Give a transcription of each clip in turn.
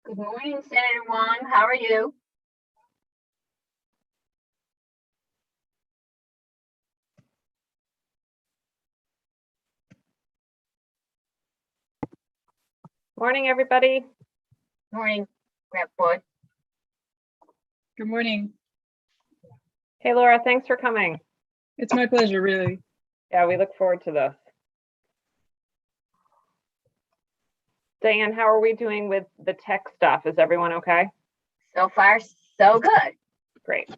Good morning, Senator Wong. How are you? Morning, everybody. Morning, Rep Board. Good morning. Hey, Laura, thanks for coming. It's my pleasure, really. Yeah, we look forward to this. Diane, how are we doing with the tech stuff? Is everyone okay? So far, so good. Great.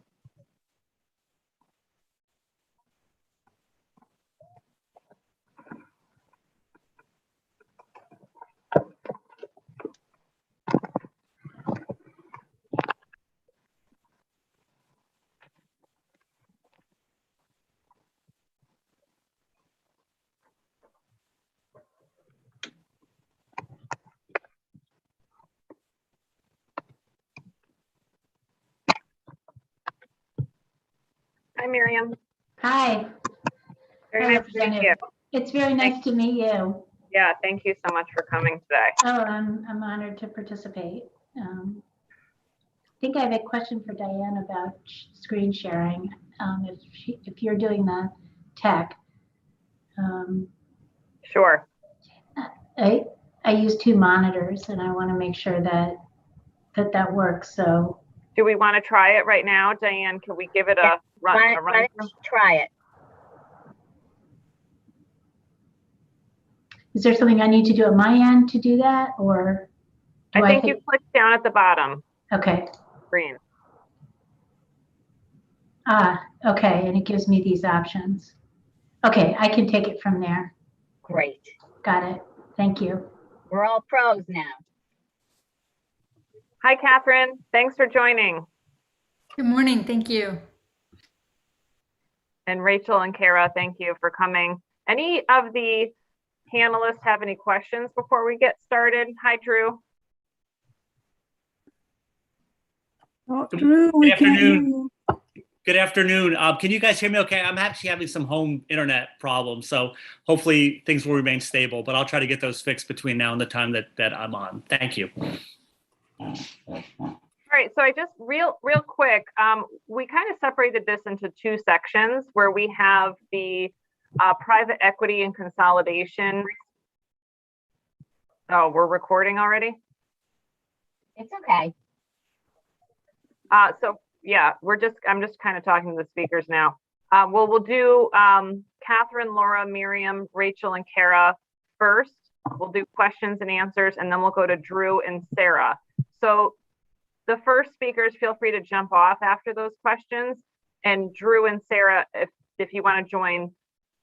Hi, Miriam. Hi. Very nice to meet you. It's very nice to meet you. Yeah, thank you so much for coming today. Oh, I'm honored to participate. I think I have a question for Diane about screen sharing. If you're doing the tech, Sure. I use two monitors and I want to make sure that works. So Do we want to try it right now? Diane, can we give it a run? Why don't you try it? is there something I need to do at my end to do that, or do I think you click down at the bottom Okay. screen. Okay, and it gives me these options. Okay, I can take it from there. Great. Got it. Thank you. We're all pros now. Hi, Catherine. Thanks for joining. Good morning. Thank you. And Rachel and Kara, thank you for coming. Any of the panelists have any questions before we get started? Hi, Drew. Oh, Drew, Good afternoon. Good afternoon. Can you guys hear me okay? I'm actually having some home internet problems, so hopefully things will remain stable, but I'll try to get those fixed between now and the time that I'm on. Thank you. All right, so I just real quick, we kind of separated this into two sections where we have the private equity and consolidation. Oh, we're recording already? It's okay. So yeah, I'm just kind of talking to the speakers now. Well, we'll do Catherine, Laura, Miriam, Rachel, and Kara first. We'll do questions and answers, and then we'll go to Drew and Sarah. So the first speakers, feel free to jump off after those questions. And Drew and Sarah, if you want to join,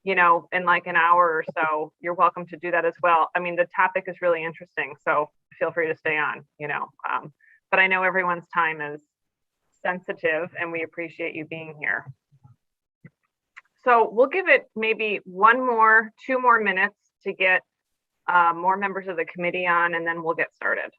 you know, in like an hour or so, you're welcome to do that as well. I mean, the topic is really interesting, so feel free to stay on, you know. But I know everyone's time is sensitive and we appreciate you being here. So we'll give it maybe 2 more minutes to get more members of the committee on, and then we'll get started.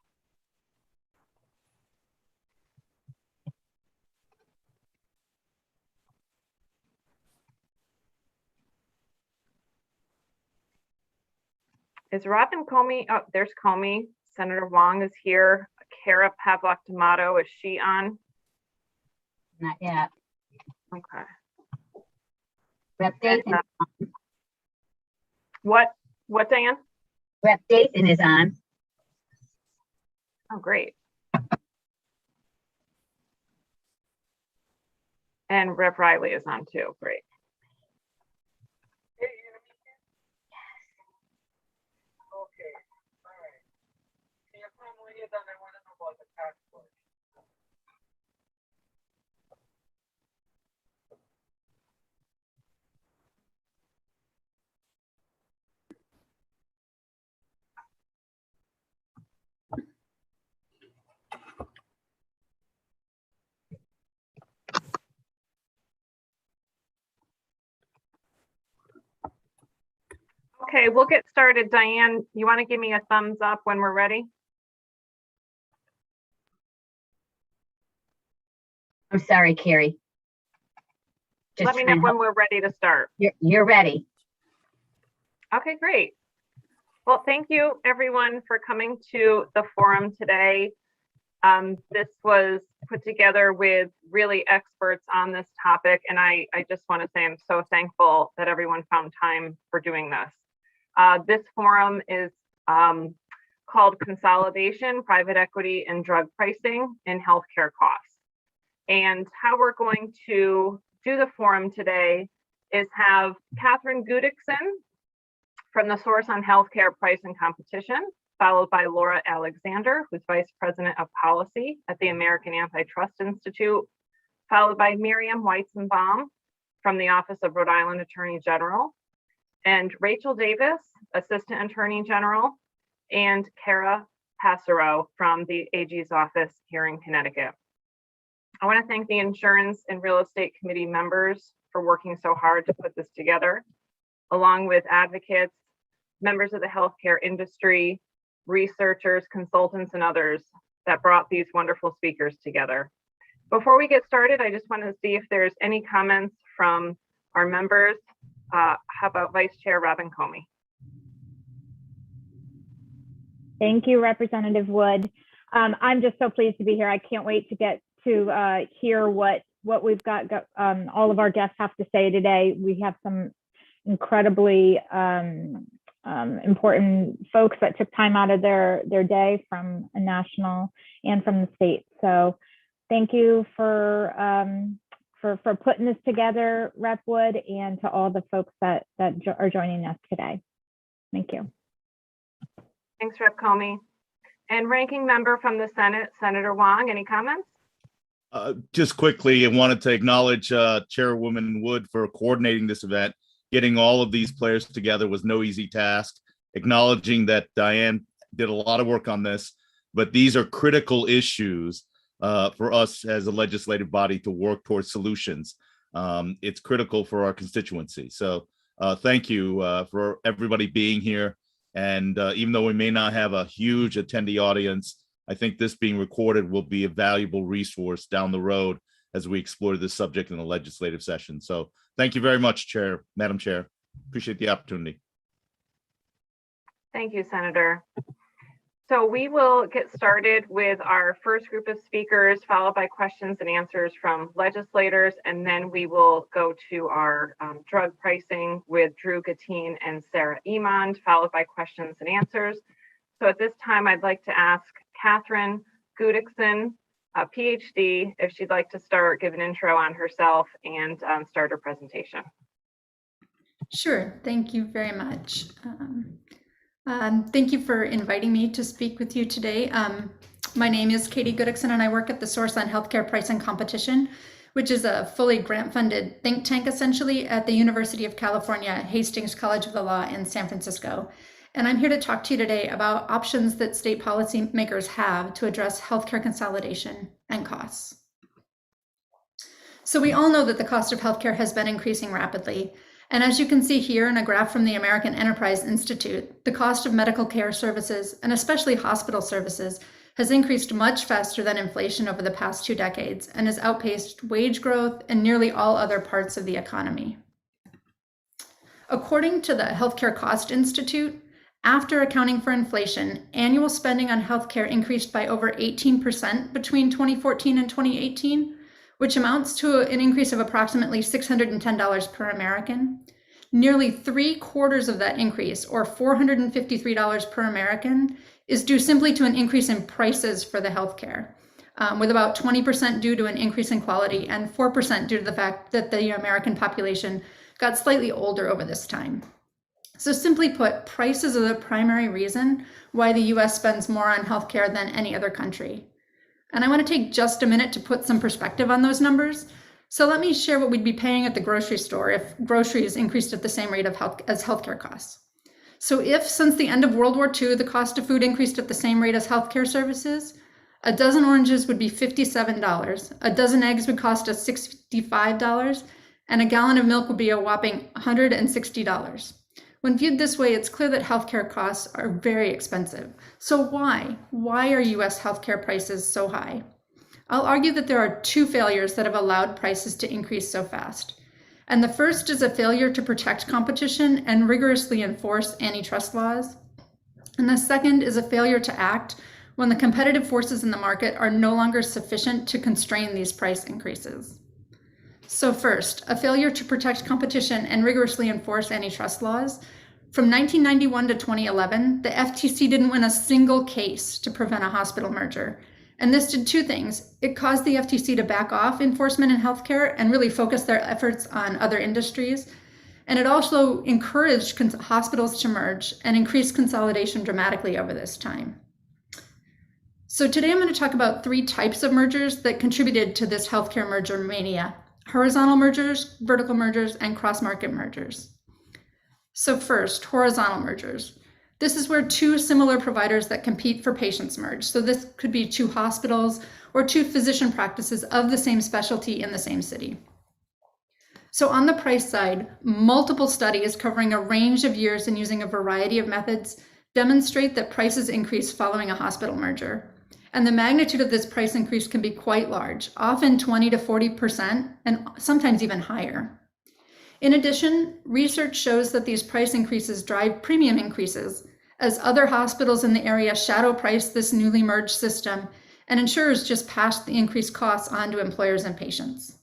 Is Robin Comey? Oh, there's Comey. Senator Wong is here. Kara Pavlik-D'Amato, is she on? Not yet. Okay. Rep Gateen. What, Diane? Rep Gateen is on. Oh, great. And Rep Riley is on too. Great. Okay, we'll get started. Diane, you want to give me a thumbs up when we're ready? I'm sorry, Carrie. Let me know when we're ready to start. You're ready. Okay, great. Well, thank you everyone for coming to the forum today. This was put together with really experts on this topic, and I just want to say I'm so thankful that everyone found time for doing this. This forum is called Consolidation, Private Equity and Drug Pricing in Healthcare Costs. And how we're going to do the forum today is have Catherine Gudikson from the Source on Healthcare Price and Competition, followed by Laura Alexander, who's Vice President of Policy at the American Antitrust Institute, followed by Miriam Weizenbaum from the Office of Rhode Island Attorney General, and Rachel Davis, Assistant Attorney General, and Kara Passero from the AG's office here in Connecticut. I want to thank the Insurance and Real Estate Committee members for working so hard to put this together, along with advocates, members of the healthcare industry, researchers, consultants, and others that brought these wonderful speakers together. Before we get started, I just want to see if there's any comments from our members. How about Vice Chair Robin Comey? Thank you, Representative Wood. I'm just so pleased to be here. I can't wait to get to hear what we've got all of our guests have to say today. We have some incredibly important folks that took time out of their day from a national and from the state. So thank you for putting this together, Rep Wood, and to all the folks that are joining us today. Thank you. Thanks, Rep Comey. And Ranking Member from the Senate, Senator Wong, any comments? Just quickly, I wanted to acknowledge Chairwoman Wood for coordinating this event. Getting all of these players together was no easy task. Acknowledging that Diane did a lot of work on this, but these are critical issues for us as a legislative body to work towards solutions. It's critical for our constituency. So thank you for everybody being here. And even though we may not have a huge attendee audience, I think this being recorded will be a valuable resource down the road as we explore this subject in the legislative session. So thank you very much, Madam Chair. Appreciate the opportunity. Thank you, Senator. So we will get started with our first group of speakers, followed by questions and answers from legislators, and then we will go to our drug pricing with Drew Gateen and Sarah Emond, followed by questions and answers. So at this time, I'd like to ask Catherine Gudikson, a PhD, if she'd like to give an intro on herself and start her presentation. Sure, thank you very much. Thank you for inviting me to speak with you today. My name is Katie Gudikson, and I work at the Source on Healthcare Price and Competition, which is a fully grant-funded think tank, essentially, at the University of California, Hastings College of the Law in San Francisco. And I'm here to talk to you today about options that state policymakers have to address healthcare consolidation and costs. So we all know that the cost of healthcare has been increasing rapidly. And as you can see here in a graph from the American Enterprise Institute, the cost of medical care services, and especially hospital services, has increased much faster than inflation over the past 2 decades and has outpaced wage growth and nearly all other parts of the economy. According to the Healthcare Cost Institute, after accounting for inflation, annual spending on healthcare increased by over 18% between 2014 and 2018, which amounts to an increase of approximately $610 per American. Nearly 3/4 of that increase, or $453 per American, is due simply to an increase in prices for the healthcare, with about 20% due to an increase in quality and 4% due to the fact that the American population got slightly older over this time. So simply put, prices are the primary reason why the US spends more on healthcare than any other country. And I want to take just a minute to put some perspective on those numbers. So let me share what we'd be paying at the grocery store if groceries increased at the same rate as healthcare costs. So if since the end of World War II, the cost of food increased at the same rate as healthcare services, a dozen oranges would be $57, a dozen eggs would cost us $65, and a gallon of milk would be a whopping $160. When viewed this way, it's clear that healthcare costs are very expensive. So why? Why are US healthcare prices so high? I'll argue that there are 2 failures that have allowed prices to increase so fast. And the first is a failure to protect competition and rigorously enforce antitrust laws. And the second is a failure to act when the competitive forces in the market are no longer sufficient to constrain these price increases. So first, a failure to protect competition and rigorously enforce antitrust laws. From 1991 to 2011, the FTC didn't win a single case to prevent a hospital merger. And this did two things. It caused the FTC to back off enforcement in healthcare and really focus their efforts on other industries. And it also encouraged hospitals to merge and increased consolidation dramatically over this time. So today I'm going to talk about three types of mergers that contributed to this healthcare merger mania: horizontal mergers, vertical mergers, and cross-market mergers. So first, horizontal mergers. This is where two similar providers that compete for patients merge. So this could be two hospitals or two physician practices of the same specialty in the same city. So on the price side, multiple studies covering a range of years and using a variety of methods demonstrate that prices increase following a hospital merger. And the magnitude of this price increase can be quite large, often 20 to 40%, and sometimes even higher. In addition, research shows that these price increases drive premium increases as other hospitals in the area shadow price this newly merged system, and insurers just pass the increased costs on to employers and patients.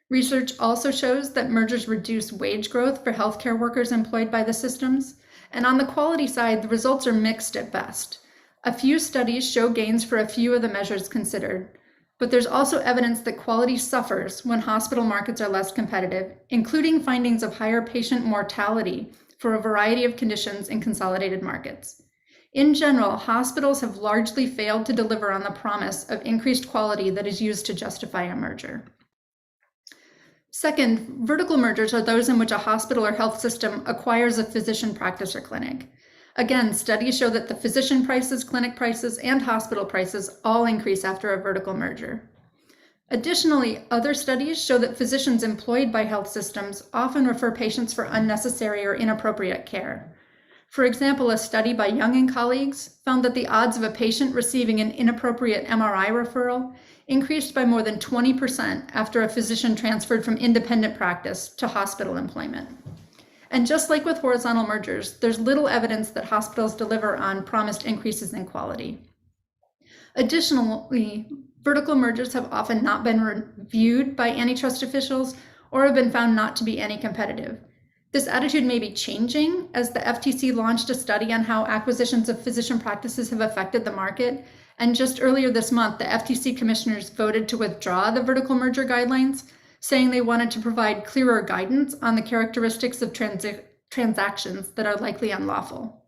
Research also shows that mergers reduce wage growth for healthcare workers employed by the systems, and on the quality side, the results are mixed at best. A few studies show gains for a few of the measures considered, but there's also evidence that quality suffers when hospital markets are less competitive, including findings of higher patient mortality for a variety of conditions in consolidated markets. In general, hospitals have largely failed to deliver on the promise of increased quality that is used to justify a merger. Second, vertical mergers are those in which a hospital or health system acquires a physician practice or clinic. Again, studies show that the physician prices, clinic prices, and hospital prices all increase after a vertical merger. Additionally, other studies show that physicians employed by health systems often refer patients for unnecessary or inappropriate care. For example, a study by Young and colleagues found that the odds of a patient receiving an inappropriate MRI referral increased by more than 20% after a physician transferred from independent practice to hospital employment. And just like with horizontal mergers, there's little evidence that hospitals deliver on promised increases in quality. Additionally, vertical mergers have often not been reviewed by antitrust officials or have been found not to be any competitive. This attitude may be changing as the FTC launched a study on how acquisitions of physician practices have affected the market. And just earlier this month, the FTC commissioners voted to withdraw the vertical merger guidelines, saying they wanted to provide clearer guidance on the characteristics of transactions that are likely unlawful.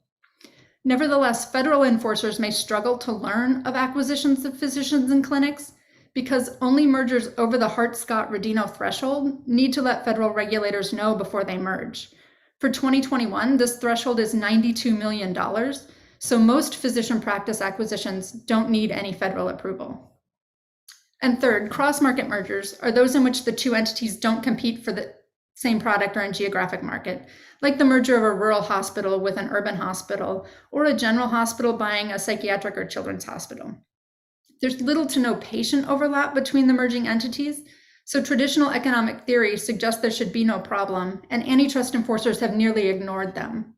Nevertheless, federal enforcers may struggle to learn of acquisitions of physicians and clinics because only mergers over the Hart-Scott-Rodino threshold need to let federal regulators know before they merge. For 2021, this threshold is $92 million, so most physician practice acquisitions don't need any federal approval. And third, cross-market mergers are those in which the two entities don't compete for the same product or in geographic market, like the merger of a rural hospital with an urban hospital, or a general hospital buying a psychiatric or children's hospital. There's little to no patient overlap between the merging entities, so traditional economic theory suggests there should be no problem, and antitrust enforcers have nearly ignored them.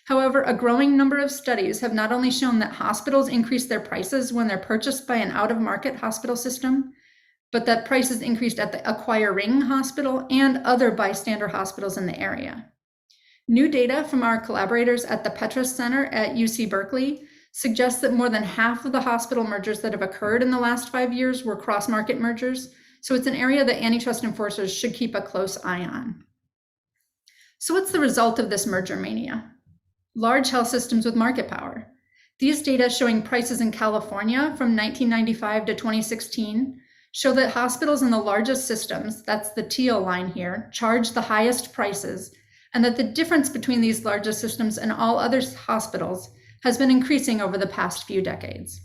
However, a growing number of studies have not only shown that hospitals increase their prices when they're purchased by an out-of-market hospital system, but that prices increased at the acquiring hospital and other bystander hospitals in the area. New data from our collaborators at the Petrus Center at UC Berkeley suggests that more than half of the hospital mergers that have occurred in the last 5 years were cross-market mergers, so it's an area that antitrust enforcers should keep a close eye on. So what's the result of this merger mania? Large health systems with market power. These data showing prices in California from 1995 to 2016 show that hospitals in the largest systems, that's the teal line here, charge the highest prices, and that the difference between these largest systems and all other hospitals has been increasing over the past few decades.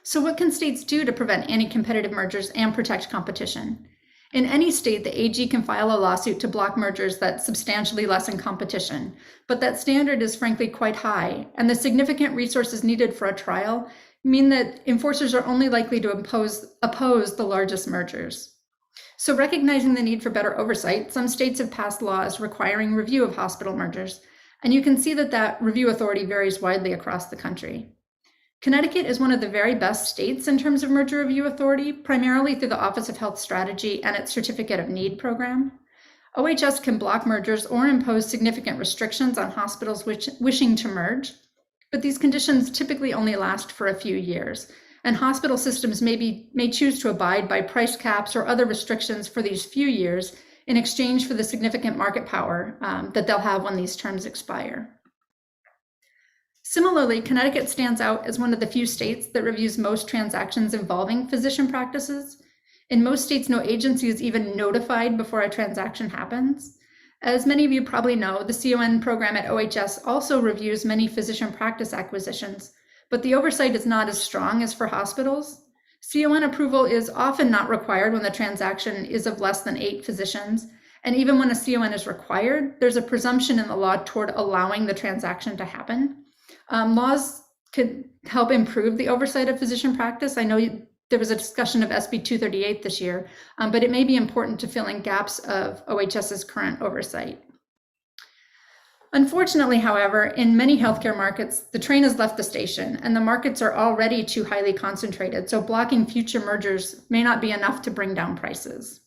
So what can states do to prevent anti-competitive mergers and protect competition? In any state, the AG can file a lawsuit to block mergers that substantially lessen competition, but that standard is frankly quite high, and the significant resources needed for a trial mean that enforcers are only likely to oppose the largest mergers. So recognizing the need for better oversight, some states have passed laws requiring review of hospital mergers, and you can see that review authority varies widely across the country. Connecticut is one of the very best states in terms of merger review authority, primarily through the Office of Health Strategy and its Certificate of Need program. OHS can block mergers or impose significant restrictions on hospitals wishing to merge, but these conditions typically only last for a few years, and hospital systems may choose to abide by price caps or other restrictions for these few years in exchange for the significant market power that they'll have when these terms expire. Similarly, Connecticut stands out as one of the few states that reviews most transactions involving physician practices. In most states, no agency is even notified before a transaction happens. As many of you probably know, the CON program at OHS also reviews many physician practice acquisitions, but the oversight is not as strong as for hospitals. CON approval is often not required when the transaction is of less than 8 physicians, and even when a CON is required, there's a presumption in the law toward allowing the transaction to happen. Laws could help improve the oversight of physician practice. I know there was a discussion of SB 238 this year, but it may be important to fill in gaps of OHS's current oversight. Unfortunately, however, in many healthcare markets, the train has left the station and the markets are already too highly concentrated, so blocking future mergers may not be enough to bring down prices.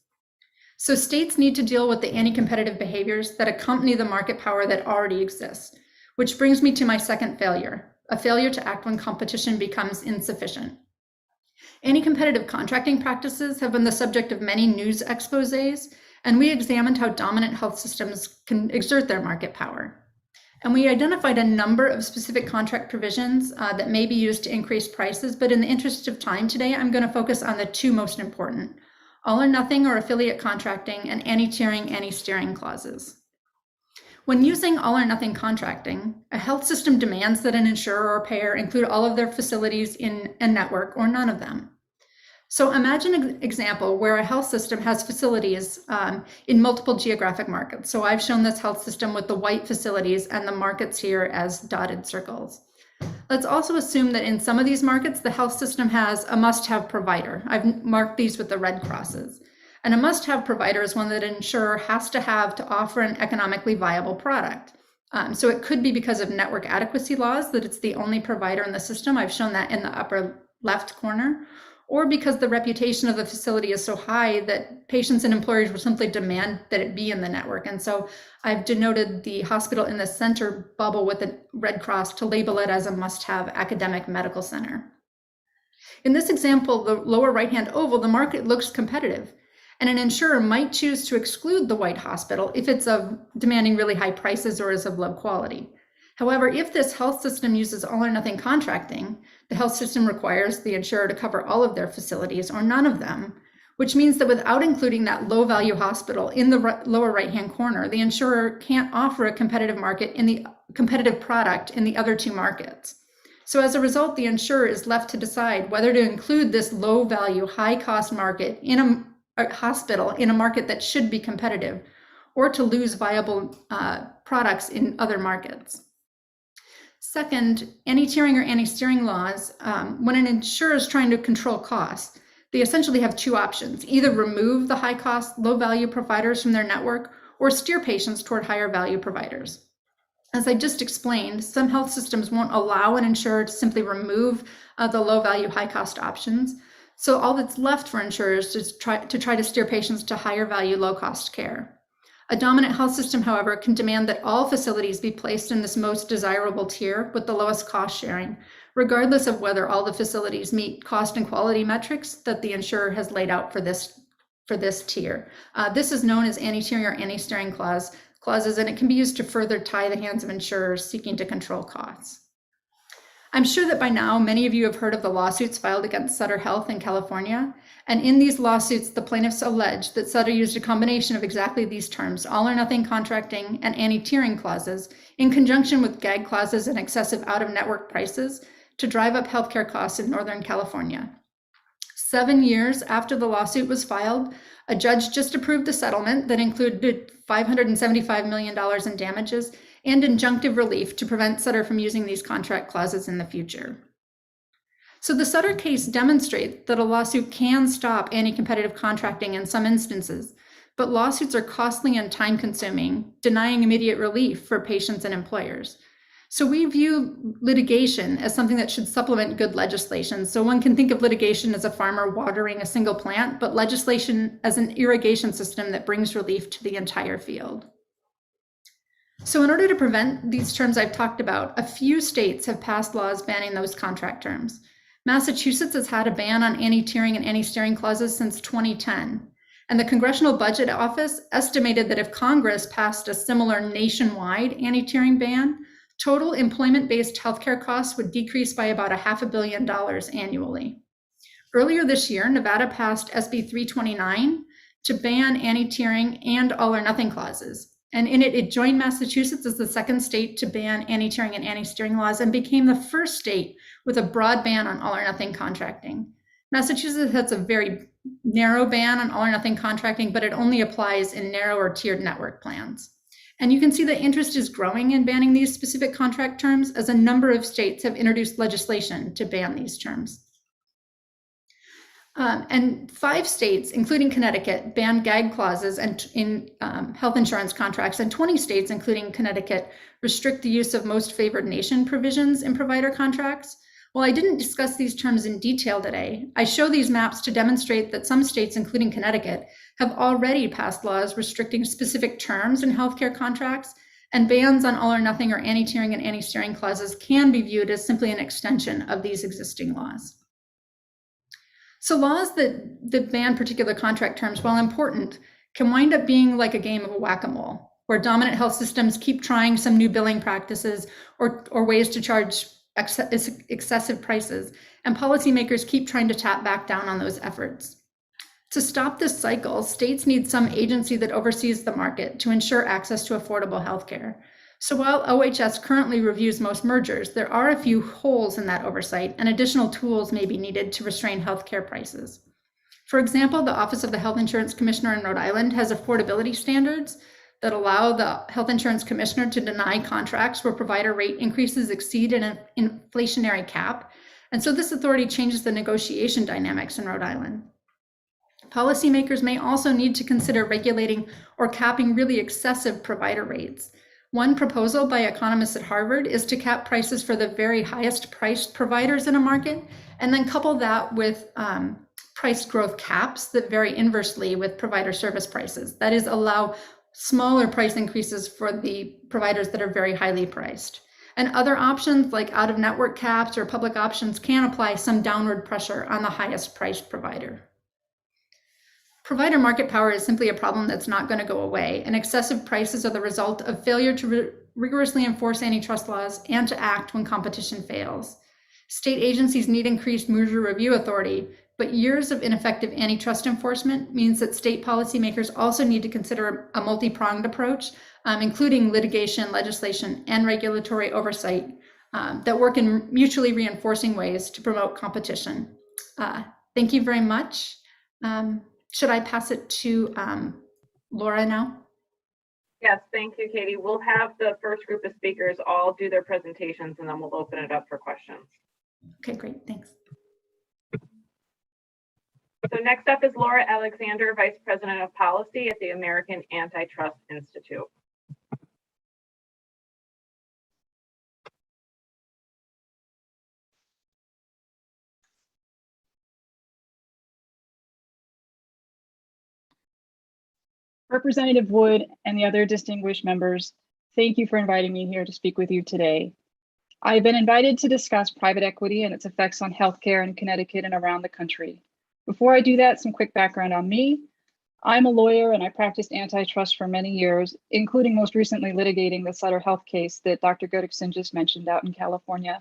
So states need to deal with the anti-competitive behaviors that accompany the market power that already exists, which brings me to my second failure, a failure to act when competition becomes insufficient. Anti-competitive contracting practices have been the subject of many news exposés, and we examined how dominant health systems can exert their market power. And we identified a number of specific contract provisions that may be used to increase prices, but in the interest of time today, I'm going to focus on the 2 most important: all or nothing or affiliate contracting, and anti-tiering, anti-steering clauses. When using all or nothing contracting, a health system demands that an insurer or payer include all of their facilities in a network or none of them. So imagine an example where a health system has facilities in multiple geographic markets. So I've shown this health system with the white facilities and the markets here as dotted circles. Let's also assume that in some of these markets, the health system has a must-have provider. I've marked these with the red crosses. And a must-have provider is one that an insurer has to have to offer an economically viable product. So it could be because of network adequacy laws that it's the only provider in the system. I've shown that in the upper left corner. Or because the reputation of the facility is so high that patients and employers will simply demand that it be in the network. And so I've denoted the hospital in the center bubble with a red cross to label it as a must-have academic medical center. In this example, the lower right-hand oval, the market looks competitive. And an insurer might choose to exclude the white hospital if it's demanding really high prices or is of low quality. However, if this health system uses all or nothing contracting, the health system requires the insurer to cover all of their facilities or none of them, which means that without including that low value hospital in the lower right-hand corner, the insurer can't offer a competitive competitive product in the other 2 markets. So as a result, the insurer is left to decide whether to include this low value, high cost market in a hospital in a market that should be competitive, or to lose viable products in other markets. Second, anti-tiering or anti-steering laws, when an insurer is trying to control costs, they essentially have 2 options: either remove the high cost, low value providers from their network, or steer patients toward higher value providers. As I just explained, some health systems won't allow an insurer to simply remove the low value, high cost options. So all that's left for insurers is to try to steer patients to higher value, low cost care. A dominant health system, however, can demand that all facilities be placed in this most desirable tier with the lowest cost sharing, regardless of whether all the facilities meet cost and quality metrics that the insurer has laid out for this tier. This is known as anti-tiering or anti-steering clauses, and it can be used to further tie the hands of insurers seeking to control costs. I'm sure that by now, many of you have heard of the lawsuits filed against Sutter Health in California. And in these lawsuits, the plaintiffs allege that Sutter used a combination of exactly these terms, all or nothing contracting and anti-tiering clauses, in conjunction with gag clauses and excessive out-of-network prices to drive up healthcare costs in Northern California. 7 years after the lawsuit was filed, a judge just approved the settlement that included $575 million in damages and injunctive relief to prevent Sutter from using these contract clauses in the future. So the Sutter case demonstrates that a lawsuit can stop anti-competitive contracting in some instances, but lawsuits are costly and time-consuming, denying immediate relief for patients and employers. So we view litigation as something that should supplement good legislation. So one can think of litigation as a farmer watering a single plant, but legislation as an irrigation system that brings relief to the entire field. So in order to prevent these terms I've talked about, a few states have passed laws banning those contract terms. Massachusetts has had a ban on anti-tiering and anti-steering clauses since 2010. And the Congressional Budget Office estimated that if Congress passed a similar nationwide anti-tiering ban, total employment-based healthcare costs would decrease by about $500 million annually. Earlier this year, Nevada passed SB 329 to ban anti-tiering and all-or-nothing clauses. And in it, it joined Massachusetts as the second state to ban anti-tiering and anti-steering laws and became the first state with a broad ban on all-or-nothing contracting. Massachusetts has a very narrow ban on all-or-nothing contracting, but it only applies in narrow or tiered network plans. And you can see that interest is growing in banning these specific contract terms as a number of states have introduced legislation to ban these terms. And 5 states, including Connecticut, ban gag clauses and in health insurance contracts, and 20 states, including Connecticut, restrict the use of most favored nation provisions in provider contracts. While I didn't discuss these terms in detail today, I show these maps to demonstrate that some states, including Connecticut, have already passed laws restricting specific terms in healthcare contracts, and bans on all or nothing or anti-tiering and anti-steering clauses can be viewed as simply an extension of these existing laws. So laws that ban particular contract terms, while important, can wind up being like a game of whack-a-mole, where dominant health systems keep trying some new billing practices or ways to charge excessive prices, and policymakers keep trying to tap back down on those efforts. To stop this cycle, states need some agency that oversees the market to ensure access to affordable healthcare. So while OHS currently reviews most mergers, there are a few holes in that oversight, and additional tools may be needed to restrain healthcare prices. For example, the Office of the Health Insurance Commissioner in Rhode Island has affordability standards that allow the Health Insurance Commissioner to deny contracts where provider rate increases exceed an inflationary cap. And so this authority changes the negotiation dynamics in Rhode Island. Policymakers may also need to consider regulating or capping really excessive provider rates. One proposal by economists at Harvard is to cap prices for the very highest priced providers in a market, and then couple that with price growth caps that vary inversely with provider service prices. That is, allow smaller price increases for the providers that are very highly priced. And other options like out-of-network caps or public options can apply some downward pressure on the highest priced provider. Provider market power is simply a problem that's not going to go away, and excessive prices are the result of failure to rigorously enforce antitrust laws and to act when competition fails. State agencies need increased merger review authority, but years of ineffective antitrust enforcement means that state policymakers also need to consider a multi-pronged approach, including litigation, legislation, and regulatory oversight that work in mutually reinforcing ways to promote competition. Thank you very much. Should I pass it to Laura now? Yes, thank you, Katie. We'll have the first group of speakers all do their presentations, and then we'll open it up for questions. Okay, great, thanks. So next up is Laura Alexander, Vice President of Policy at the American Antitrust Institute. Representative Wood and the other distinguished members, thank you for inviting me here to speak with you today. I've been invited to discuss private equity and its effects on healthcare in Connecticut and around the country. Before I do that, some quick background on me. I'm a lawyer and I practiced antitrust for many years, including most recently litigating the Sutter Health case that Dr. Goodixson just mentioned out in California.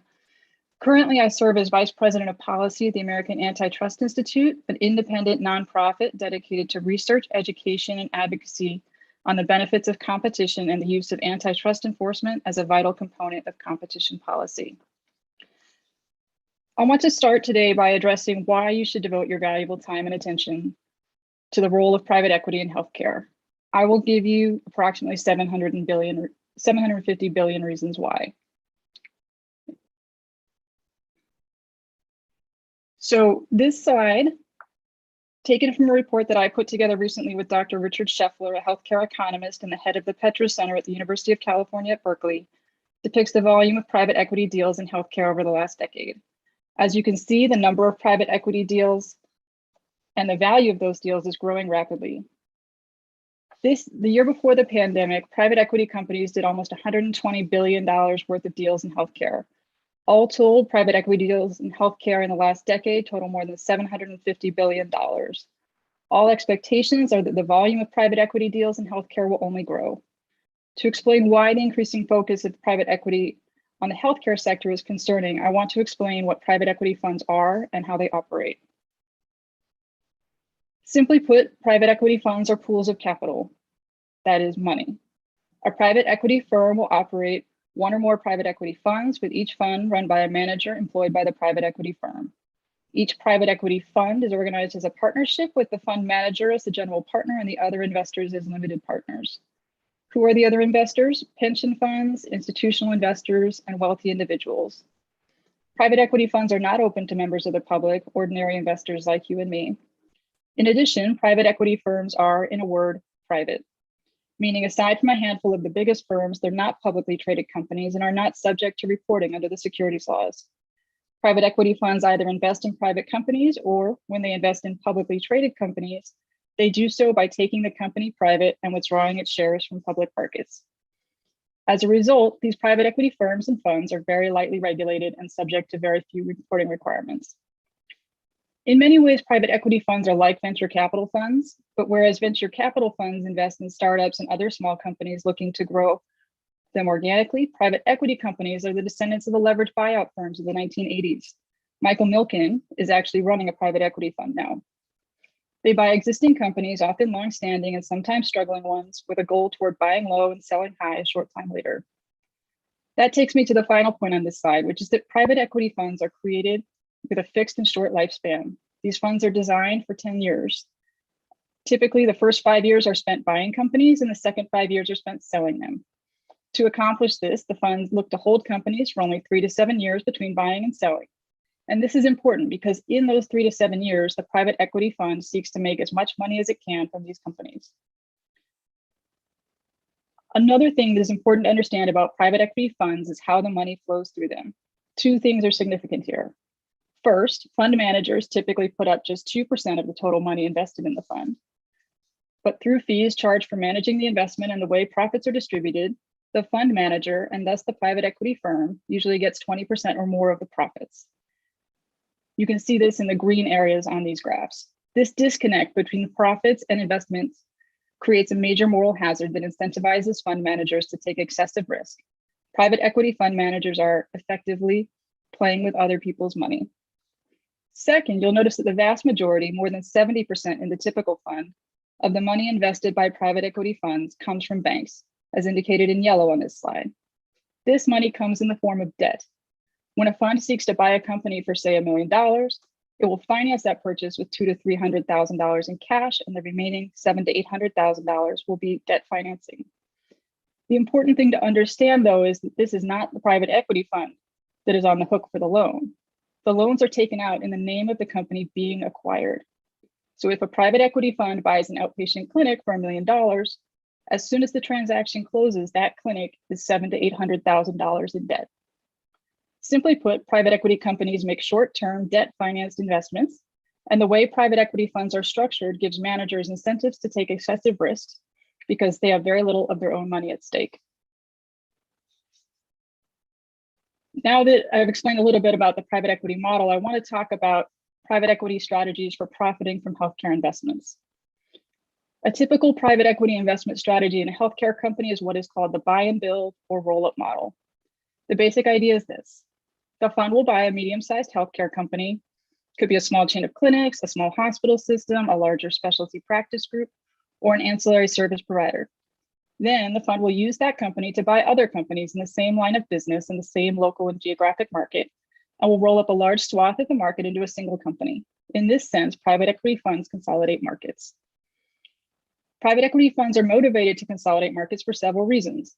Currently, I serve as Vice President of Policy at the American Antitrust Institute, an independent nonprofit dedicated to research, education, and advocacy on the benefits of competition and the use of antitrust enforcement as a vital component of competition policy. I want to start today by addressing why you should devote your valuable time and attention to the role of private equity in healthcare. I will give you approximately 750 billion reasons why. So this slide, taken from a report that I put together recently with Dr. Richard Scheffler, a healthcare economist and the head of the Petra Center at the University of California at Berkeley, depicts the volume of private equity deals in healthcare over the last decade. As you can see, the number of private equity deals and the value of those deals is growing rapidly. The year before the pandemic, private equity companies did almost $120 billion worth of deals in healthcare. All told, private equity deals in healthcare in the last decade total more than $750 billion. All expectations are that the volume of private equity deals in healthcare will only grow. To explain why the increasing focus of private equity on the healthcare sector is concerning, I want to explain what private equity funds are and how they operate. Simply put, private equity funds are pools of capital, that is money. A private equity firm will operate one or more private equity funds, with each fund run by a manager employed by the private equity firm. Each private equity fund is organized as a partnership with the fund manager as the general partner and the other investors as limited partners. Who are the other investors? Pension funds, institutional investors, and wealthy individuals. Private equity funds are not open to members of the public, ordinary investors like you and me. In addition, private equity firms are, in a word, private, meaning aside from a handful of the biggest firms, they're not publicly traded companies and are not subject to reporting under the securities laws. Private equity funds either invest in private companies, or when they invest in publicly traded companies, they do so by taking the company private and withdrawing its shares from public markets. As a result, these private equity firms and funds are very lightly regulated and subject to very few reporting requirements. In many ways, private equity funds are like venture capital funds, but whereas venture capital funds invest in startups and other small companies looking to grow them organically, private equity companies are the descendants of the leveraged buyout firms of the 1980s. Michael Milken is actually running a private equity fund now. They buy existing companies, often long-standing and sometimes struggling ones, with a goal toward buying low and selling high a short time later. That takes me to the final point on this slide, which is that private equity funds are created with a fixed and short lifespan. These funds are designed for 10 years. Typically, the first 5 years are spent buying companies and the second 5 years are spent selling them. To accomplish this, the funds look to hold companies for only 3 to 7 years between buying and selling. And this is important because in those 3 to 7 years, the private equity fund seeks to make as much money as it can from these companies. Another thing that is important to understand about private equity funds is how the money flows through them. Two things are significant here. First, fund managers typically put up just 2% of the total money invested in the fund. But through fees charged for managing the investment and the way profits are distributed, the fund manager, and thus the private equity firm, usually gets 20% or more of the profits. You can see this in the green areas on these graphs. This disconnect between profits and investments creates a major moral hazard that incentivizes fund managers to take excessive risk. Private equity fund managers are effectively playing with other people's money. Second, you'll notice that the vast majority, more than 70% in the typical fund, of the money invested by private equity funds comes from banks, as indicated in yellow on this slide. This money comes in the form of debt. When a fund seeks to buy a company for, say, $1 million, it will finance that purchase with $200,000 to $300,000 in cash, and the remaining $700,000 to $800,000 will be debt financing. The important thing to understand, though, is that this is not the private equity fund that is on the hook for the loan. The loans are taken out in the name of the company being acquired. So if a private equity fund buys an outpatient clinic for $1 million, as soon as the transaction closes, that clinic is $700,000 to $800,000 in debt. Simply put, private equity companies make short-term debt-financed investments, and the way private equity funds are structured gives managers incentives to take excessive risks because they have very little of their own money at stake. Now that I've explained a little bit about the private equity model, I want to talk about private equity strategies for profiting from healthcare investments. A typical private equity investment strategy in a healthcare company is what is called the buy and build or roll-up model. The basic idea is this. The fund will buy a medium-sized healthcare company. It could be a small chain of clinics, a small hospital system, a larger specialty practice group, or an ancillary service provider. Then the fund will use that company to buy other companies in the same line of business in the same local and geographic market, and will roll up a large swath of the market into a single company. In this sense, private equity funds consolidate markets. Private equity funds are motivated to consolidate markets for several reasons.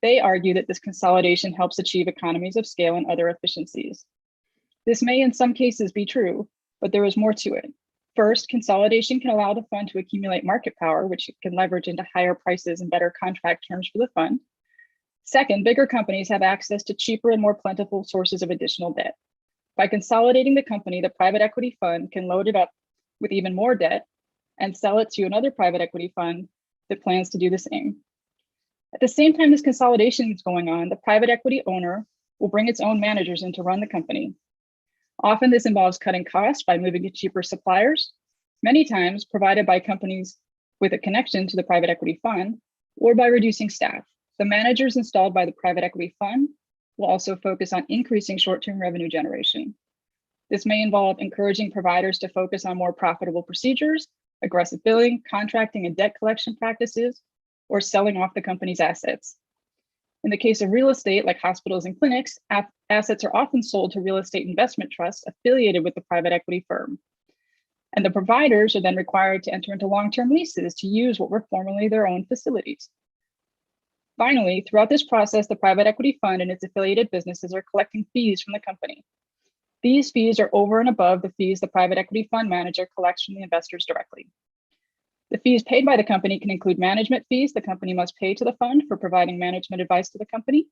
They argue that this consolidation helps achieve economies of scale and other efficiencies. This may in some cases be true, but there is more to it. First, consolidation can allow the fund to accumulate market power, which it can leverage into higher prices and better contract terms for the fund. Second, bigger companies have access to cheaper and more plentiful sources of additional debt. By consolidating the company, the private equity fund can load it up with even more debt and sell it to another private equity fund that plans to do the same. At the same time this consolidation is going on, the private equity owner will bring its own managers in to run the company. Often this involves cutting costs by moving to cheaper suppliers, many times provided by companies with a connection to the private equity fund, or by reducing staff. The managers installed by the private equity fund will also focus on increasing short-term revenue generation. This may involve encouraging providers to focus on more profitable procedures, aggressive billing, contracting, and debt collection practices, or selling off the company's assets. In the case of real estate, like hospitals and clinics, assets are often sold to real estate investment trusts affiliated with the private equity firm. And the providers are then required to enter into long-term leases to use what were formerly their own facilities. Finally, throughout this process, the private equity fund and its affiliated businesses are collecting fees from the company. These fees are over and above the fees the private equity fund manager collects from the investors directly. The fees paid by the company can include management fees the company must pay to the fund for providing management advice to the company,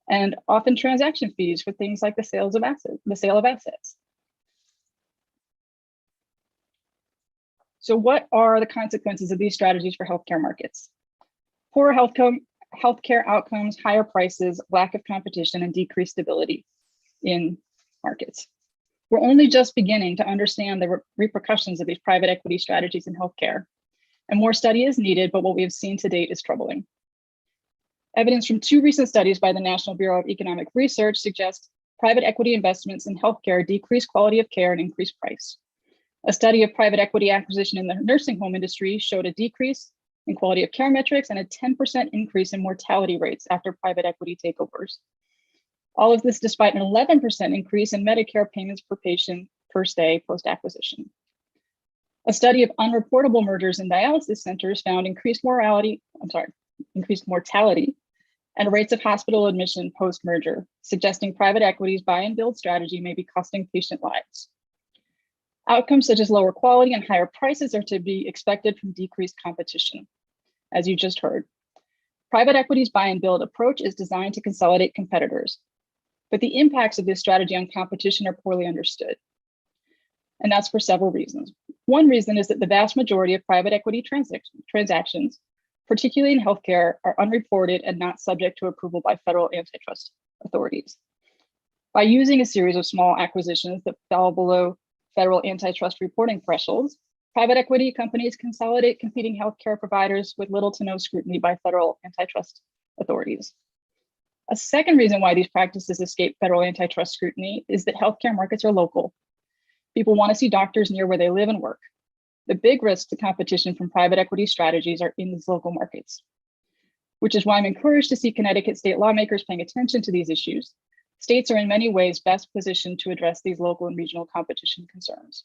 and often transaction fees for things like the sale of assets. So what are the consequences of these strategies for healthcare markets? Poorer healthcare outcomes, higher prices, lack of competition, and decreased stability in markets. We're only just beginning to understand the repercussions of these private equity strategies in healthcare, and more study is needed, but what we have seen to date is troubling. Evidence from 2 recent studies by the National Bureau of Economic Research suggests private equity investments in healthcare decrease quality of care and increase price. A study of private equity acquisition in the nursing home industry showed a decrease in quality of care metrics and a 10% increase in mortality rates after private equity takeovers. All of this despite an 11% increase in Medicare payments per patient per stay post-acquisition. A study of unreportable mergers in dialysis centers found increased mortality and rates of hospital admission post-merger, suggesting private equity's buy and build strategy may be costing patient lives. Outcomes such as lower quality and higher prices are to be expected from decreased competition, as you just heard. Private equity's buy and build approach is designed to consolidate competitors, but the impacts of this strategy on competition are poorly understood. And that's for several reasons. One reason is that the vast majority of private equity transactions, particularly in healthcare, are unreported and not subject to approval by federal antitrust authorities. By using a series of small acquisitions that fell below federal antitrust reporting thresholds, private equity companies consolidate competing healthcare providers with little to no scrutiny by federal antitrust authorities. A second reason why these practices escape federal antitrust scrutiny is that healthcare markets are local. People want to see doctors near where they live and work. The big risks to competition from private equity strategies are in these local markets, which is why I'm encouraged to see Connecticut state lawmakers paying attention to these issues. States are in many ways best positioned to address these local and regional competition concerns.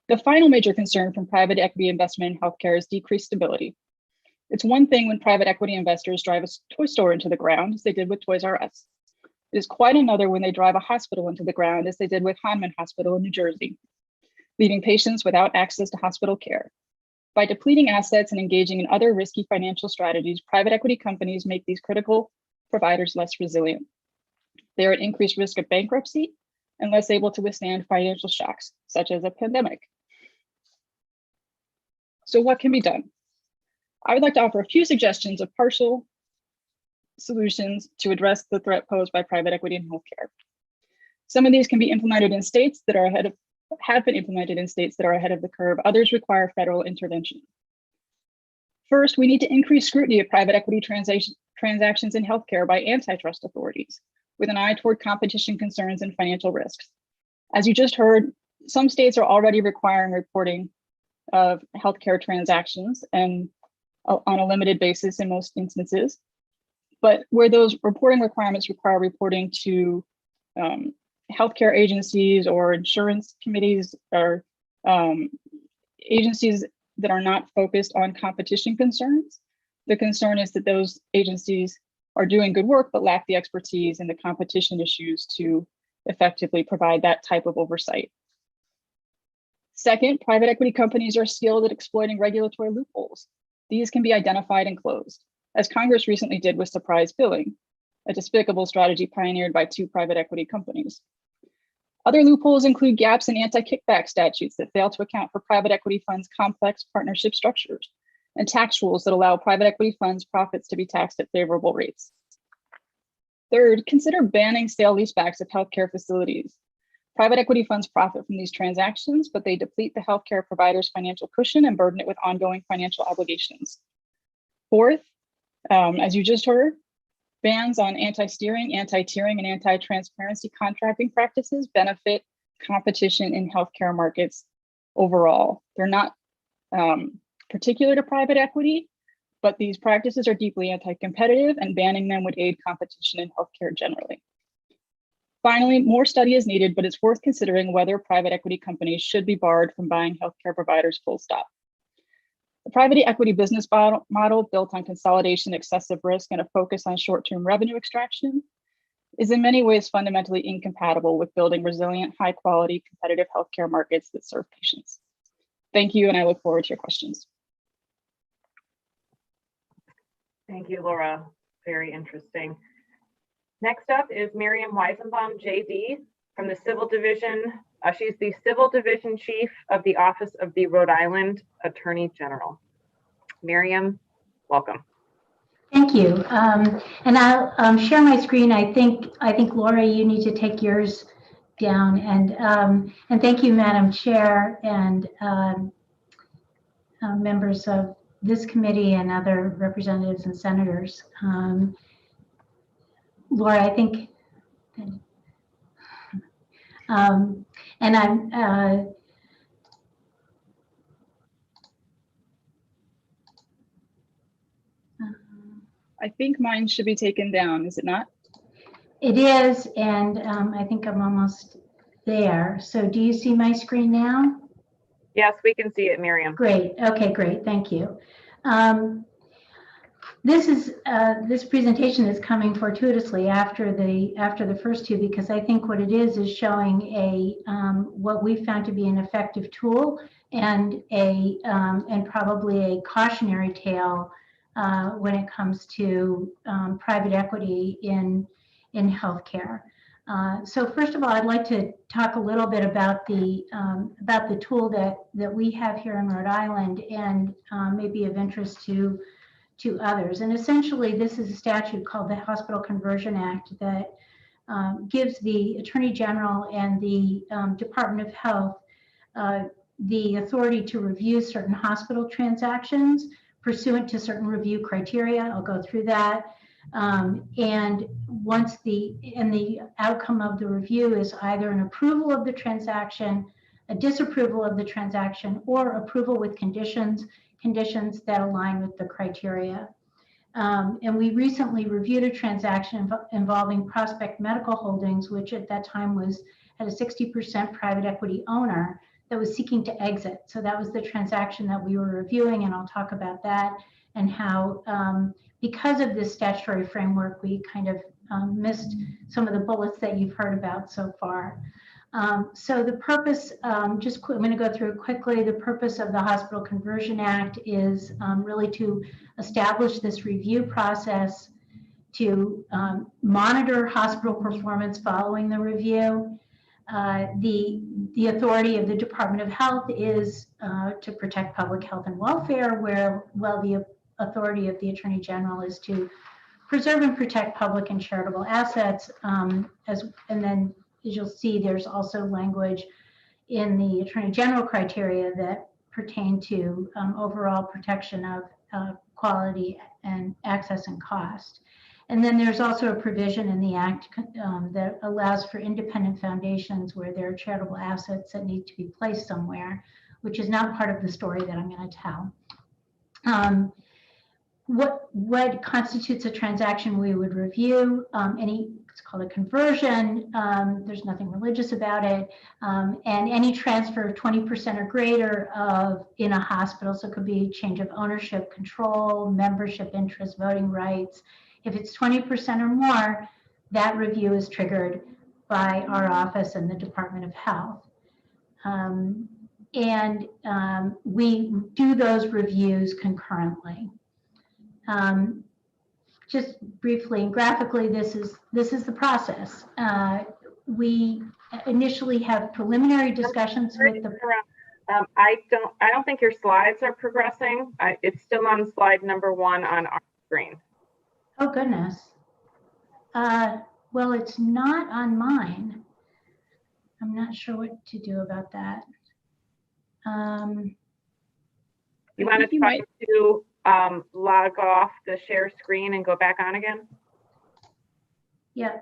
The final major concern from private equity investment in healthcare is decreased stability. It's one thing when private equity investors drive a toy store into the ground, as they did with Toys R Us. It is quite another when they drive a hospital into the ground, as they did with Hahnemann Hospital in New Jersey, leaving patients without access to hospital care. By depleting assets and engaging in other risky financial strategies, private equity companies make these critical providers less resilient. They are at increased risk of bankruptcy and less able to withstand financial shocks, such as a pandemic. So what can be done? I would like to offer a few suggestions of partial solutions to address the threat posed by private equity in healthcare. Some of these can be implemented in states that are have been implemented in states that are ahead of the curve. Others require federal intervention. First, we need to increase scrutiny of private equity transactions in healthcare by antitrust authorities, with an eye toward competition concerns and financial risks. As you just heard, some states are already requiring reporting of healthcare transactions and on a limited basis in most instances. But where those reporting requirements require reporting to healthcare agencies or insurance committees or agencies that are not focused on competition concerns, the concern is that those agencies are doing good work but lack the expertise and the competition issues to effectively provide that type of oversight. Second, private equity companies are skilled at exploiting regulatory loopholes. These can be identified and closed. as Congress recently did with surprise billing, a despicable strategy pioneered by 2 private equity companies. Other loopholes include gaps in anti-kickback statutes that fail to account for private equity funds' complex partnership structures, and tax rules that allow private equity funds' profits to be taxed at favorable rates. Third, consider banning sale-leasebacks of healthcare facilities. Private equity funds profit from these transactions, but they deplete the healthcare provider's financial cushion and burden it with ongoing financial obligations. Fourth, as you just heard, bans on anti-steering, anti-tiering, and anti-transparency contracting practices benefit competition in healthcare markets overall. They're not particular to private equity, but these practices are deeply anti-competitive, and banning them would aid competition in healthcare generally. Finally, more study is needed, but it's worth considering whether private equity companies should be barred from buying healthcare providers full stop. The private equity business model built on consolidation, excessive risk, and a focus on short-term revenue extraction is in many ways fundamentally incompatible with building resilient, high-quality, competitive healthcare markets that serve patients. Thank you, and I look forward to your questions. Thank you, Laura. Very interesting. Next up is Miriam Weisenbaum, JD, from the Civil Division. She's the Civil Division Chief of the Office of the Rhode Island Attorney General. Miriam, welcome. Thank you. And I'll share my screen. I think Laura, you need to take yours down. And thank you, Madam Chair, and members of this committee and other representatives and senators. Laura, I think, and I'm, I think mine should be taken down, is it not? it is, and I think I'm almost there. So do you see my screen now? Yes, we can see it, Miriam. Great. Okay, great. Thank you. This presentation is coming fortuitously after the first two, because I think what it is showing a what we found to be an effective tool and probably a cautionary tale when it comes to private equity in healthcare. So first of all, I'd like to talk a little bit about the tool that we have here in Rhode Island, and maybe of interest to others. And essentially, this is a statute called the Hospital Conversion Act that gives the Attorney General and the Department of Health the authority to review certain hospital transactions pursuant to certain review criteria. I'll go through that. And once the outcome of the review is either an approval of the transaction, a disapproval of the transaction, or approval with conditions that align with the criteria. And we recently reviewed a transaction involving Prospect Medical Holdings, which at that time had a 60% private equity owner that was seeking to exit. So that was the transaction that we were reviewing, and I'll talk about that and how, because of this statutory framework, we kind of missed some of the bullets that you've heard about so far. So the purpose, I'm going to go through it quickly. The purpose of the Hospital Conversion Act is really to establish this review process to monitor hospital performance following the review. The authority of the Department of Health is to protect public health and welfare, while the authority of the Attorney General is to preserve and protect public and charitable assets. And then, as you'll see, there's also language in the Attorney General criteria that pertain to overall protection of quality and access and cost. And then there's also a provision in the Act that allows for independent foundations where there are charitable assets that need to be placed somewhere, which is not part of the story that I'm going to tell. What constitutes a transaction we would review? It's called a conversion. There's nothing religious about it. And any transfer of 20% or greater in a hospital, so it could be change of ownership, control, membership interest, voting rights. If it's 20% or more, that review is triggered by our office and the Department of Health. We do those reviews concurrently. just briefly and graphically, this is the process. We initially have preliminary discussions with the. I don't think your slides are progressing. It's still on slide number 1 on our screen. Oh, goodness. Well, it's not on mine. I'm not sure what to do about that. You want to try to log off the share screen and go back on again? Yeah.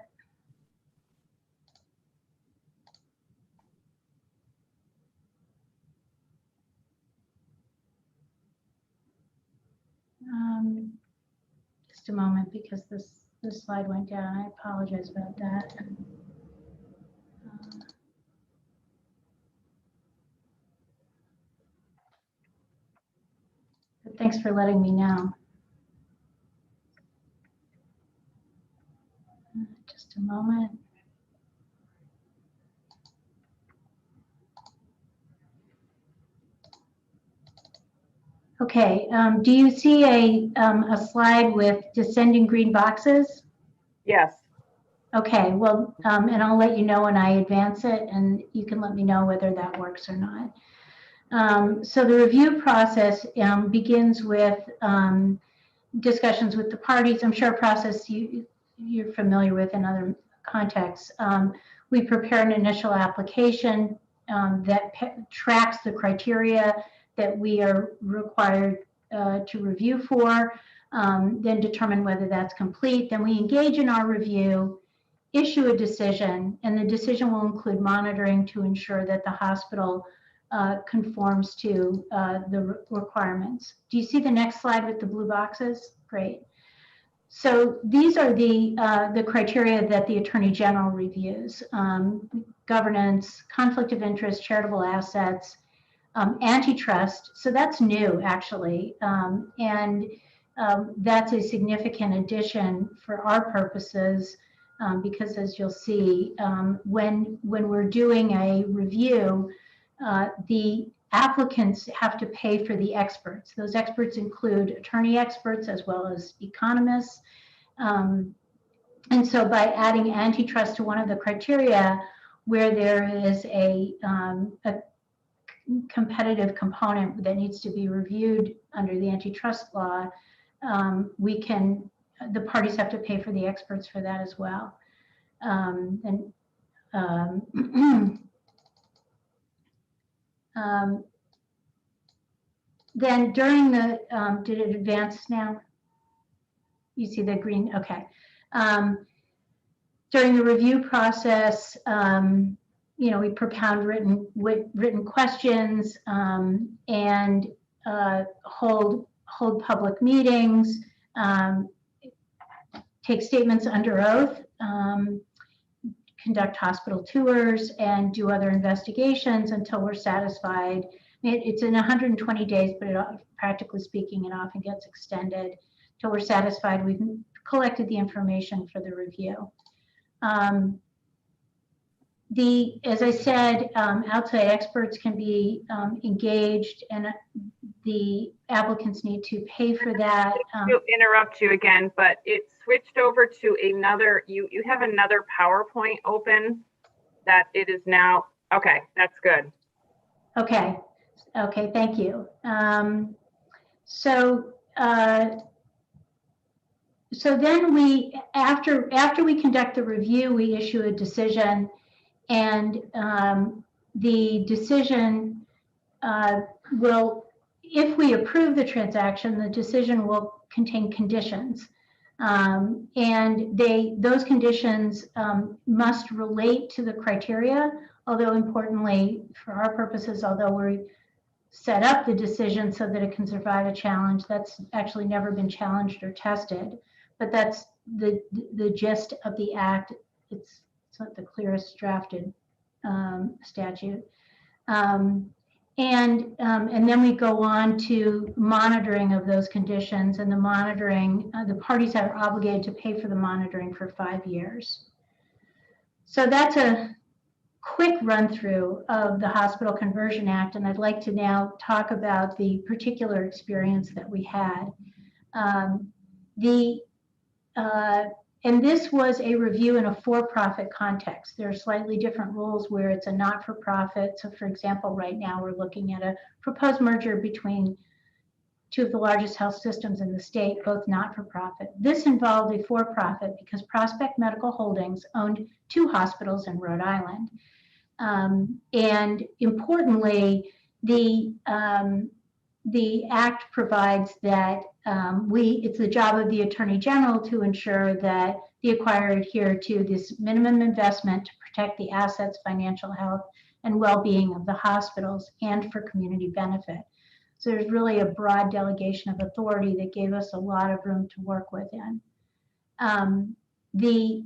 Just a moment, because this slide went down. I apologize about that. But thanks for letting me know. Just a moment. Okay, do you see a slide with descending green boxes? Yes. Okay, well, and I'll let you know when I advance it, and you can let me know whether that works or not. So the review process begins with discussions with the parties. I'm sure a process you're familiar with in other contexts. We prepare an initial application that tracks the criteria that we are required to review for, then determine whether that's complete. Then we engage in our review, issue a decision, and the decision will include monitoring to ensure that the hospital conforms to the requirements. Do you see the next slide with the blue boxes? Great. So these are the criteria that the Attorney General reviews: governance, conflict of interest, charitable assets, antitrust. So that's new, actually, and that's a significant addition for our purposes, because as you'll see, when we're doing a review, the applicants have to pay for the experts. Those experts include attorney experts as well as economists. And so by adding antitrust to one of the criteria where there is a competitive component that needs to be reviewed under the antitrust law, the parties have to pay for the experts for that as well. Then during the, did it advance now? You see the green, okay. During the review process, we propound written questions and hold public meetings, take statements under oath, conduct hospital tours, and do other investigations until we're satisfied. It's in 120 days, but practically speaking, it often gets extended till we're satisfied we've collected the information for the review. As I said, outside experts can be engaged, and the applicants need to pay for that. To interrupt you again, but it switched over to another, you have another PowerPoint open that it is now, okay, that's good. Okay, thank you. So then after we conduct the review, we issue a decision, and the decision will, if we approve the transaction, the decision will contain conditions. And those conditions must relate to the criteria, although importantly, for our purposes, although we set up the decision so that it can survive a challenge, that's actually never been challenged or tested. But that's the gist of the act. It's not the clearest drafted statute. And then we go on to monitoring of those conditions, and the monitoring, the parties are obligated to pay for the monitoring for 5 years. So that's a quick run through of the Hospital Conversion Act, and I'd like to now talk about the particular experience that we had. and this was a review in a for-profit context. There are slightly different rules where it's a not-for-profit. So for example, right now we're looking at a proposed merger between two of the largest health systems in the state, both not-for-profit. This involved a for-profit because Prospect Medical Holdings owned 2 hospitals in Rhode Island. And importantly, the act provides that it's the job of the Attorney General to ensure that the acquirer adhere to this minimum investment to protect the assets, financial health, and well-being of the hospitals and for community benefit. So there's really a broad delegation of authority that gave us a lot of room to work within. The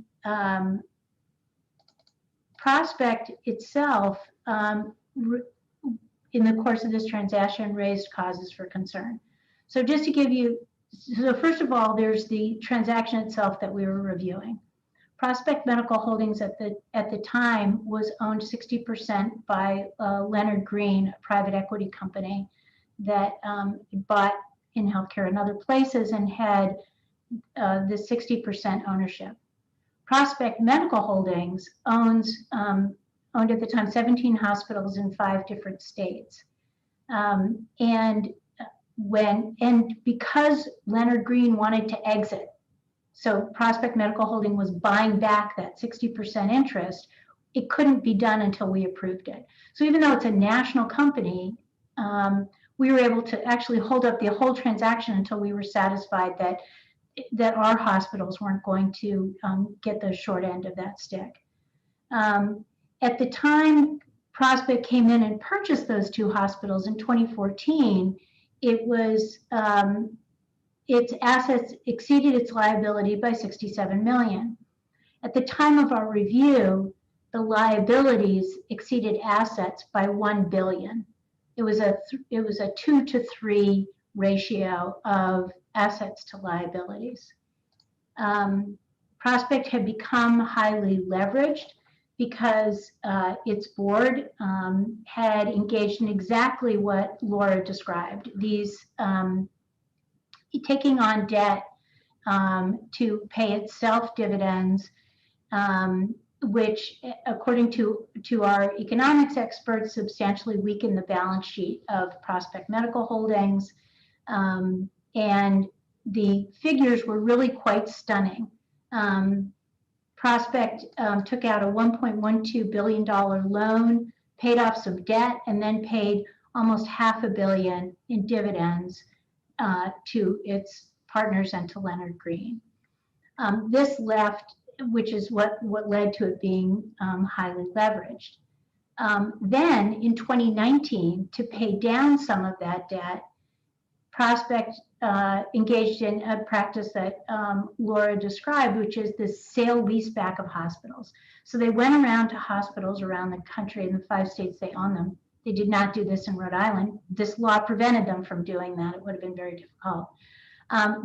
prospect itself, in the course of this transaction, raised causes for concern. So just to give you, so first of all, there's the transaction itself that we were reviewing. Prospect Medical Holdings at the time was owned 60% by Leonard Green, a private equity company that bought in healthcare and other places and had the 60% ownership. Prospect Medical Holdings owned at the time 17 hospitals in 5 different states. And because Leonard Green wanted to exit, so Prospect Medical Holding was buying back that 60% interest, it couldn't be done until we approved it. So even though it's a national company, we were able to actually hold up the whole transaction until we were satisfied that our hospitals weren't going to get the short end of that stick. At the time Prospect came in and purchased those 2 hospitals in 2014, it was its assets exceeded its liability by $67 million. At the time of our review, the liabilities exceeded assets by $1 billion. It was a 2-to-3 ratio of assets to liabilities. Prospect had become highly leveraged because its board had engaged in exactly what Laura described, these taking on debt to pay itself dividends, which according to our economics experts substantially weakened the balance sheet of Prospect Medical Holdings. And the figures were really quite stunning. Prospect took out a $1.12 billion loan, paid off some debt, and then paid almost $500 million in dividends to its partners and to Leonard Green. This left, which is what led to it being highly leveraged. Then in 2019, to pay down some of that debt, Prospect engaged in a practice that Laura described, which is the sale leaseback of hospitals. So they went around to hospitals around the country in the 5 states they own them. They did not do this in Rhode Island. This law prevented them from doing that. It would have been very difficult.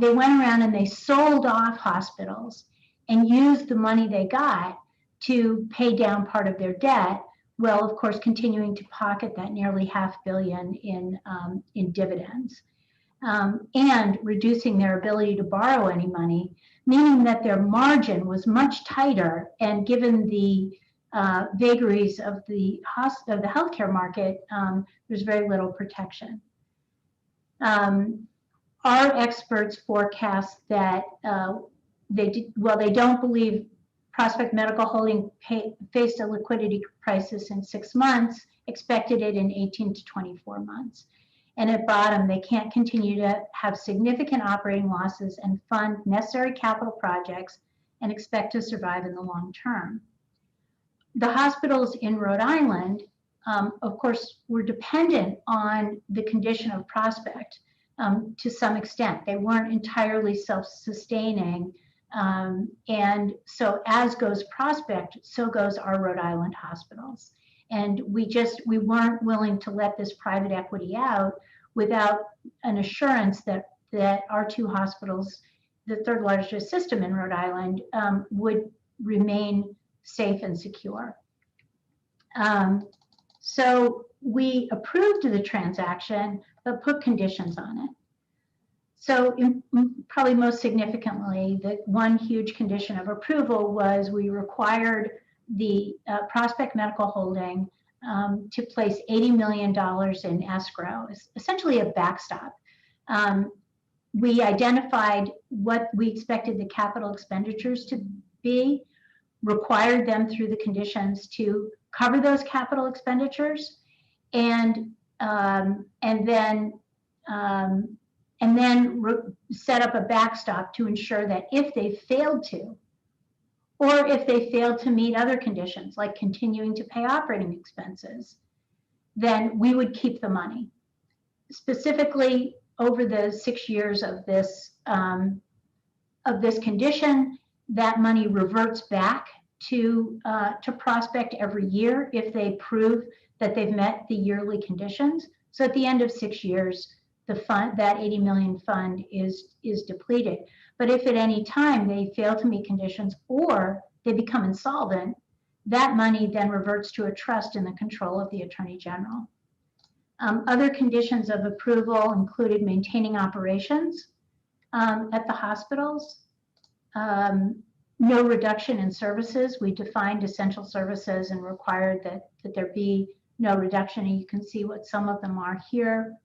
They went around and they sold off hospitals and used the money they got to pay down part of their debt, while of course continuing to pocket that nearly $500 million in dividends. And reducing their ability to borrow any money, meaning that their margin was much tighter. And given the vagaries of the healthcare market, there's very little protection. Our experts forecast that they don't believe Prospect Medical Holding faced a liquidity crisis in 6 months, expected it in 18 to 24 months. And at bottom, they can't continue to have significant operating losses and fund necessary capital projects and expect to survive in the long term. The hospitals in Rhode Island, of course, were dependent on the condition of Prospect to some extent. They weren't entirely self-sustaining. And so as goes Prospect, so goes our Rhode Island hospitals. And we weren't willing to let this private equity out without an assurance that our 2 hospitals, the 3rd largest system in Rhode Island, would remain safe and secure. So we approved the transaction, but put conditions on it. So probably most significantly, the one huge condition of approval was we required the Prospect Medical Holding to place $80 million in escrow, essentially a backstop. We identified what we expected the capital expenditures to be, required them through the conditions to cover those capital expenditures, and then set up a backstop to ensure that if they failed to, or if they failed to meet other conditions, like continuing to pay operating expenses, then we would keep the money. Specifically, over the 6 years of this condition, that money reverts back to Prospect every year if they prove that they've met the yearly conditions. So at the end of 6 years, the fund, that 80 million fund is depleted. But if at any time they fail to meet conditions or they become insolvent, that money then reverts to a trust in the control of the Attorney General. Other conditions of approval included maintaining operations at the hospitals, no reduction in services. We defined essential services and required that there be no reduction, and you can see what some of them are here.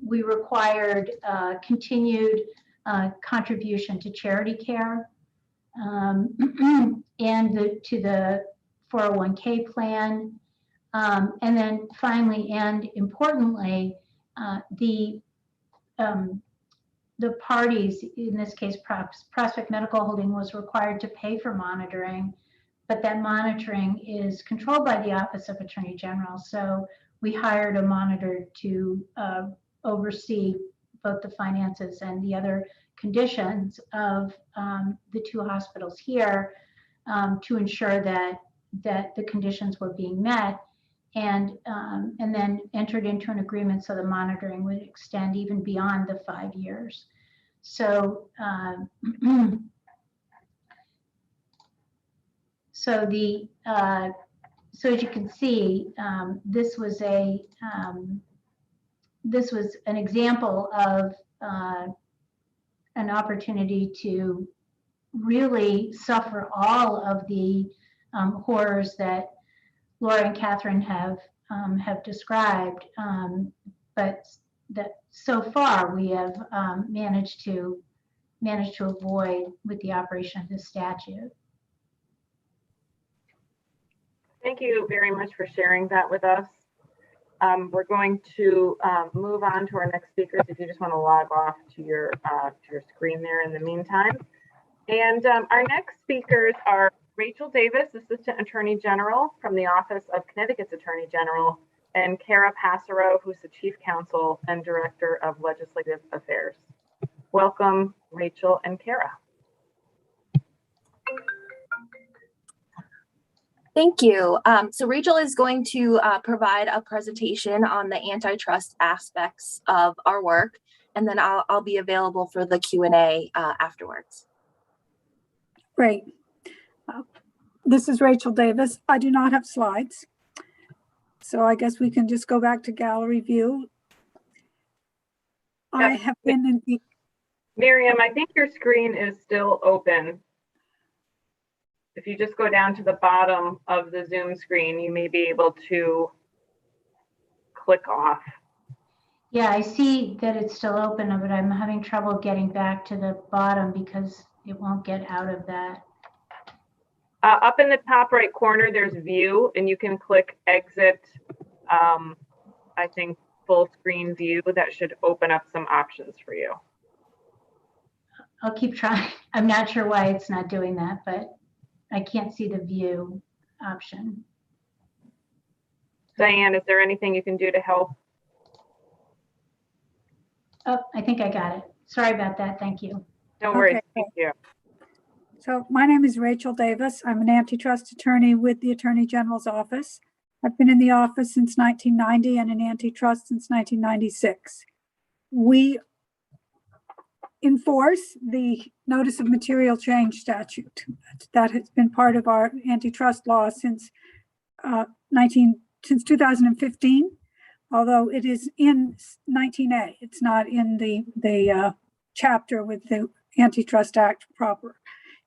We required continued contribution to charity care and to the 401k plan. And then finally, and importantly, the parties, in this case, Prospect Medical Holding, was required to pay for monitoring, but that monitoring is controlled by the Office of Attorney General. So we hired a monitor to oversee both the finances and the other conditions of the two hospitals here to ensure that the conditions were being met, and then entered into an agreement so the monitoring would extend even beyond the 5 years. So so as you can see, this was an example of an opportunity to really suffer all of the horrors that Laura and Catherine have described, but that so far we have managed to avoid with the operation of this statute. Thank you very much for sharing that with us. We're going to move on to our next speakers. If you just want to log off to your screen there in the meantime. And our next speakers are Rachel Davis, Assistant Attorney General from the Office of Connecticut's Attorney General, and Kara Passero, who's the Chief Counsel and Director of Legislative Affairs. Welcome, Rachel and Kara. Thank you. So Rachel is going to provide a presentation on the antitrust aspects of our work, and then I'll be available for the Q&A afterwards. Great. This is Rachel Davis. I do not have slides, so I guess we can just go back to gallery view. I have been in the... Miriam, I think your screen is still open. If you just go down to the bottom of the Zoom screen, you may be able to click off. Yeah, I see that it's still open, but I'm having trouble getting back to the bottom because it won't get out of that. Up in the top right corner, there's view, and you can click exit, I think, full screen view. That should open up some options for you. I'll keep trying. I'm not sure why it's not doing that, but I can't see the view option. Diane, is there anything you can do to help? Oh, I think I got it. Sorry about that. Thank you. Don't worry. Okay. Thank you. So my name is Rachel Davis. I'm an antitrust attorney with the Attorney General's office. I've been in the office since 1990 and in antitrust since 1996. We enforce the Notice of Material Change statute. That has been part of our antitrust law since 2015. although it is in 19A. It's not in the chapter with the Antitrust Act proper.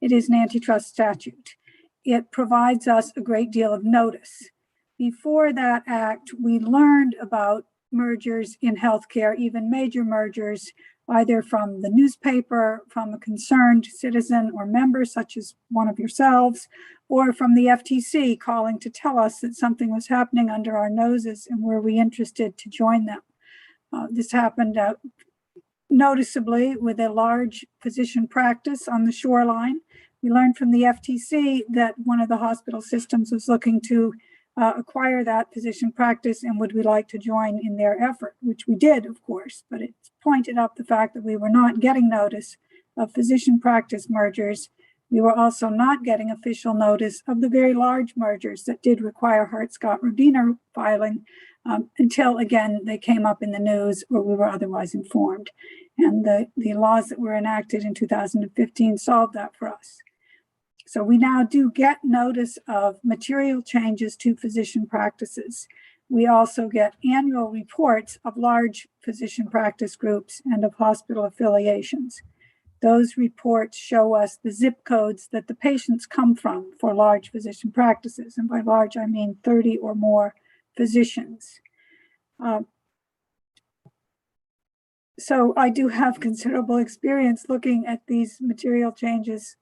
It is an antitrust statute. It provides us a great deal of notice. Before that act, we learned about mergers in healthcare, even major mergers, either from the newspaper, from a concerned citizen or member, such as one of yourselves, or from the FTC calling to tell us that something was happening under our noses and were we interested to join them. This happened noticeably with a large physician practice on the shoreline. We learned from the FTC that one of the hospital systems was looking to acquire that physician practice and would we like to join in their effort, which we did, of course, but it pointed up the fact that we were not getting notice of physician practice mergers. We were also not getting official notice of the very large mergers that did require Hart-Scott-Rodino filing until, again, they came up in the news or we were otherwise informed. And the laws that were enacted in 2015 solved that for us. So we now do get notice of material changes to physician practices. We also get annual reports of large physician practice groups and of hospital affiliations. Those reports show us the zip codes that the patients come from for large physician practices. And by large, I mean 30 or more physicians. So I do have considerable experience looking at these material changes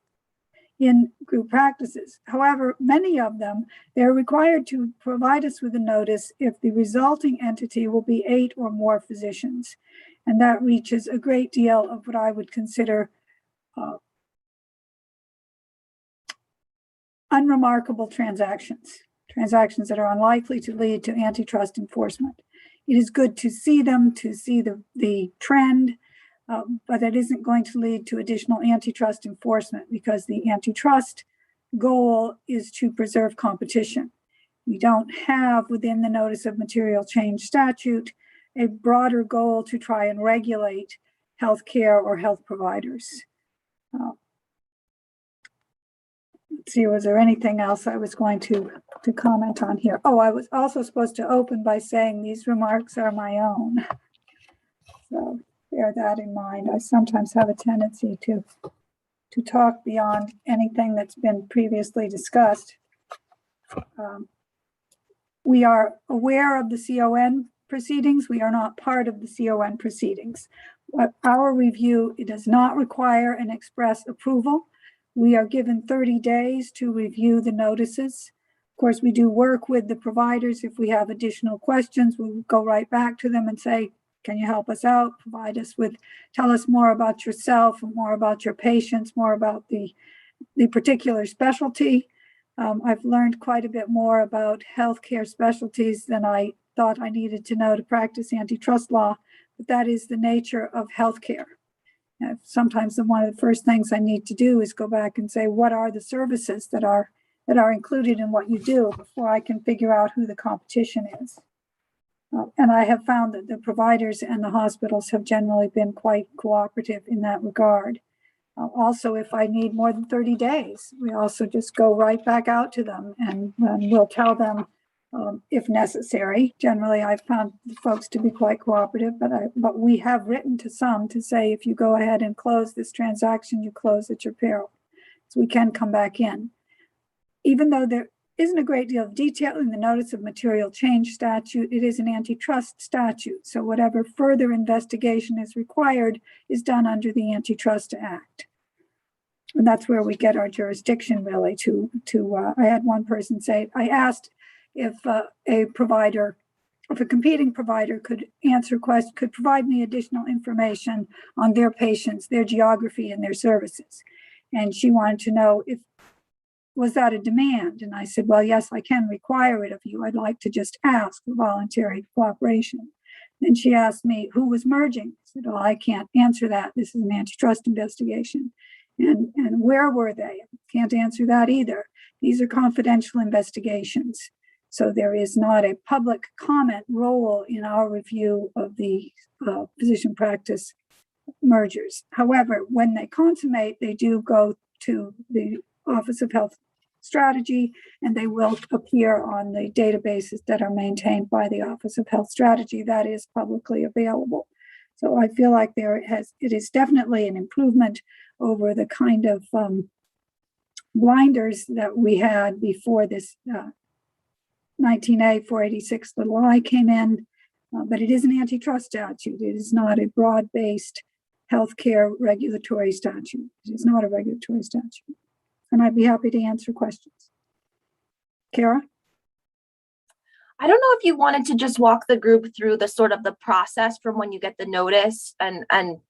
in group practices. However, many of them, they're required to provide us with a notice if the resulting entity will be 8 or more physicians. And that reaches a great deal of what I would consider unremarkable transactions that are unlikely to lead to antitrust enforcement. It is good to see them, to see the trend, but it isn't going to lead to additional antitrust enforcement because the antitrust goal is to preserve competition. We don't have within the Notice of Material Change statute a broader goal to try and regulate healthcare or health providers. Let's see, was there anything else I was going to comment on here? Oh, I was also supposed to open by saying these remarks are my own. So bear that in mind. I sometimes have a tendency to talk beyond anything that's been previously discussed. We are aware of the CON proceedings. We are not part of the CON proceedings. But our review, it does not require an express approval. We are given 30 days to review the notices. Of course, we do work with the providers. If we have additional questions, we go right back to them and say, can you help us out? Provide us with, tell us more about yourself, more about your patients, more about the particular specialty. I've learned quite a bit more about healthcare specialties than I thought I needed to know to practice antitrust law, but that is the nature of healthcare. Sometimes one of the first things I need to do is go back and say, what are the services that are included in what you do before I can figure out who the competition is. And I have found that the providers and the hospitals have generally been quite cooperative in that regard. Also, if I need more than 30 days, we also just go right back out to them and we'll tell them if necessary. Generally, I've found the folks to be quite cooperative, but we have written to some to say, if you go ahead and close this transaction, you close at your peril. So we can come back in. Even though there isn't a great deal of detail in the Notice of Material Change statute, it is an antitrust statute. So whatever further investigation is required is done under the Antitrust Act. And that's where we get our jurisdiction really I had one person say, I asked if a competing provider could provide me additional information on their patients, their geography, and their services. And she wanted to know was that a demand? And I said, well, yes, I can require it of you. I'd like to just ask for voluntary cooperation. Then she asked me who was merging. I said, well, I can't answer that. This is an antitrust investigation. And where were they? Can't answer that either. These are confidential investigations. So there is not a public comment role in our review of the physician practice mergers. However, when they consummate, they do go to the Office of Health Strategy, and they will appear on the databases that are maintained by the Office of Health Strategy. That is publicly available. So I feel like it is definitely an improvement over the kind of blinders that we had before this 19A 486 little I came in, but it is an antitrust statute. It is not a broad-based healthcare regulatory statute. It is not a regulatory statute. And I'd be happy to answer questions. Kara? I don't know if you wanted to just walk the group through the sort of the process from when you get the notice and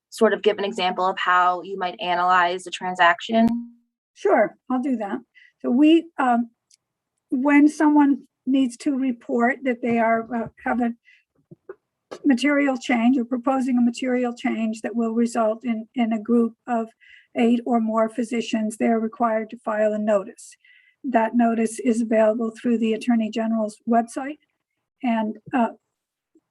sort of give an example of how you might analyze a transaction. Sure, I'll do that. So when someone needs to report that they are have a material change or proposing a material change that will result in a group of 8 or more physicians, they're required to file a notice. That notice is available through the Attorney General's website. And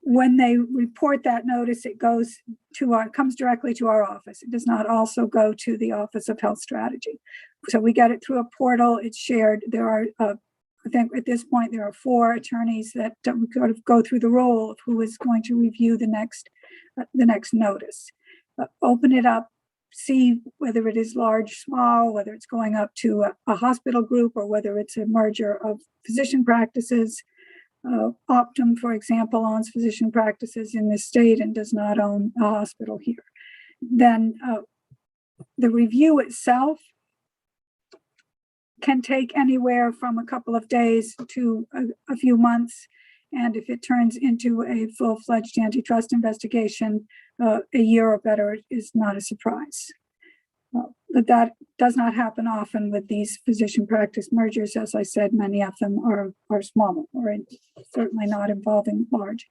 when they report that notice, it comes directly to our office. It does not also go to the Office of Health Strategy. So we get it through a portal. It's shared. There are, I think at this point, there are 4 attorneys that sort of go through the role of who is going to review the next notice. Open it up, see whether it is large, small, whether it's going up to a hospital group or whether it's a merger of physician practices. Optum, for example, owns physician practices in this state and does not own a hospital here. Then the review itself can take anywhere from a couple of days to a few months. And if it turns into a full-fledged antitrust investigation, a year or better is not a surprise. But that does not happen often with these physician practice mergers. As I said, many of them are small or certainly not involving large.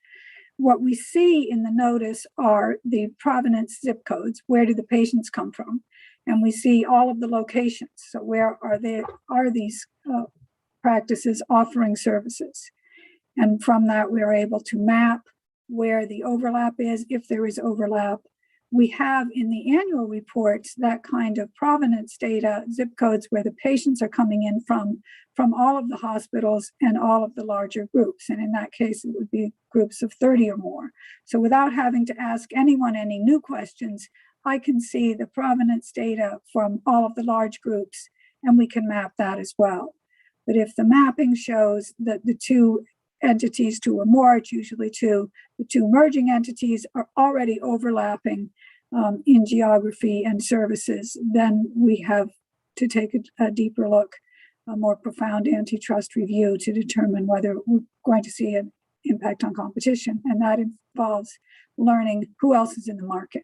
What we see in the notice are the provenance zip codes. Where do the patients come from? And we see all of the locations. So where are these practices offering services? And from that, we are able to map where the overlap is, if there is overlap. We have in the annual reports that kind of provenance data, zip codes where the patients are coming in from all of the hospitals and all of the larger groups. And in that case, it would be groups of 30 or more. So without having to ask anyone any new questions, I can see the provenance data from all of the large groups, and we can map that as well. But if the mapping shows that the 2 entities, 2 or more, it's usually 2, the 2 merging entities are already overlapping in geography and services, then we have to take a deeper look, a more profound antitrust review to determine whether we're going to see an impact on competition. And that involves learning who else is in the market.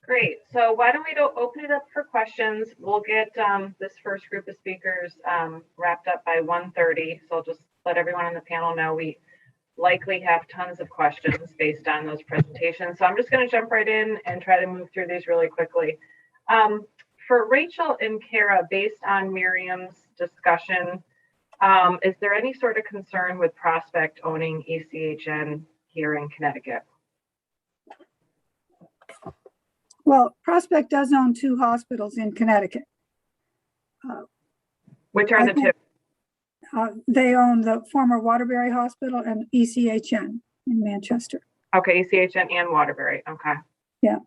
Great. So why don't we open it up for questions? We'll get this first group of speakers wrapped up by 1:30. So I'll just let everyone on the panel know we likely have tons of questions based on those presentations. So I'm just going to jump right in and try to move through these really quickly. For Rachel and Kara, based on Miriam's discussion, is there any sort of concern with Prospect owning ECHN here in Connecticut? Well, Prospect does own 2 hospitals in Connecticut. Which are the 2? They own the former Waterbury Hospital and ECHN in Manchester. Okay, ECHN and Waterbury. Okay. Yeah.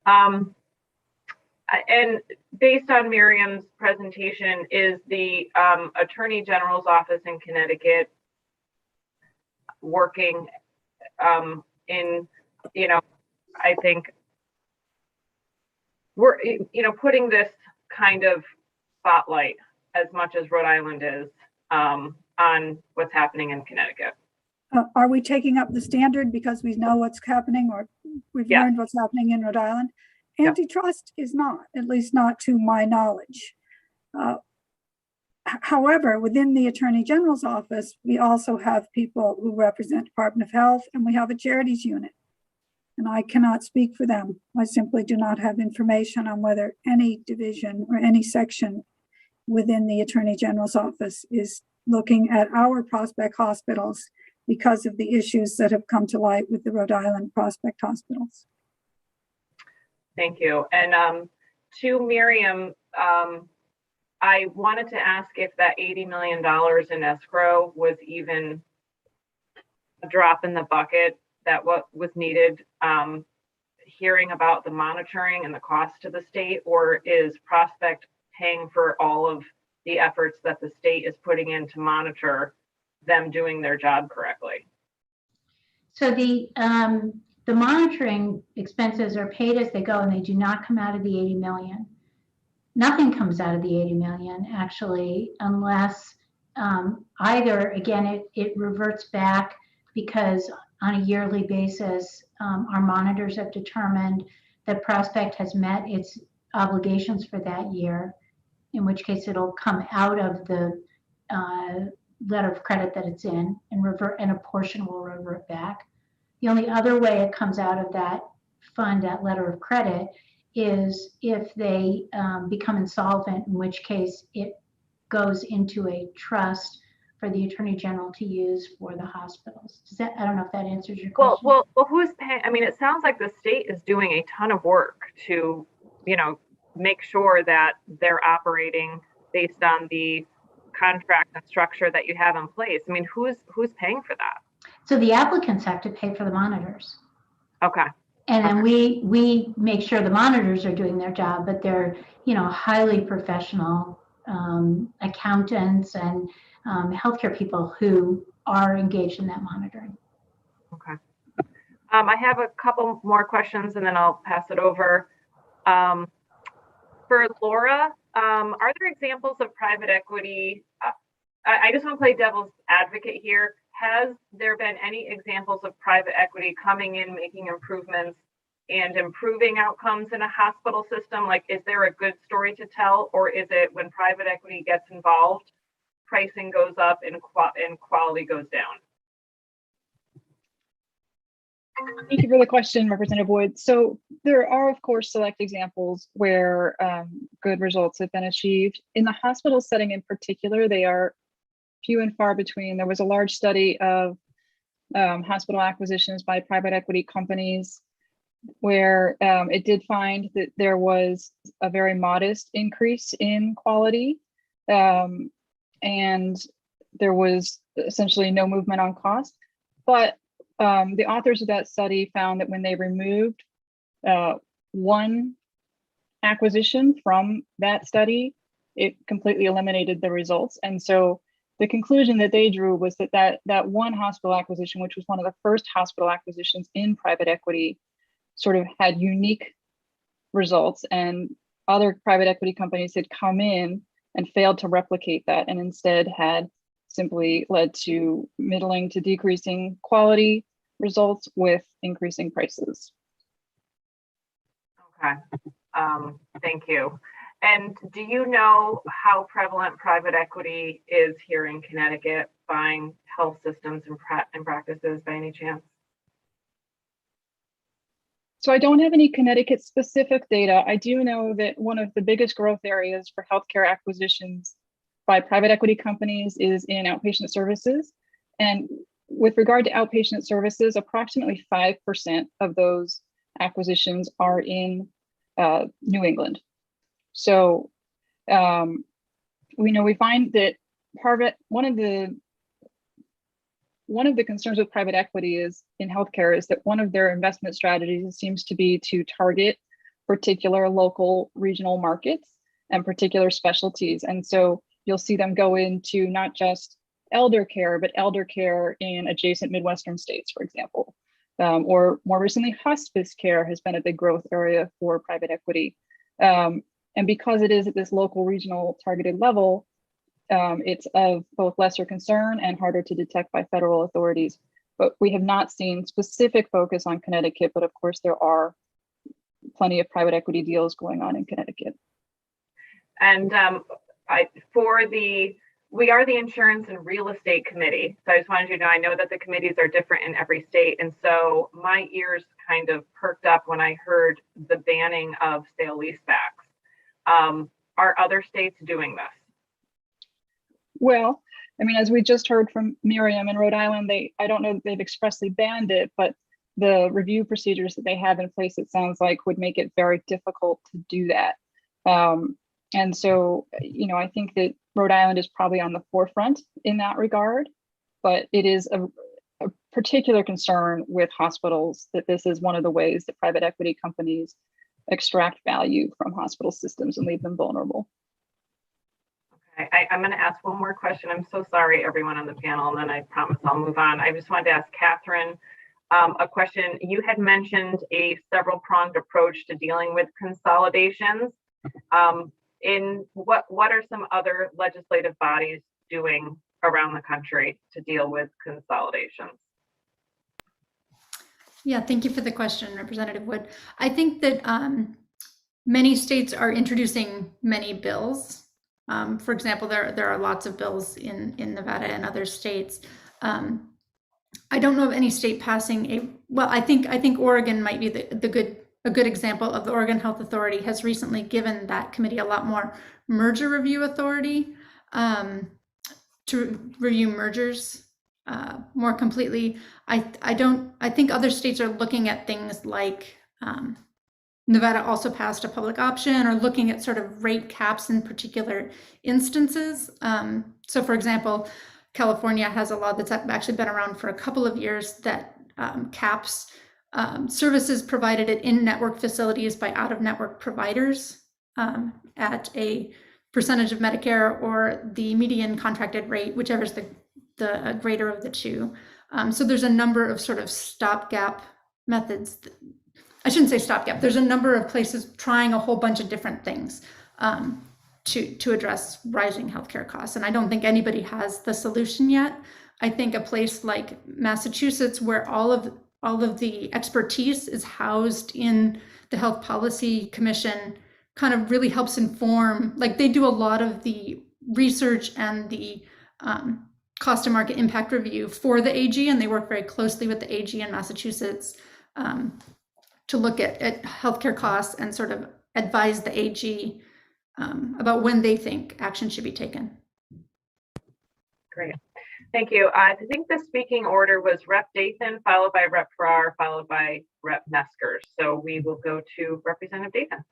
And based on Miriam's presentation, is the Attorney General's office in Connecticut working in, I think we're, putting this kind of spotlight as much as Rhode Island is on what's happening in Connecticut. Are we taking up the standard because we know what's happening or we've learned what's happening in Rhode Island? Antitrust is not, at least not to my knowledge. However, within the Attorney General's office, we also have people who represent Department of Health, and we have a charities unit. And I cannot speak for them. I simply do not have information on whether any division or any section within the Attorney General's office is looking at our Prospect hospitals because of the issues that have come to light with the Rhode Island Prospect hospitals. Thank you. And to Miriam, I wanted to ask if that $80 million in escrow was even a drop in the bucket, that what was needed, hearing about the monitoring and the cost to the state, or is Prospect paying for all of the efforts that the state is putting in to monitor them doing their job correctly? So the monitoring expenses are paid as they go, and they do not come out of the 80 million. Nothing comes out of the 80 million, actually, unless either, again, it reverts back because on a yearly basis, our monitors have determined that Prospect has met its obligations for that year, in which case it'll come out of the letter of credit that it's in and a portion will revert back. The only other way it comes out of that fund, that letter of credit, is if they become insolvent, in which case it goes into a trust for the Attorney General to use for the hospitals. Does that, I don't know if that answers your question. Well, who's paying? I mean, it sounds like the state is doing a ton of work to, make sure that they're operating based on the contract and structure that you have in place. I mean, who's paying for that? So the applicants have to pay for the monitors. Okay. And then we make sure the monitors are doing their job, but they're, highly professional accountants and healthcare people who are engaged in that monitoring. Okay. I have a couple more questions and then I'll pass it over. For Laura, are there examples of private equity? I just want to play devil's advocate here. Has there been any examples of private equity coming in, making improvements and improving outcomes in a hospital system? Like, is there a good story to tell, or is it when private equity gets involved, pricing goes up and quality goes down? Thank you for the question, Representative Wood. So there are, of course, select examples where good results have been achieved. In the hospital setting in particular, they are few and far between. There was a large study of hospital acquisitions by private equity companies where it did find that there was a very modest increase in quality, and there was essentially no movement on cost. But the authors of that study found that when they removed one acquisition from that study, it completely eliminated the results. And so the conclusion that they drew was that one hospital acquisition, which was one of the first hospital acquisitions in private equity, sort of had unique results, and other private equity companies had come in and failed to replicate that, and instead had simply led to middling to decreasing quality results with increasing prices. Okay, thank you. And do you know how prevalent private equity is here in Connecticut, buying health systems and practices by any chance? So I don't have any Connecticut specific data. I do know that one of the biggest growth areas for healthcare acquisitions by private equity companies is in outpatient services. And with regard to outpatient services, approximately 5% of those acquisitions are in New England. So we find that one of the concerns with private equity is in healthcare is that one of their investment strategies seems to be to target particular local regional markets and particular specialties. And so you'll see them go into not just elder care, but elder care in adjacent Midwestern states, for example. Or more recently, hospice care has been a big growth area for private equity. And because it is at this local regional targeted level, it's of both lesser concern and harder to detect by federal authorities. But we have not seen specific focus on Connecticut, but of course there are plenty of private equity deals going on in Connecticut. And we are the Insurance and Real Estate Committee. So I just wanted you to know, I know that the committees are different in every state. And so my ears kind of perked up when I heard the banning of sale leasebacks. Are other states doing this? Well, I mean, as we just heard from Miriam in Rhode Island, I don't know that they've expressly banned it, but the review procedures that they have in place, it sounds like, would make it very difficult to do that. And so, I think that Rhode Island is probably on the forefront in that regard, but it is a particular concern with hospitals that this is one of the ways that private equity companies extract value from hospital systems and leave them vulnerable. Okay, I'm going to ask one more question. I'm so sorry, everyone on the panel, and then I promise I'll move on. I just wanted to ask Catherine a question. You had mentioned a several-pronged approach to dealing with consolidations. In what are some other legislative bodies doing around the country to deal with consolidations? Yeah, thank you for the question, Representative Wood. I think that many states are introducing many bills. For example, there are lots of bills in Nevada and other states. I don't know of any state passing I think Oregon might be a good example of. The Oregon Health Authority has recently given that committee a lot more merger review authority to review mergers more completely. I think other states are looking at things like Nevada also passed a public option, or looking at sort of rate caps in particular instances. So for example, California has a law that's actually been around for a couple of years that caps services provided at in-network facilities by out-of-network providers at a percentage of Medicare or the median contracted rate, whichever is the greater of the two. So there's a number of sort of stopgap methods. I shouldn't say stopgap. There's a number of places trying a whole bunch of different things to address rising healthcare costs. And I don't think anybody has the solution yet. I think a place like Massachusetts, where all of the expertise is housed in the Health Policy Commission, kind of really helps inform, like they do a lot of the research and the cost and market impact review for the AG, and they work very closely with the AG in Massachusetts to look at healthcare costs and sort of advise the AG about when they think action should be taken. Great. Thank you. I think the speaking order was Rep. Dathan, followed by Rep. Farrar, followed by Rep. Meskers. So we will go to Representative Dathan.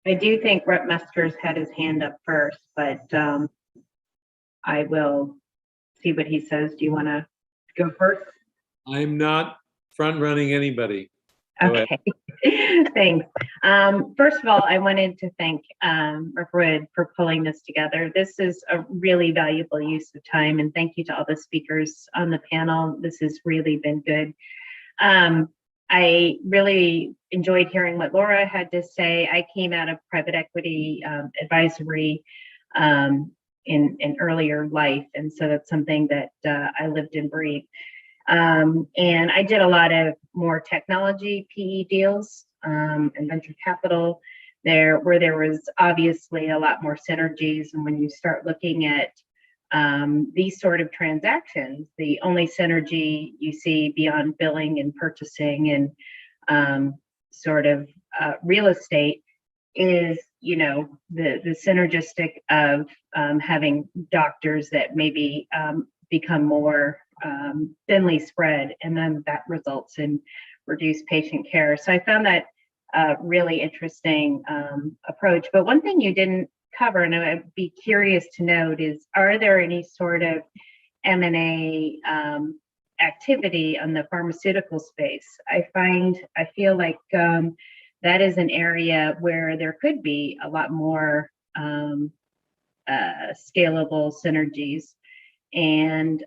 I do think Rep. Meskers had his hand up first, but I will see what he says. Do you want to go first? I'm not front running anybody. Go ahead. Okay, thanks. First of all, I wanted to thank Rep. Wood for pulling this together. This is a really valuable use of time, and thank you to all the speakers on the panel. This has really been good. I really enjoyed hearing what Laura had to say. I came out of private equity advisory in earlier life, and so that's something that I lived and breathed. And I did a lot of more technology PE deals and venture capital where there was obviously a lot more synergies. And when you start looking at these sort of transactions, the only synergy you see beyond billing and purchasing and sort of real estate is, the synergistic of having doctors that maybe become more thinly spread, and then that results in reduced patient care. So I found that really interesting approach. But one thing you didn't cover, and I'd be curious to note, is are there any sort of M&A activity on the pharmaceutical space? I feel like that is an area where there could be a lot more scalable synergies. And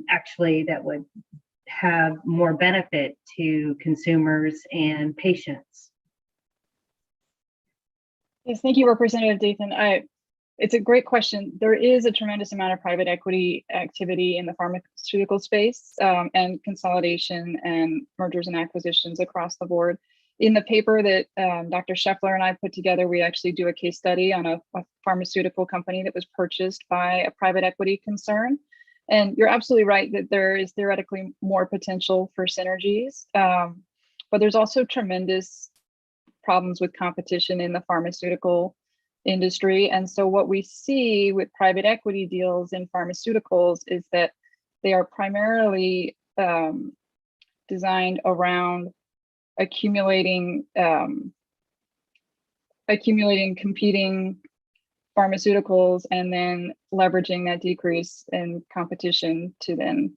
actually that would have more benefit to consumers and patients. Yes, thank you, Representative Dathan. It's a great question. There is a tremendous amount of private equity activity in the pharmaceutical space and consolidation and mergers and acquisitions across the board. In the paper that Dr. Scheffler and I put together, we actually do a case study on a pharmaceutical company that was purchased by a private equity concern. And you're absolutely right that there is theoretically more potential for synergies, but there's also tremendous problems with competition in the pharmaceutical industry. And so what we see with private equity deals in pharmaceuticals is that they are primarily designed around accumulating competing pharmaceuticals and then leveraging that decrease in competition to then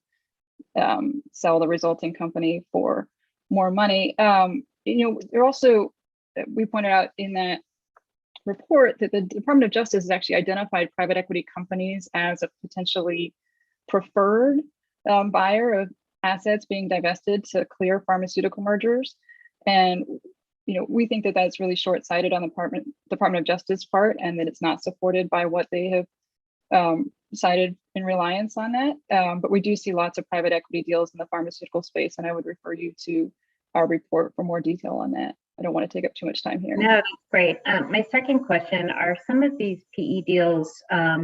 sell the resulting company for more money. There also, we pointed out in that report that the Department of Justice has actually identified private equity companies as a potentially preferred buyer of assets being divested to clear pharmaceutical mergers. And we think that that's really short-sighted on the Department of Justice part, and that it's not supported by what they have cited in reliance on that. But we do see lots of private equity deals in the pharmaceutical space, and I would refer you to our report for more detail on that. I don't want to take up too much time here. No, that's great. My second question, are some of these PE deals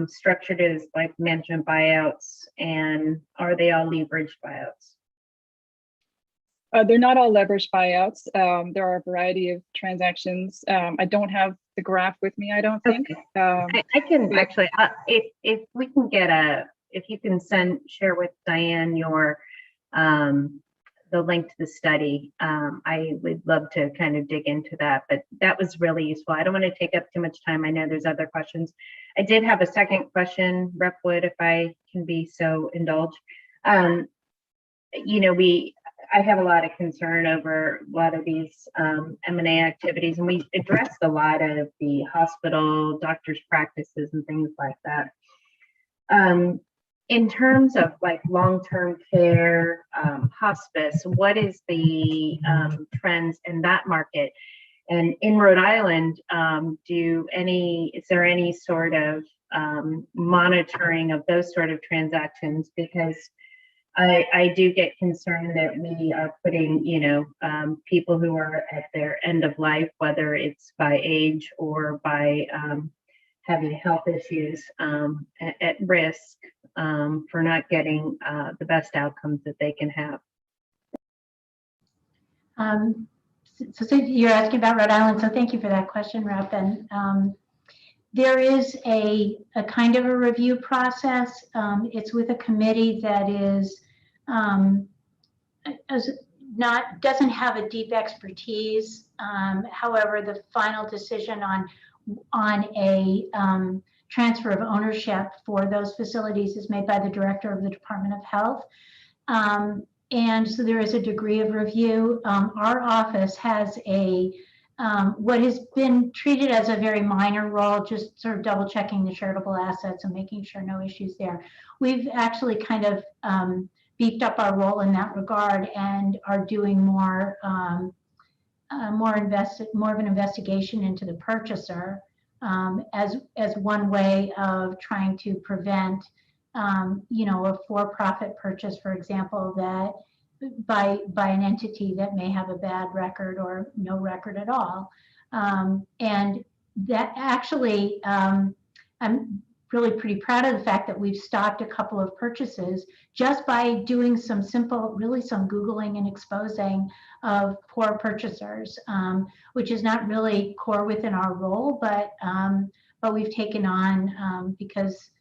structured as like management buyouts, and are they all leveraged buyouts? They're not all leveraged buyouts. There are a variety of transactions. I don't have the graph with me, I don't think. Okay. I can actually, if we can get if you can share with Diane your, the link to the study, I would love to kind of dig into that, but that was really useful. I don't want to take up too much time. I know there's other questions. I did have a second question, Rep Wood, if I can be so indulged. I have a lot of concern over a lot of these M&A activities, and we addressed a lot of the hospital, doctors' practices, and things like that. In terms of like long-term care, hospice, what is the trends in that market? And in Rhode Island, is there any sort of monitoring of those sort of transactions? Because I do get concerned that we are putting, people who are at their end of life, whether it's by age or by having health issues, at risk for not getting the best outcomes that they can have. So you're asking about Rhode Island, so thank you for that question, Rep. And there is a kind of a review process. It's with a committee that is doesn't have a deep expertise. However, the final decision on a transfer of ownership for those facilities is made by the director of the Department of Health. And so there is a degree of review. Our office has what has been treated as a very minor role, just sort of double checking the charitable assets and making sure no issues there. We've actually kind of beefed up our role in that regard and are doing more of an investigation into the purchaser as one way of trying to prevent a for-profit purchase, for example, that by an entity that may have a bad record or no record at all. And that actually, I'm really pretty proud of the fact that we've stopped a couple of purchases just by doing some simple, really some Googling and exposing of poor purchasers, which is not really core within our role, but we've taken on because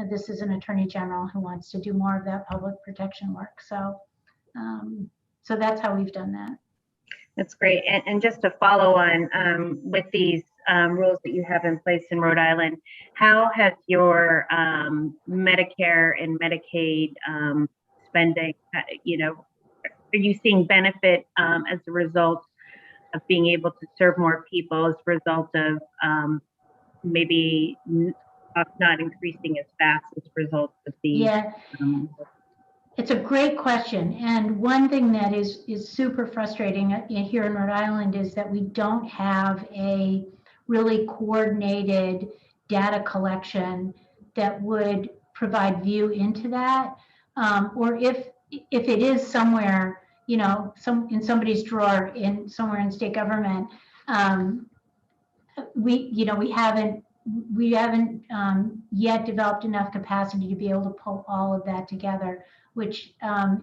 this is an attorney general who wants to do more of that public protection work. So that's how we've done that. That's great. And just to follow on with these rules that you have in place in Rhode Island, how has your Medicare and Medicaid spending, are you seeing benefit as a result of being able to serve more people, as a result of maybe not increasing as fast as a result of the? Yeah. It's a great question. And one thing that is super frustrating here in Rhode Island is that we don't have a really coordinated data collection that would provide view into that. Or if it is somewhere, in somebody's drawer somewhere in state government, we haven't yet developed enough capacity to be able to pull all of that together, which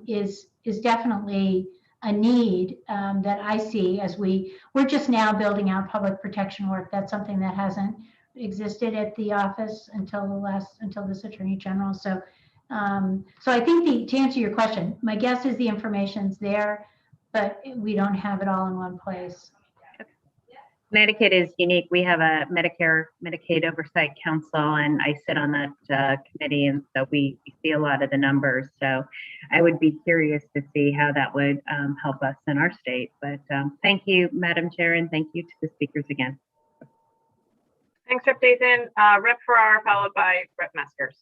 is definitely a need that I see as we're just now building out public protection work. That's something that hasn't existed at the office until this Attorney General. So I think to answer your question, my guess is the information's there. but we don't have it all in one place. Connecticut is unique. We have a Medicaid Oversight Council, and I sit on that committee, and so we see a lot of the numbers. So I would be curious to see how that would help us in our state. But thank you, Madam Chair, and thank you to the speakers again. Thanks, Rep. Dathan. Rep. Farrar, followed by Rep. Meskers.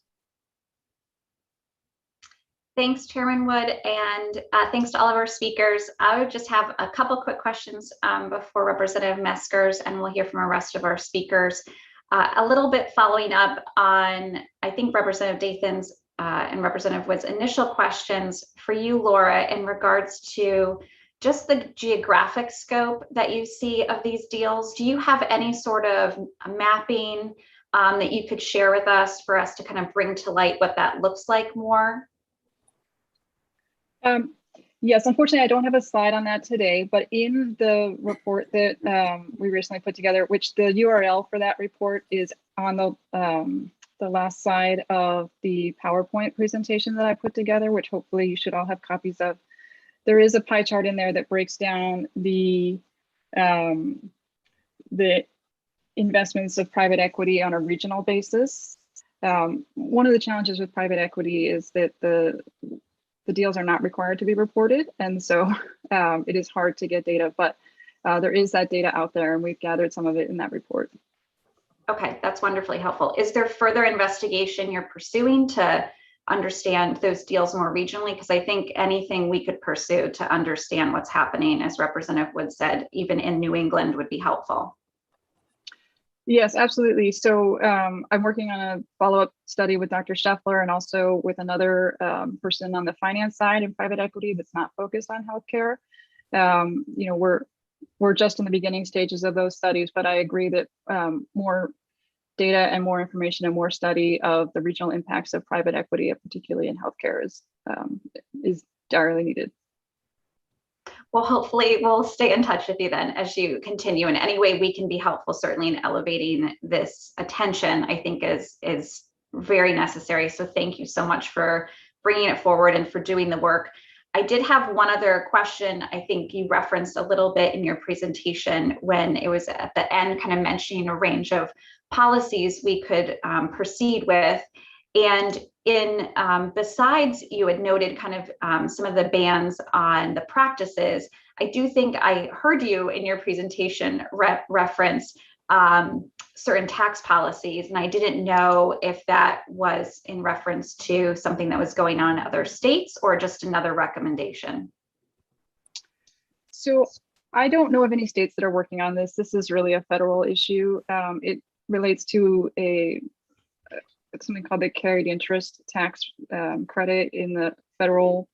Thanks, Chairman Wood, and thanks to all of our speakers. I would just have a couple quick questions before Representative Meskers, and we'll hear from the rest of our speakers. A little bit following up on, I think, Representative Dathan's and Representative Wood's initial questions for you, Laura, in regards to just the geographic scope that you see of these deals. Do you have any sort of mapping that you could share with us for us to kind of bring to light what that looks like more? Yes, unfortunately, I don't have a slide on that today, but in the report that we recently put together, which the URL for that report is on the last slide of the PowerPoint presentation that I put together, which hopefully you should all have copies of. There is a pie chart in there that breaks down the investments of private equity on a regional basis. One of the challenges with private equity is that the deals are not required to be reported. And so it is hard to get data, but there is that data out there, and we've gathered some of it in that report. Okay, that's wonderfully helpful. Is there further investigation you're pursuing to understand those deals more regionally? Because I think anything we could pursue to understand what's happening, as Representative Wood said, even in New England would be helpful. Yes, absolutely. So I'm working on a follow-up study with Dr. Scheffler and also with another person on the finance side in private equity that's not focused on healthcare. You know, we're just in the beginning stages of those studies, but I agree that more data and more information and more study of the regional impacts of private equity, particularly in healthcare, is direly needed. Well, hopefully we'll stay in touch with you then as you continue. In any way we can be helpful, certainly in elevating this attention, I think is very necessary. So thank you so much for bringing it forward and for doing the work. I did have one other question. I think you referenced a little bit in your presentation when it was at the end, kind of mentioning a range of policies we could proceed with. And in besides, you had noted kind of some of the bans on the practices. I do think I heard you in your presentation reference certain tax policies, and I didn't know if that was in reference to something that was going on in other states or just another recommendation. So I don't know of any states that are working on this. This is really a federal issue. It relates to something called the carried interest tax credit in the federal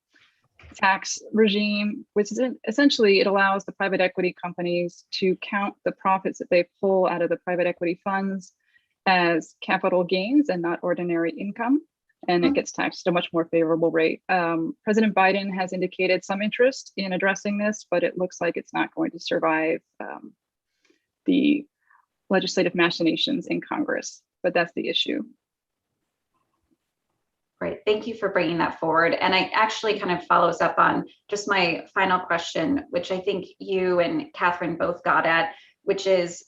tax regime, which is essentially it allows the private equity companies to count the profits that they pull out of the private equity funds as capital gains and not ordinary income. And it gets taxed at a much more favorable rate. President Biden has indicated some interest in addressing this, but it looks like it's not going to survive the legislative machinations in Congress, but that's the issue. Great, thank you for bringing that forward. And I actually kind of follows up on just my final question, which I think you and Catherine both got at, which is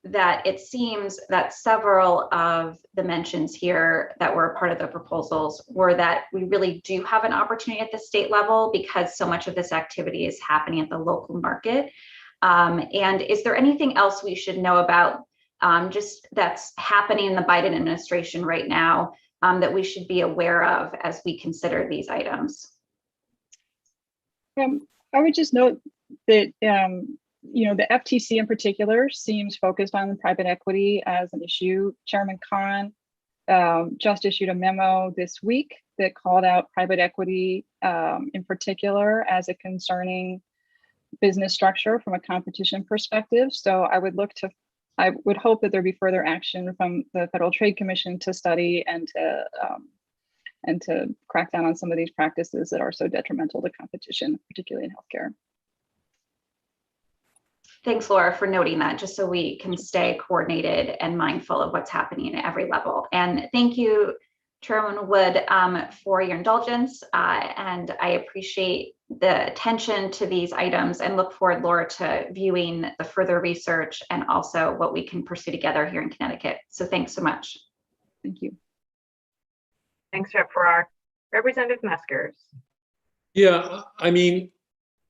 that it seems that several of the mentions here that were part of the proposals were that we really do have an opportunity at the state level because so much of this activity is happening at the local market. And is there anything else we should know about just that's happening in the Biden administration right now that we should be aware of as we consider these items? I would just note that you know, the FTC in particular seems focused on private equity as an issue. Chairman Khan just issued a memo this week that called out private equity in particular as a concerning business structure from a competition perspective. So I would hope that there be further action from the Federal Trade Commission to study and to crack down on some of these practices that are so detrimental to competition, particularly in healthcare. Thanks, Laura, for noting that, just so we can stay coordinated and mindful of what's happening at every level. And thank you, Chairman Wood, for your indulgence. And I appreciate the attention to these items and look forward, Laura, to viewing the further research and also what we can pursue together here in Connecticut. So thanks so much. Thank you. Thanks, Rep. Farrar. Representative Meskers. Yeah, I mean,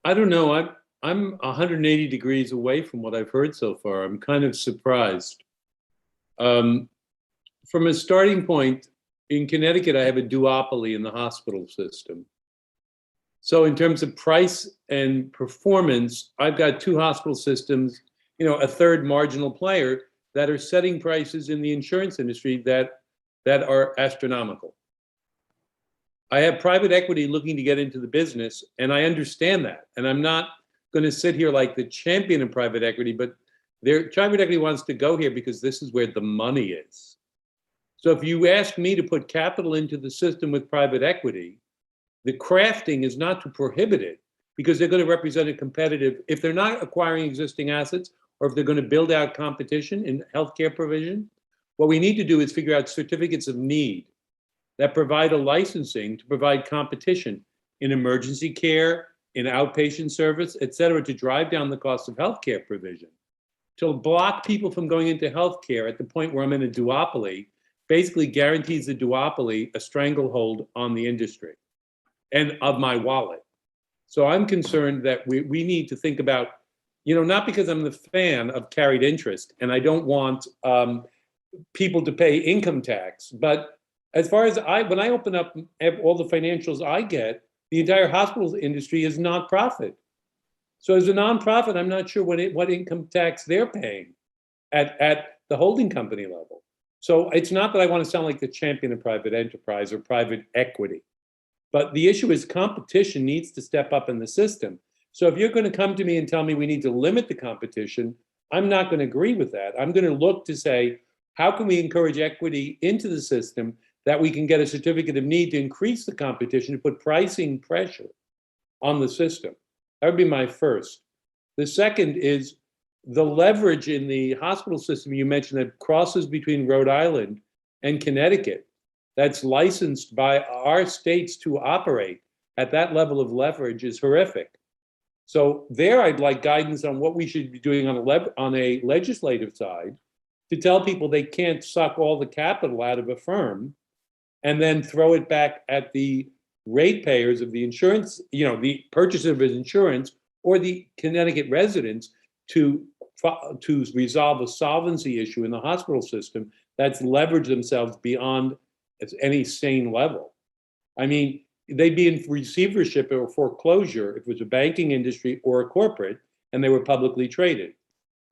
I don't know. I'm 180 degrees away from what I've heard so far. I'm kind of surprised. From a starting point, in Connecticut, I have a duopoly in the hospital system. So in terms of price and performance, I've got two hospital systems, a third marginal player that are setting prices in the insurance industry that are astronomical. I have private equity looking to get into the business, and I understand that. And I'm not going to sit here like the champion of private equity, but private equity wants to go here because this is where the money is. So if you ask me to put capital into the system with private equity, the crafting is not to prohibit it, because they're going to represent a competitive, if they're not acquiring existing assets, or if they're going to build out competition in healthcare provision, what we need to do is figure out certificates of need that provide a licensing to provide competition in emergency care, in outpatient service, et cetera, to drive down the cost of healthcare provision. To block people from going into healthcare at the point where I'm in a duopoly basically guarantees the duopoly a stranglehold on the industry and of my wallet. So I'm concerned that we need to think about, not because I'm the fan of carried interest and I don't want people to pay income tax, but as far as when I open up all the financials I get, the entire hospital industry is nonprofit. So as a nonprofit, I'm not sure what income tax they're paying at the holding company level. So it's not that I want to sound like the champion of private enterprise or private equity, but the issue is competition needs to step up in the system. So if you're going to come to me and tell me we need to limit the competition, I'm not going to agree with that. I'm going to look to say, how can we encourage equity into the system that we can get a certificate of need to increase the competition, to put pricing pressure on the system? That would be my first. The second is the leverage in the hospital system you mentioned that crosses between Rhode Island and Connecticut, that's licensed by our states to operate at that level of leverage, is horrific. So there I'd like guidance on what we should be doing on a legislative side to tell people they can't suck all the capital out of a firm and then throw it back at the ratepayers of the insurance, the purchaser of insurance, or the Connecticut residents to resolve a solvency issue in the hospital system that's leveraged themselves beyond any sane level. I mean, they'd be in receivership or foreclosure if it was a banking industry or a corporate and they were publicly traded.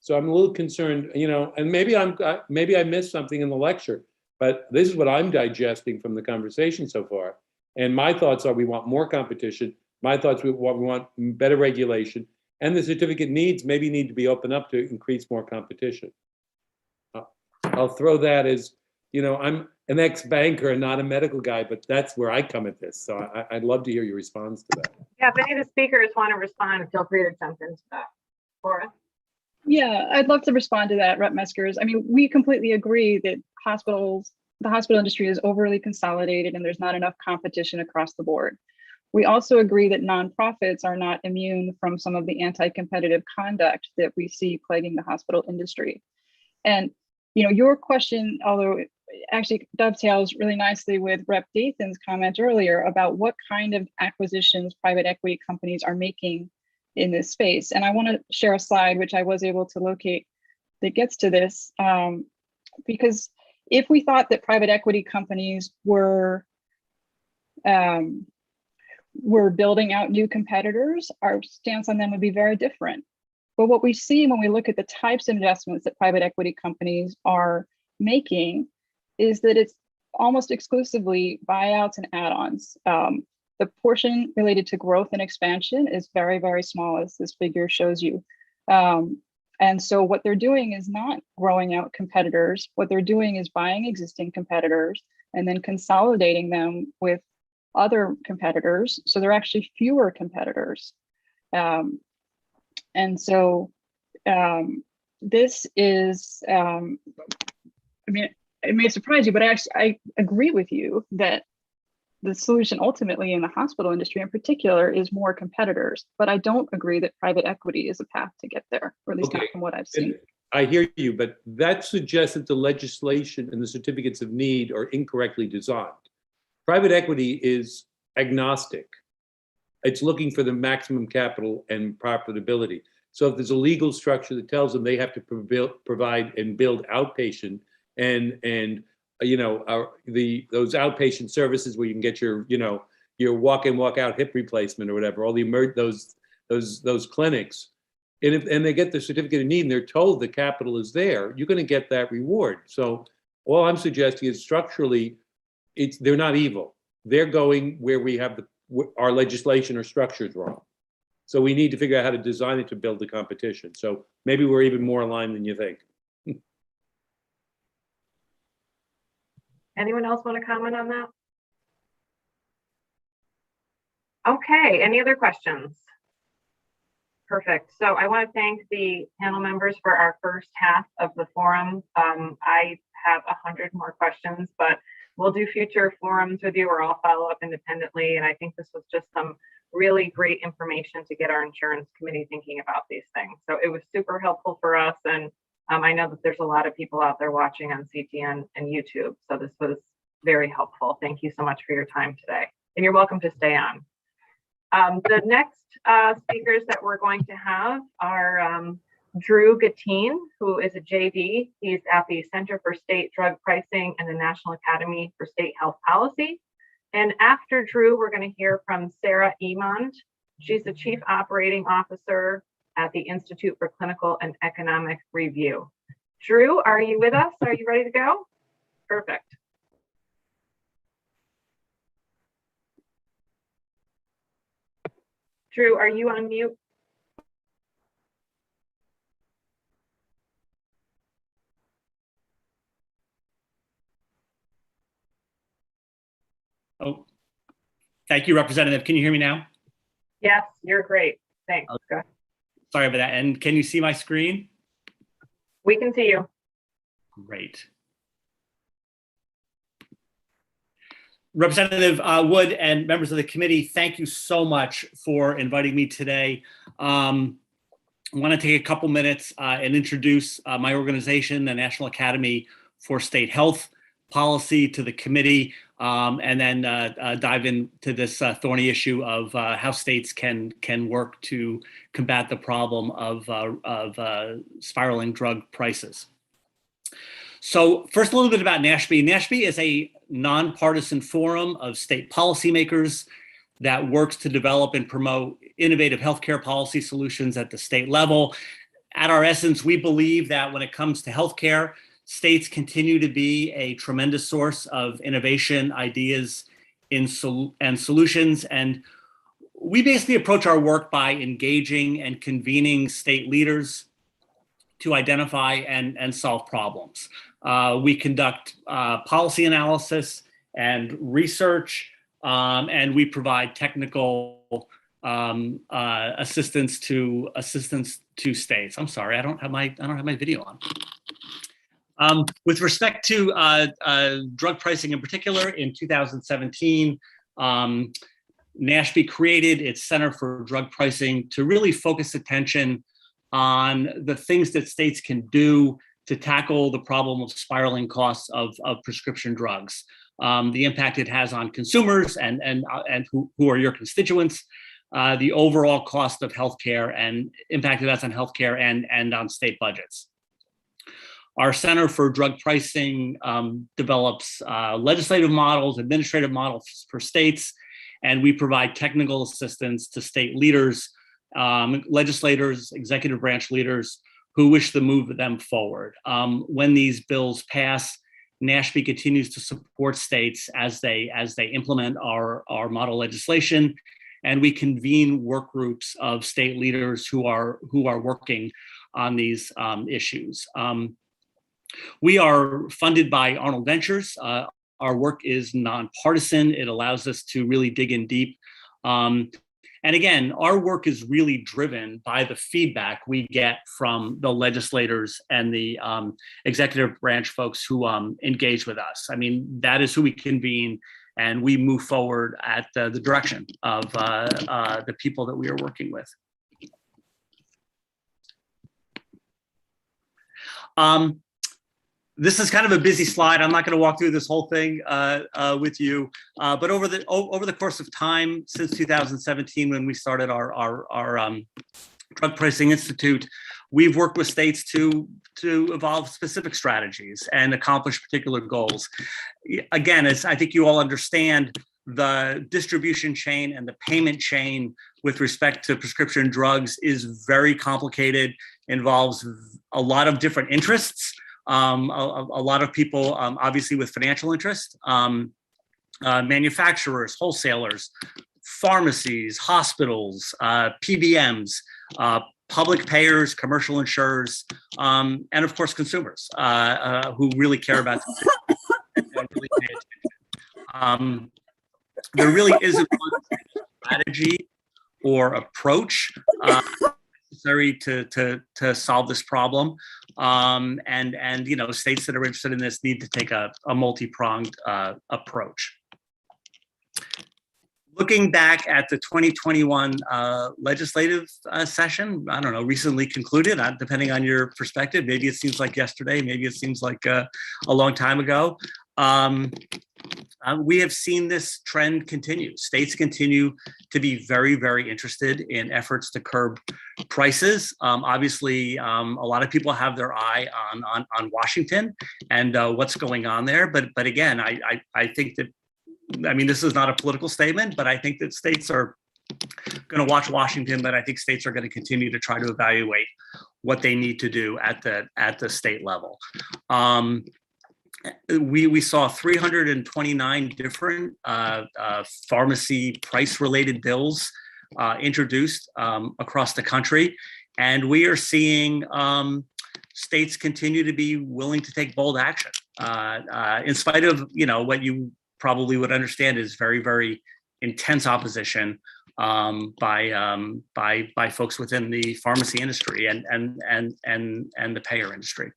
So I'm a little concerned, and maybe I missed something in the lecture, but this is what I'm digesting from the conversation so far. And my thoughts are we want more competition. My thoughts, we want better regulation, and the certificate needs maybe need to be opened up to increase more competition. I'll throw that as, I'm an ex-banker and not a medical guy, but that's where I come at this. So I'd love to hear your response to that. Yeah, if any of the speakers want to respond, feel free to jump into that. Laura? Yeah, I'd love to respond to that, Rep. Meskers. I mean, we completely agree that the hospital industry is overly consolidated and there's not enough competition across the board. We also agree that nonprofits are not immune from some of the anti-competitive conduct that we see plaguing the hospital industry. And, your question, although it actually dovetails really nicely with Rep. Gathen's comment earlier about what kind of acquisitions private equity companies are making in this space. And I want to share a slide, which I was able to locate, that gets to this, because if we thought that private equity companies were building out new competitors, our stance on them would be very different. But what we see when we look at the types of investments that private equity companies are making is that it's almost exclusively buyouts and add-ons. The portion related to growth and expansion is very, very small, as this figure shows you. And so what they're doing is not growing out competitors. What they're doing is buying existing competitors and then consolidating them with other competitors. So there are actually fewer competitors. And so this is, I mean, it may surprise you, but I agree with you that the solution ultimately in the hospital industry in particular is more competitors, but I don't agree that private equity is a path to get there, or at least not Okay. from what I've seen. And I hear you, but that suggests that the legislation and the certificates of need are incorrectly designed. Private equity is agnostic. It's looking for the maximum capital and profitability. So if there's a legal structure that tells them they have to provide and build outpatient and those outpatient services where you can get your walk in, walk out hip replacement or whatever, all those clinics, and they get the certificate of need and they're told the capital is there, you're going to get that reward. So all I'm suggesting is structurally, they're not evil. They're going where we have our legislation or structure is wrong. So we need to figure out how to design it to build the competition. So maybe we're even more aligned than you think. Anyone else want to comment on that? Okay, any other questions? Perfect. So I want to thank the panel members for our first half of the forum. I have 100 more questions, but we'll do future forums with you, or I'll follow up independently. And I think this was just some really great information to get our insurance committee thinking about these things. So it was super helpful for us. And I know that there's a lot of people out there watching on CTN and YouTube. So this was very helpful. Thank you so much for your time today. And you're welcome to stay on. The next speakers that we're going to have are Drew Gateen, who is a JD. He's at the Center for State Drug Pricing and the National Academy for State Health Policy. And after Drew, we're going to hear from Sarah Emond. She's the Chief Operating Officer at the Institute for Clinical and Economic Review. Drew, are you with us? Are you ready to go? Perfect. Drew, are you on mute? Oh, thank you, Representative. Can you hear me now? Yes, you're great. Thanks. Go ahead. Sorry about that. And can you see my screen? We can see you. Great. Representative Wood and members of the committee, thank you so much for inviting me today. I want to take a couple minutes and introduce my organization, the National Academy for State Health Policy, to the committee, and then dive into this thorny issue of how states can work to combat the problem of spiraling drug prices. So first, a little bit about NASHB. NASHB is a nonpartisan forum of state policymakers that works to develop and promote innovative healthcare policy solutions at the state level. At our essence, we believe that when it comes to healthcare, states continue to be a tremendous source of innovation, ideas, and solutions. And we basically approach our work by engaging and convening state leaders to identify and solve problems. We conduct policy analysis and research, and we provide technical assistance to states. I'm sorry, I don't have my video on. With respect to drug pricing in particular, in 2017, NASHB created its Center for Drug Pricing to really focus attention on the things that states can do to tackle the problem of spiraling costs of prescription drugs, the impact it has on consumers and who are your constituents, the overall cost of healthcare and impact it has on healthcare and on state budgets. Our Center for Drug Pricing develops legislative models, administrative models for states, and we provide technical assistance to state leaders, legislators, executive branch leaders who wish to move them forward. When these bills pass, NASHB continues to support states as they implement our model legislation, and we convene work groups of state leaders who are working on these issues. We are funded by Arnold Ventures. Our work is nonpartisan. It allows us to really dig in deep. And again, our work is really driven by the feedback we get from the legislators and the executive branch folks who engage with us. I mean, that is who we convene, and we move forward at the direction of the people that we are working with. This is kind of a busy slide. I'm not going to walk through this whole thing with you, but over the course of time since 2017, when we started our Drug Pricing Institute, we've worked with states to evolve specific strategies and accomplish particular goals. Again, as I think you all understand, the distribution chain and the payment chain with respect to prescription drugs is very complicated, involves a lot of different interests, a lot of people, obviously with financial interest, manufacturers, wholesalers, pharmacies, hospitals, PBMs, public payers, commercial insurers, and of course consumers who really care about this and really pay attention. There really isn't one strategy or approach necessary to solve this problem, and you know, states that are interested in this need to take a multi-pronged approach. Looking back at the 2021 legislative session, I don't know, recently concluded, depending on your perspective, maybe it seems like yesterday, maybe it seems like a long time ago. We have seen this trend continue. States continue to be very, very interested in efforts to curb prices. Obviously, a lot of people have their eye on Washington and what's going on there. But again, I think that, I mean, this is not a political statement, but I think that states are going to watch Washington, but I think states are going to continue to try to evaluate what they need to do at the state level. We saw 329 different pharmacy price-related bills introduced across the country, and we are seeing states continue to be willing to take bold action, in spite of, you know, what you probably would understand is very, very intense opposition by folks within the pharmacy industry and the payer industry.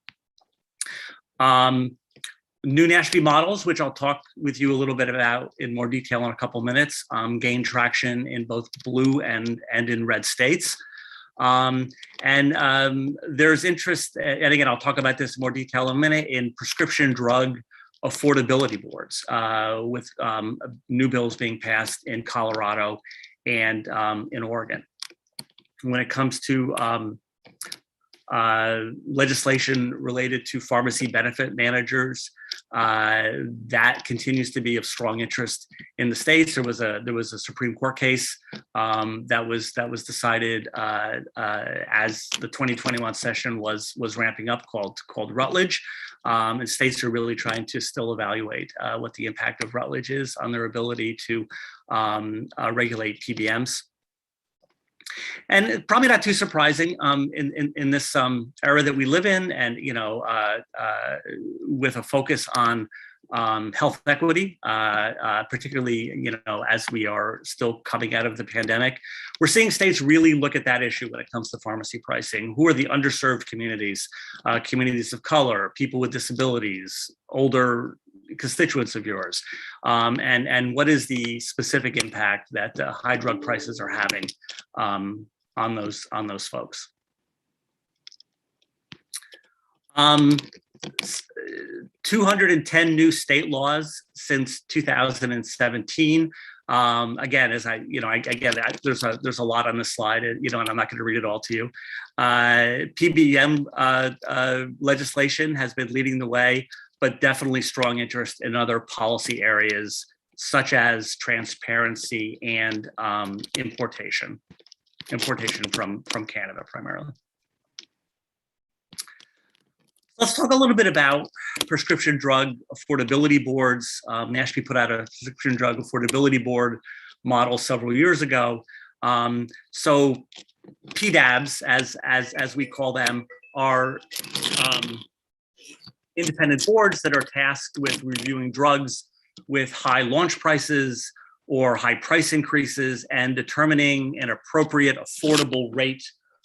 New NASHP models, which I'll talk with you a little bit about in more detail in a couple minutes, gain traction in both blue and in red states. There's interest, and again, I'll talk about this in more detail in a minute, in prescription drug affordability boards, with new bills being passed in Colorado and in Oregon. When it comes to legislation related to pharmacy benefit managers, that continues to be of strong interest in the states. There was a Supreme Court case that was decided as the 2021 session was ramping up, called Rutledge, and states are really trying to still evaluate what the impact of Rutledge is on their ability to regulate PBMs. And probably not too surprising in this era that we live in, and you know, with a focus on health equity, particularly, you know, as we are still coming out of the pandemic, we're seeing states really look at that issue when it comes to pharmacy pricing. Who are the underserved communities, communities of color, people with disabilities, older constituents of yours, and what is the specific impact that high drug prices are having on those folks. 210 new state laws since 2017. Again, as I get it, there's a lot on this slide, you know, and I'm not going to read it all to you. PBM legislation has been leading the way, but definitely strong interest in other policy areas such as transparency and importation from Canada primarily. Let's talk a little bit about prescription drug affordability boards. NASHP put out a prescription drug affordability board model several years ago. So PDABs, as we call them, are independent boards that are tasked with reviewing drugs with high launch prices or high price increases and determining an appropriate affordable rate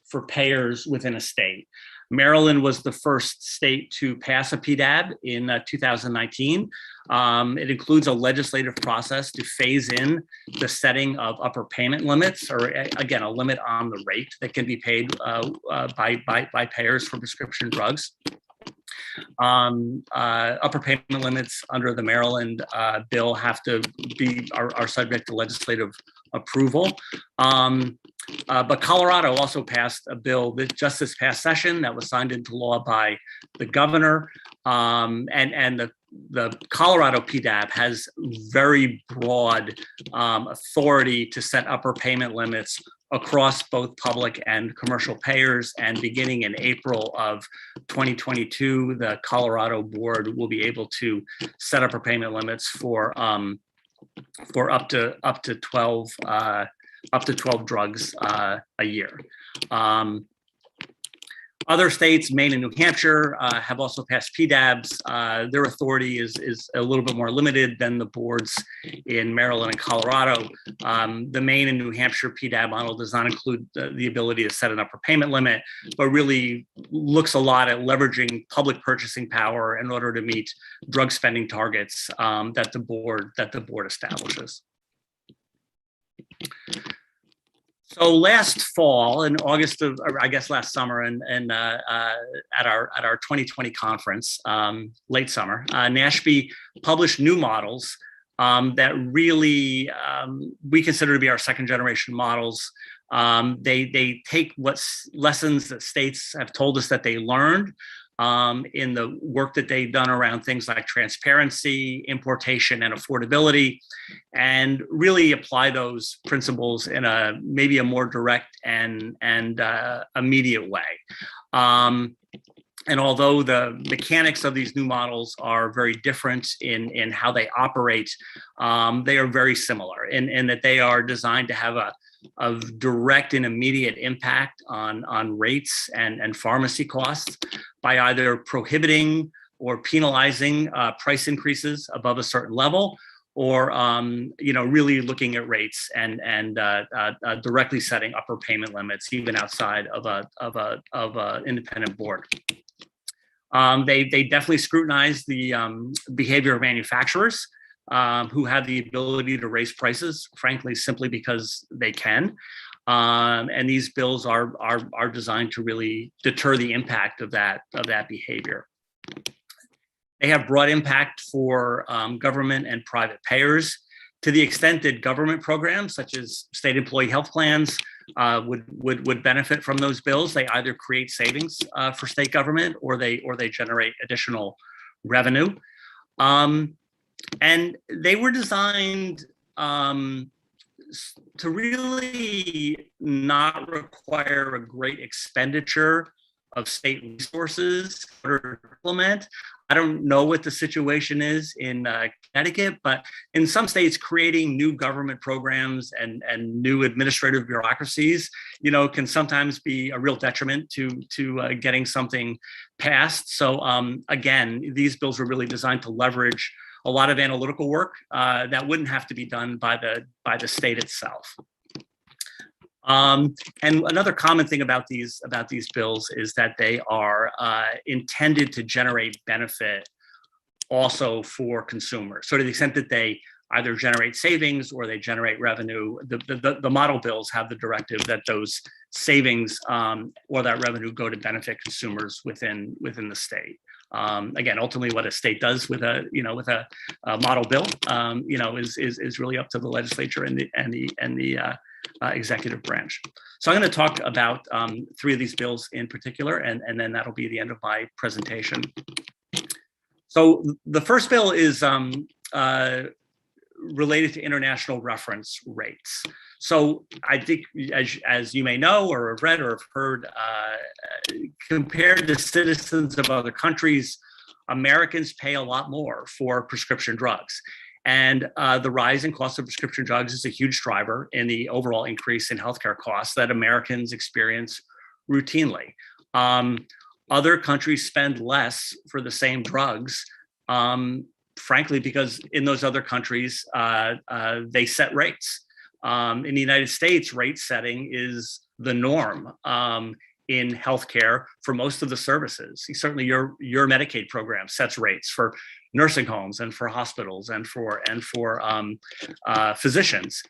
for payers within a state. Maryland was the first state to pass a PDAB in 2019. It includes a legislative process to phase in the setting of upper payment limits, or again, a limit on the rate that can be paid by payers for prescription drugs. Upper payment limits under the Maryland bill have to are subject to legislative approval. But Colorado also passed a bill just this past session that was signed into law by the governor, and the Colorado PDAB has very broad authority to set upper payment limits across both public and commercial payers. And beginning in April of 2022, the Colorado board will be able to set upper payment limits for up to 12 drugs a year. Other states, Maine and New Hampshire, have also passed PDABs. Their authority is a little bit more limited than the boards in Maryland and Colorado. The Maine and New Hampshire PDAB model does not include the ability to set an upper payment limit, but really looks a lot at leveraging public purchasing power in order to meet drug spending targets that the board establishes. So last fall, in August of, or I guess last summer, and at our 2020 conference, late summer, NASHB published new models that really we consider to be our second generation models. They take what lessons that states have told us that they learned in the work that they've done around things like transparency, importation, and affordability, and really apply those principles in maybe a more direct and immediate way. And although the mechanics of these new models are very different in how they operate, they are very similar in that they are designed to have a direct and immediate impact on rates and pharmacy costs by either prohibiting or penalizing price increases above a certain level, or really looking at rates and directly setting upper payment limits even outside of a independent board. They definitely scrutinize the behavior of manufacturers who have the ability to raise prices, frankly, simply because they can. And these bills are designed to really deter the impact of that behavior. They have broad impact for government and private payers, to the extent that government programs such as state employee health plans would benefit from those bills. They either create savings for state government, or they generate additional revenue. And they were designed to really not require a great expenditure of state resources in order to implement. I don't know what the situation is in Connecticut, but in some states, creating new government programs and new administrative bureaucracies, can sometimes be a real detriment to getting something passed. So again, these bills are really designed to leverage a lot of analytical work that wouldn't have to be done by the state itself. And another common thing about these bills is that they are intended to generate benefit also for consumers. So to the extent that they either generate savings or they generate revenue, the model bills have the directive that those savings or that revenue go to benefit consumers within the state. Again, ultimately, what a state does with a model bill, is really up to the legislature and the executive branch. So I'm going to talk about 3 of these bills in particular, and then that'll be the end of my presentation. So the first bill is related to international reference rates. So I think, as you may know or have read or have heard, compared to citizens of other countries, Americans pay a lot more for prescription drugs. And the rise in cost of prescription drugs is a huge driver in the overall increase in healthcare costs that Americans experience routinely. Other countries spend less for the same drugs, frankly, because in those other countries, they set rates. In the United States, rate setting is the norm. in healthcare for most of the services. Certainly your Medicaid program sets rates for nursing homes and for hospitals and for physicians.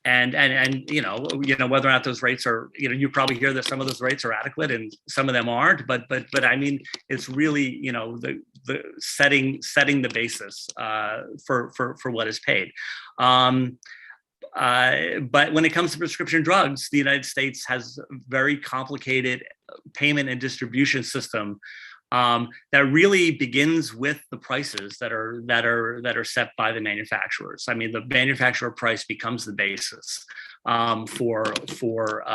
And you know whether or not those rates are, you probably hear that some of those rates are adequate and some of them aren't, but I mean, it's really the setting the basis for what is paid. But when it comes to prescription drugs, the United States has a very complicated payment and distribution system that really begins with the prices that are set by the manufacturers. I mean, the manufacturer price becomes the basis for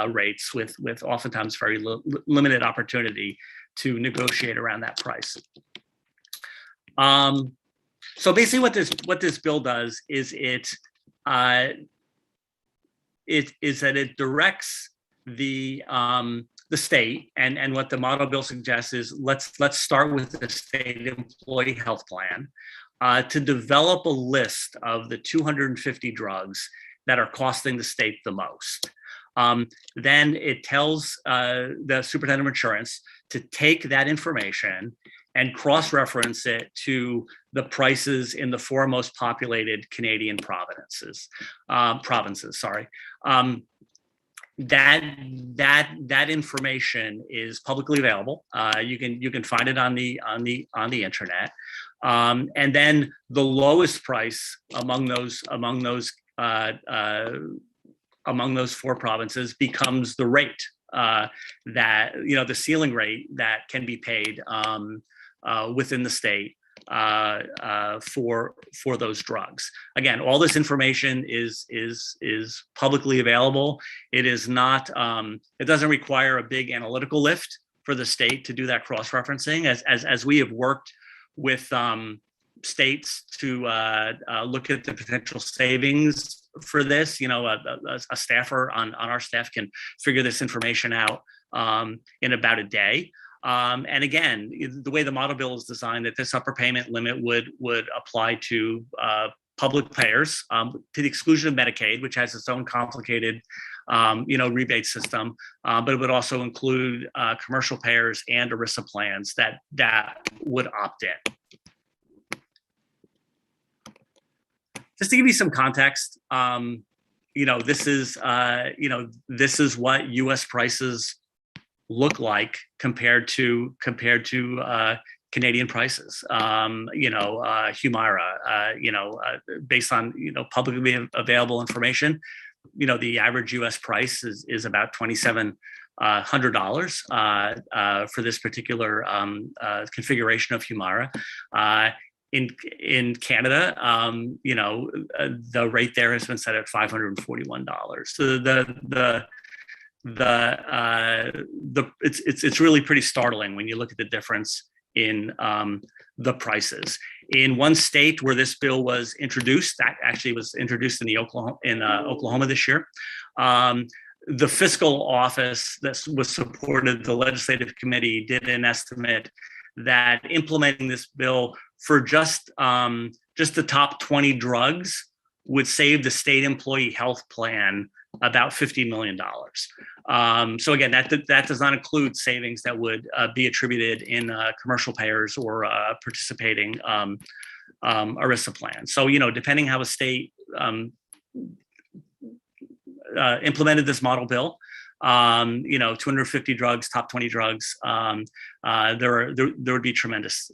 rates, with oftentimes very limited opportunity to negotiate around that price. So basically, what this bill does is it directs the state, and what the model bill suggests is let's start with the state employee health plan to develop a list of the 250 drugs that are costing the state the most. Then it tells the superintendent of insurance to take that information and cross-reference it to the prices in the 4 most populated Canadian provinces. That information is publicly available. You can find it on the internet. And then the lowest price among those 4 provinces becomes the rate that the ceiling rate that can be paid within the state for those drugs. Again, all this information is publicly available. It is not. It doesn't require a big analytical lift for the state to do that cross-referencing. As we have worked with states to look at the potential savings for this, a staffer on our staff can figure this information out in about a day. And again, the way the model bill is designed, that this upper payment limit would apply to public payers, to the exclusion of Medicaid, which has its own complicated rebate system, but it would also include commercial payers and ERISA plans that would opt in. Just to give you some context, this is what U.S. prices look like compared to Canadian prices. Humira, based on publicly available information, the average U.S. price is about $2,700 for this particular configuration of Humira. In Canada, the rate there has been set at $541. So it's really pretty startling when you look at the difference in the prices. In one state where this bill was introduced, that actually was introduced in Oklahoma this year. The fiscal office that was supported, the legislative committee, did an estimate that implementing this bill for just the top 20 drugs would save the state employee health plan about $50 million. So again, that does not include savings that would be attributed in commercial payers or participating ERISA plans. So depending how a state implemented this model bill, 250 drugs, top 20 drugs, there would be tremendous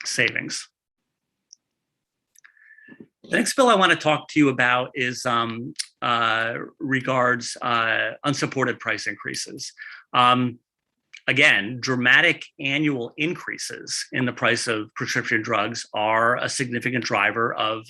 savings. The next bill I want to talk to you about is regards unsupported price increases. Again, dramatic annual increases in the price of prescription drugs are a significant driver of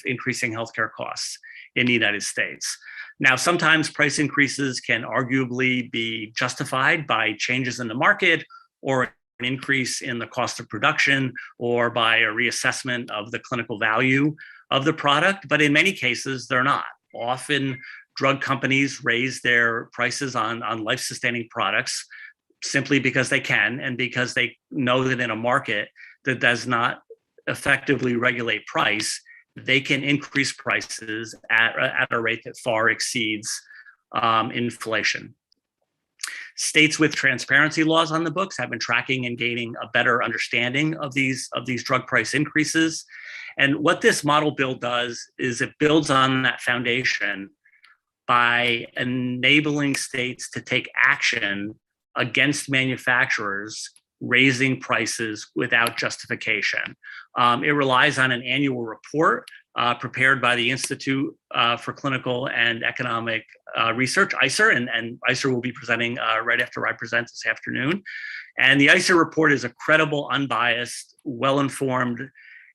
increasing healthcare costs in the United States. Now, sometimes price increases can arguably be justified by changes in the market, or an increase in the cost of production, or by a reassessment of the clinical value of the product, but in many cases, they're not. Often, drug companies raise their prices on life-sustaining products simply because they can, and because they know that in a market that does not effectively regulate price, they can increase prices at a rate that far exceeds inflation. States with transparency laws on the books have been tracking and gaining a better understanding of these drug price increases. And what this model bill does is it builds on that foundation by enabling states to take action against manufacturers raising prices without justification. It relies on an annual report prepared by the Institute for Clinical and Economic Research, ICER, and ICER will be presenting right after I present this afternoon. And the ICER report is a credible, unbiased, well-informed,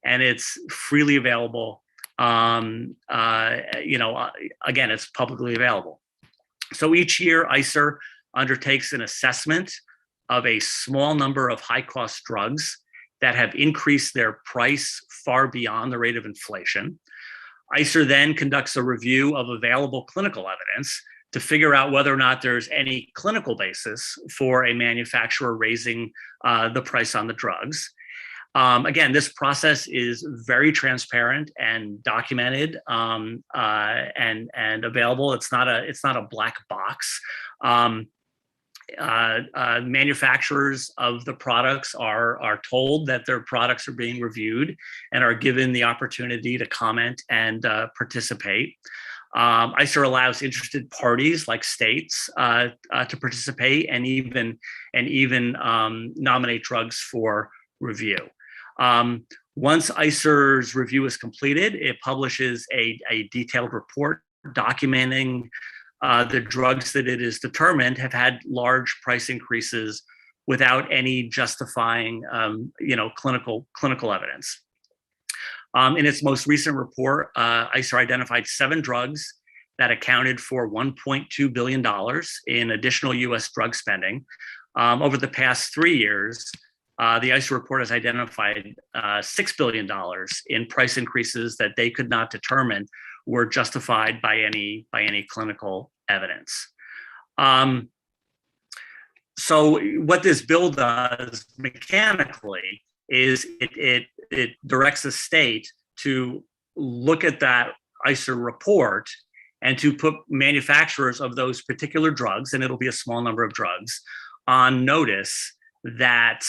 and it's freely available. Again, it's publicly available. So each year, ICER undertakes an assessment of a small number of high-cost drugs that have increased their price far beyond the rate of inflation. ICER then conducts a review of available clinical evidence to figure out whether or not there's any clinical basis for a manufacturer raising the price on the drugs. Again, this process is very transparent and documented and available. It's not a black box. Manufacturers of the products are told that their products are being reviewed and are given the opportunity to comment and participate. ICER allows interested parties like states to participate and even nominate drugs for review. Once ICER's review is completed, it publishes a detailed report documenting the drugs that it is determined have had large price increases without any justifying, clinical evidence. In its most recent report, ICER identified 7 drugs that accounted for $1.2 billion in additional U.S. drug spending. Over the past 3 years, the ICER report has identified $6 billion in price increases that they could not determine were justified by any clinical evidence. So what this bill does mechanically is it directs the state to look at that ICER report and to put manufacturers of those particular drugs, and it'll be a small number of drugs, on notice that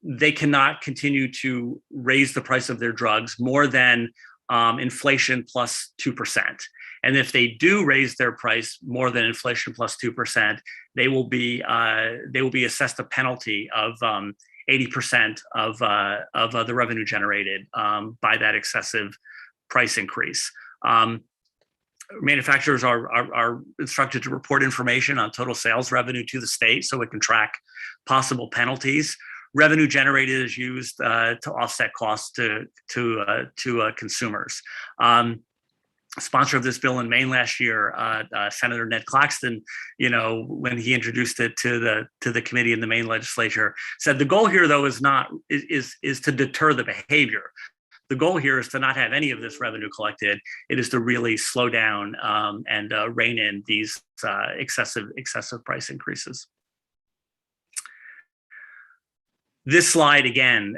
they cannot continue to raise the price of their drugs more than inflation plus 2%. And if they do raise their price more than inflation plus 2%, they will be assessed a penalty of 80% of the revenue generated by that excessive price increase. Manufacturers are instructed to report information on total sales revenue to the state so it can track possible penalties. Revenue generated is used to offset costs to consumers. Sponsor of this bill in Maine last year, Senator Ned Claxton, when he introduced it to the committee in the Maine legislature, said the goal here, though, is to deter the behavior. The goal here is to not have any of this revenue collected. It is to really slow down and rein in these excessive price increases. This slide, again,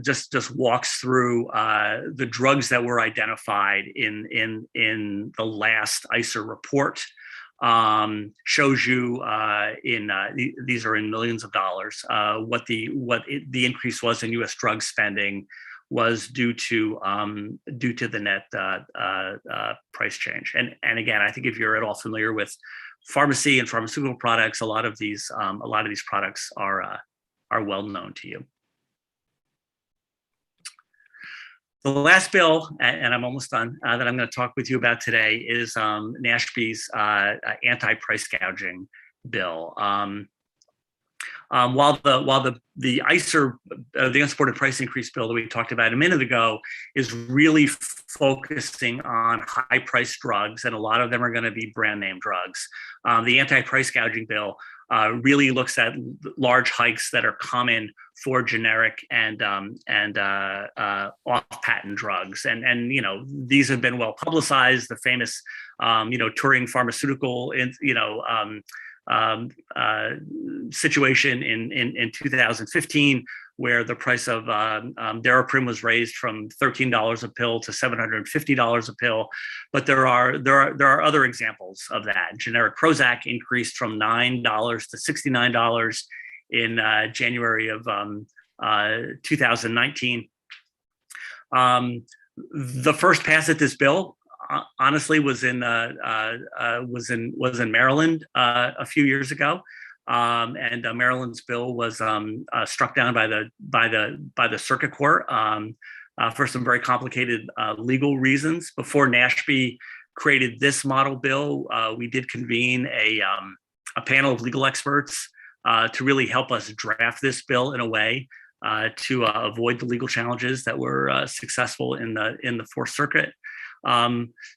just walks through the drugs that were identified in the last ICER report. Shows you these are in millions of dollars. What the increase was in U.S. drug spending was due to the net price change. And again, I think if you're at all familiar with pharmacy and pharmaceutical products, a lot of these products are well known to you. The last bill, and I'm almost done, that I'm going to talk with you about today is NASHB's anti-price gouging bill. While the ICER, the unsupported price increase bill that we talked about a minute ago, is really focusing on high-priced drugs, and a lot of them are going to be brand name drugs. The anti-price gouging bill really looks at large hikes that are common for generic and off-patent drugs, and these have been well publicized. The famous Turing Pharmaceutical situation in 2015, where the price of Daraprim was raised from $13 a pill to $750 a pill. But there are other examples of that. Generic Prozac increased from $9 to $69 in January of 2019. The first pass at this bill, honestly, was in Maryland a few years ago, and Maryland's bill was struck down by the circuit court for some very complicated legal reasons. Before NASHB created this model bill, we did convene a panel of legal experts to really help us draft this bill in a way to avoid the legal challenges that were successful in the Fourth Circuit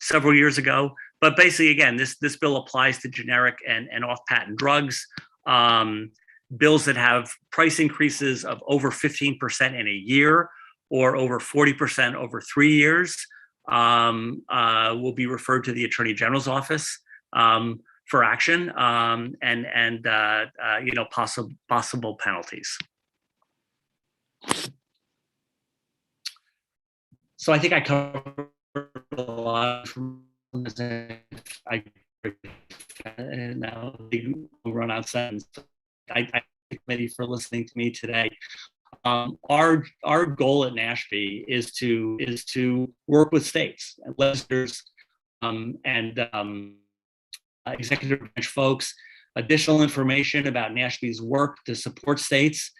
several years ago. But basically, again, this bill applies to generic and off-patent drugs. Bills that have price increases of over 15% in a year or over 40% over 3 years will be referred to the Attorney General's office for action and possible penalties. So I think I covered a lot from this. Now we'll run out sentence. I thank the committee for listening to me today. Our goal at NASHB is to work with states and legislators and executive branch folks. Additional information about NASHB's work to support states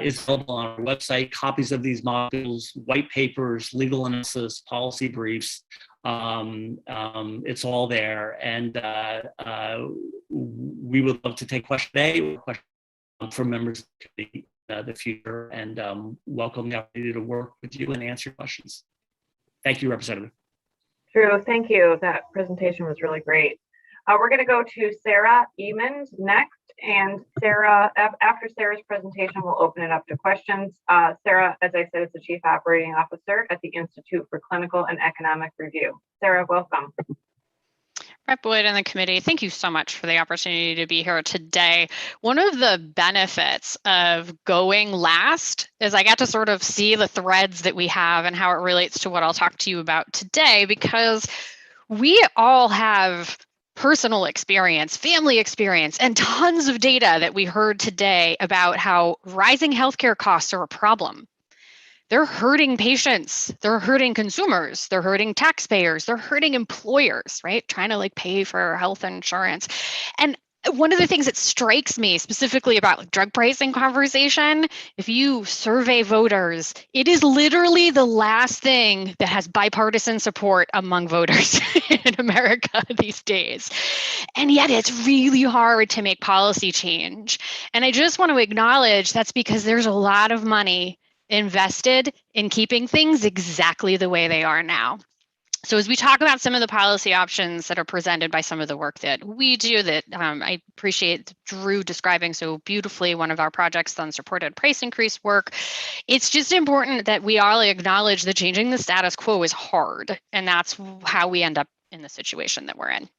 is available on our website. Copies of these modules, white papers, legal analysis, policy briefs. It's all there, and we would love to take questions today from members of the future, and welcome the opportunity to work with you and answer questions. Thank you, Representative. Drew, thank you. That presentation was really great. We're going to go to Sarah Eamons next, and Sarah, after Sarah's presentation, we'll open it up to questions. Sarah, as I said, is the Chief Operating Officer at the Institute for Clinical and Economic Review. Sarah, welcome. Rep. Wood and the committee, thank you so much for the opportunity to be here today. One of the benefits of going last is I got to sort of see the threads that we have and how it relates to what I'll talk to you about today, because we all have personal experience, family experience, and tons of data that we heard today about how rising healthcare costs are a problem. They're hurting patients, they're hurting consumers, they're hurting taxpayers, they're hurting employers, right? Trying to pay for health insurance. And one of the things that strikes me specifically about drug pricing conversation, if you survey voters, it is literally the last thing that has bipartisan support among voters in America these days. And yet it's really hard to make policy change. And I just want to acknowledge that's because there's a lot of money invested in keeping things exactly the way they are now. So as we talk about some of the policy options that are presented by some of the work that we do, that I appreciate Drew describing so beautifully, one of our projects, the Unsupported price increase work, it's just important that we all acknowledge that changing the status quo is hard, and that's how we end up in the situation that we're in.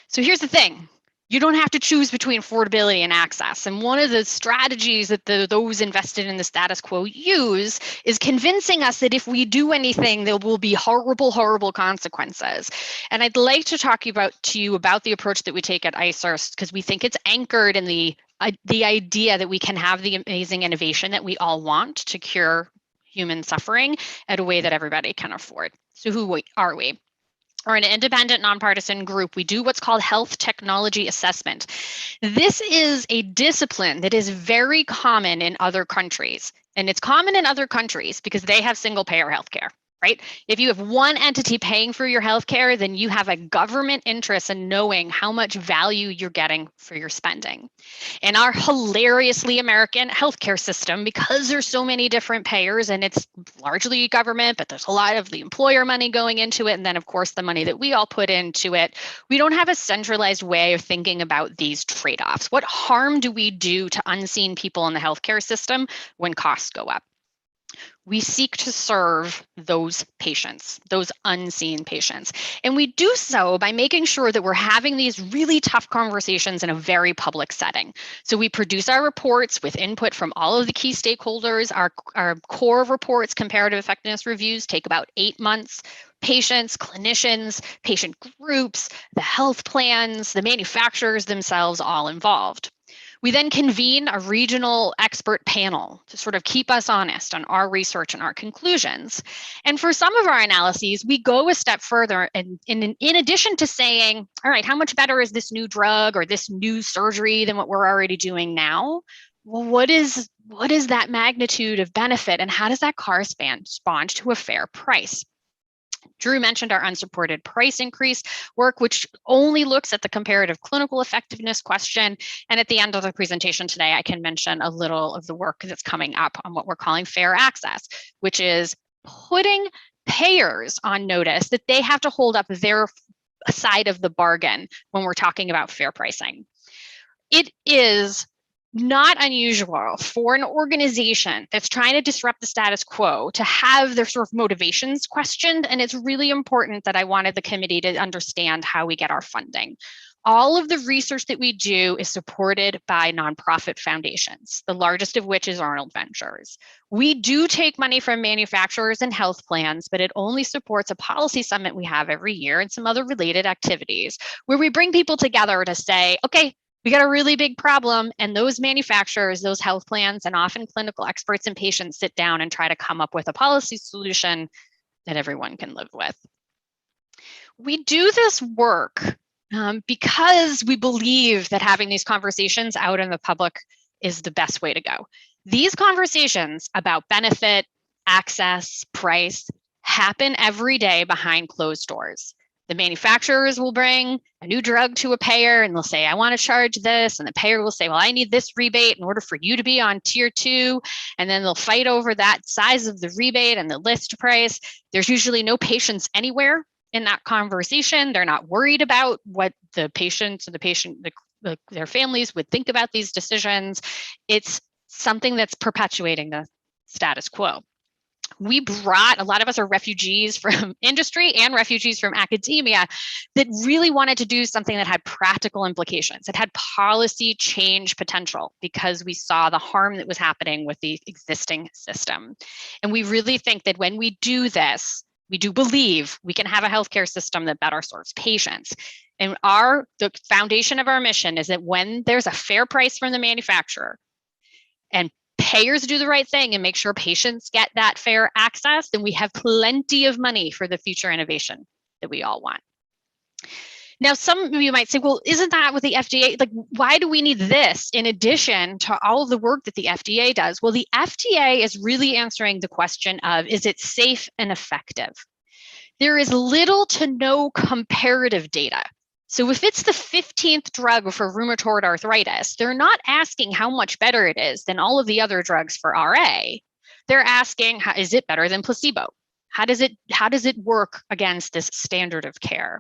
So here's the thing. You don't have to choose between affordability and access. And one of the strategies that those invested in the status quo use is convincing us that if we do anything, there will be horrible, horrible consequences. And I'd like to talk to you about the approach that we take at ICER, because we think it's anchored in the idea that we can have the amazing innovation that we all want to cure human suffering at a way that everybody can afford. So who are we? Or an independent nonpartisan group, we do what's called health technology assessment. This is a discipline that is very common in other countries. And it's common in other countries because they have single payer healthcare, right? If you have one entity paying for your healthcare, then you have a government interest in knowing how much value you're getting for your spending. In our hilariously American healthcare system, because there's so many different payers and it's largely government, but there's a lot of the employer money going into it, and then of course the money that we all put into it, we don't have a centralized way of thinking about these trade-offs. What harm do we do to unseen people in the healthcare system when costs go up? We seek to serve those patients, those unseen patients. And we do so by making sure that we're having these really tough conversations in a very public setting. So we produce our reports with input from all of the key stakeholders. Our core reports, comparative effectiveness reviews, take about 8 months. Patients, clinicians, patient groups, the health plans, the manufacturers themselves, all involved. We then convene a regional expert panel to sort of keep us honest on our research and our conclusions. And for some of our analyses, we go a step further, and in addition to saying, all right, how much better is this new drug or this new surgery than what we're already doing now? Well, what is that magnitude of benefit, and how does that correspond to a fair price? Drew mentioned our unsupported price increase work, which only looks at the comparative clinical effectiveness question. And at the end of the presentation today, I can mention a little of the work that's coming up on what we're calling fair access, which is putting payers on notice that they have to hold up their side of the bargain when we're talking about fair pricing. It is not unusual for an organization that's trying to disrupt the status quo to have their sort of motivations questioned. And it's really important that I wanted the committee to understand how we get our funding. All of the research that we do is supported by nonprofit foundations, the largest of which is Arnold Ventures. We do take money from manufacturers and health plans, but it only supports a policy summit we have every year and some other related activities where we bring people together to say, okay, we got a really big problem, and those manufacturers, those health plans, and often clinical experts and patients sit down and try to come up with a policy solution that everyone can live with. We do this work because we believe that having these conversations out in the public is the best way to go. These conversations about benefit, access, price happen every day behind closed doors. The manufacturers will bring a new drug to a payer and they'll say, I want to charge this. And the payer will say, well, I need this rebate in order for you to be on tier 2. And then they'll fight over that size of the rebate and the list price. There's usually no patients anywhere in that conversation. They're not worried about what the patients and their families would think about these decisions. It's something that's perpetuating the status quo. We brought, a lot of us are refugees from industry and refugees from academia that really wanted to do something that had practical implications. It had policy change potential because we saw the harm that was happening with the existing system. And we really think that when we do this, we do believe we can have a healthcare system that better serves patients. And the foundation of our mission is that when there's a fair price from the manufacturer and payers do the right thing and make sure patients get that fair access, then we have plenty of money for the future innovation that we all want. Now, some of you might say, well, isn't that what the FDA, like, why do we need this in addition to all of the work that the FDA does? Well, the FDA is really answering the question of, is it safe and effective? There is little to no comparative data. So if it's the 15th drug for rheumatoid arthritis, they're not asking how much better it is than all of the other drugs for RA. They're asking, is it better than placebo? How does it work against this standard of care?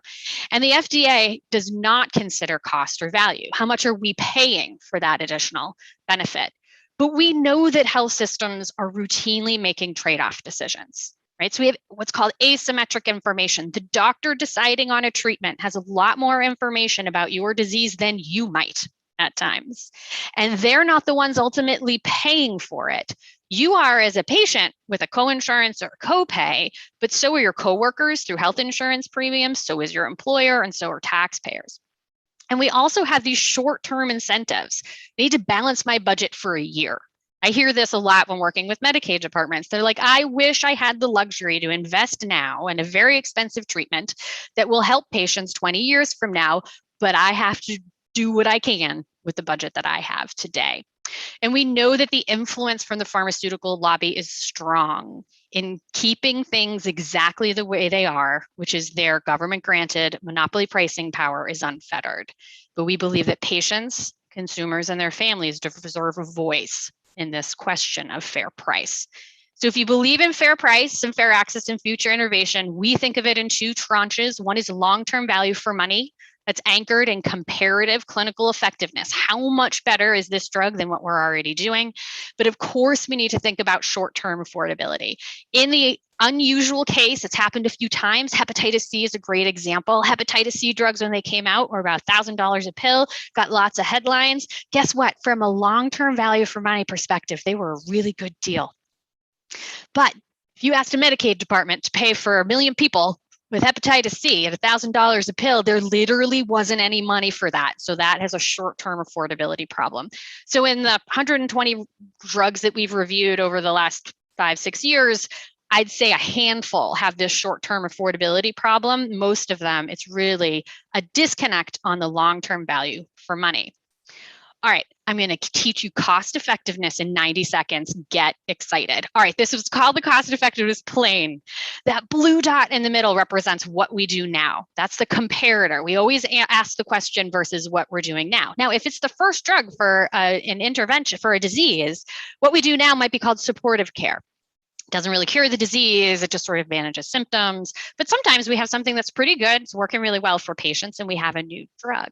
And the FDA does not consider cost or value. How much are we paying for that additional benefit? But we know that health systems are routinely making trade-off decisions. Right? So we have what's called asymmetric information. The doctor deciding on a treatment has a lot more information about your disease than you might at times. And they're not the ones ultimately paying for it. You are as a patient with a coinsurance or copay, but so are your coworkers through health insurance premiums, so is your employer, and so are taxpayers. And we also have these short-term incentives. I need to balance my budget for a year. I hear this a lot when working with Medicaid departments. They're like, I wish I had the luxury to invest now in a very expensive treatment that will help patients 20 years from now, but I have to do what I can with the budget that I have today. And we know that the influence from the pharmaceutical lobby is strong in keeping things exactly the way they are, which is their government-granted monopoly pricing power is unfettered. But we believe that patients, consumers, and their families deserve a voice in this question of fair price. So if you believe in fair price and fair access and future innovation, we think of it in 2 tranches. One is long-term value for money. that's anchored in comparative clinical effectiveness. How much better is this drug than what we're already doing? But of course, we need to think about short-term affordability. In the unusual case, it's happened a few times. Hepatitis C is a great example. Hepatitis C drugs, when they came out, were about $1,000 a pill, got lots of headlines. Guess what? From a long-term value for money perspective, they were a really good deal. But if you asked a Medicaid department to pay for 1 million people with hepatitis C at $1,000 a pill, there literally wasn't any money for that. So that has a short-term affordability problem. So in the 120 drugs that we've reviewed over the last 5-6 years, I'd say a handful have this short-term affordability problem. Most of them, it's really a disconnect on the long-term value for money. All right, I'm going to teach you cost effectiveness in 90 seconds. Get excited. All right, this is called the cost effectiveness plane. That blue dot in the middle represents what we do now. That's the comparator. We always ask the question versus what we're doing now. Now, if it's the first drug for an intervention for a disease, what we do now might be called supportive care. Doesn't really cure the disease, it just sort of manages symptoms. But sometimes we have something that's pretty good, it's working really well for patients, and we have a new drug.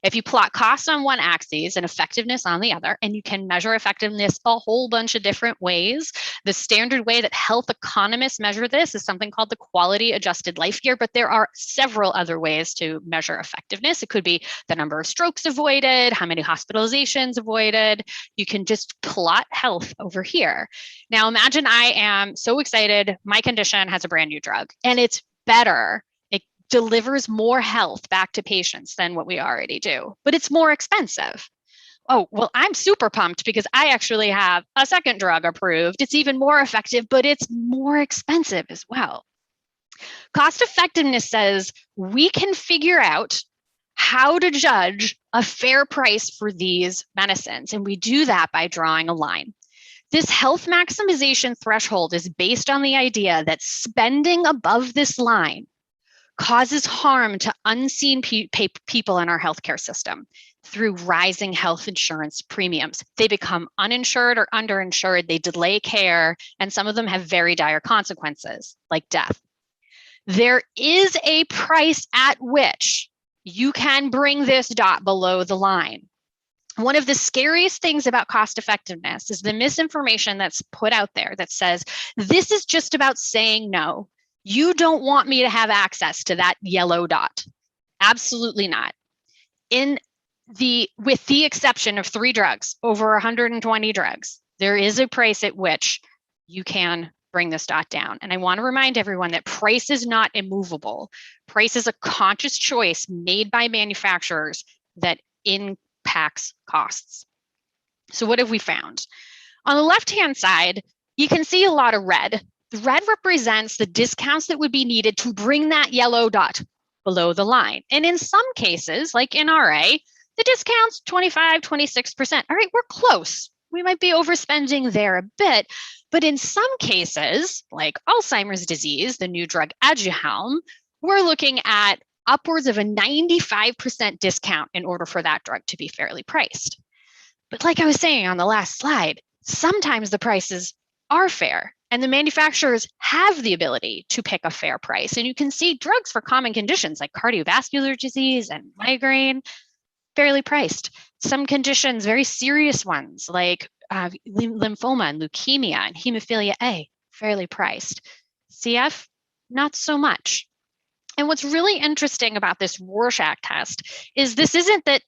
If you plot costs on one axis and effectiveness on the other, and you can measure effectiveness a whole bunch of different ways, the standard way that health economists measure this is something called the quality adjusted life year, but there are several other ways to measure effectiveness. It could be the number of strokes avoided, how many hospitalizations avoided. You can just plot health over here. Now imagine I am so excited, my condition has a brand new drug and it's better. It delivers more health back to patients than what we already do, but it's more expensive. Oh, well, I'm super pumped because I actually have a second drug approved. It's even more effective, but it's more expensive as well. Cost effectiveness says we can figure out how to judge a fair price for these medicines. And we do that by drawing a line. This health maximization threshold is based on the idea that spending above this line causes harm to unseen people in our healthcare system through rising health insurance premiums. They become uninsured or underinsured, they delay care, and some of them have very dire consequences, like death. There is a price at which you can bring this dot below the line. One of the scariest things about cost effectiveness is the misinformation that's put out there that says, this is just about saying no. You don't want me to have access to that yellow dot. Absolutely not. With the exception of 3 drugs, over 120 drugs, there is a price at which you can bring this dot down. And I want to remind everyone that price is not immovable. Price is a conscious choice made by manufacturers that impacts costs. So what have we found? On the left-hand side, you can see a lot of red. The red represents the discounts that would be needed to bring that yellow dot below the line. And in some cases, like in RA, the discount's 25, 26%. All right, we're close. We might be overspending there a bit, but in some cases, like Alzheimer's disease, the new drug Aduhelm, we're looking at upwards of a 95% discount in order for that drug to be fairly priced. But like I was saying on the last slide, sometimes the prices are fair and the manufacturers have the ability to pick a fair price. And you can see drugs for common conditions like cardiovascular disease and migraine, fairly priced. Some conditions, very serious ones like lymphoma and leukemia and hemophilia A, fairly priced. CF, not so much. And what's really interesting about this Rorschach test is this isn't that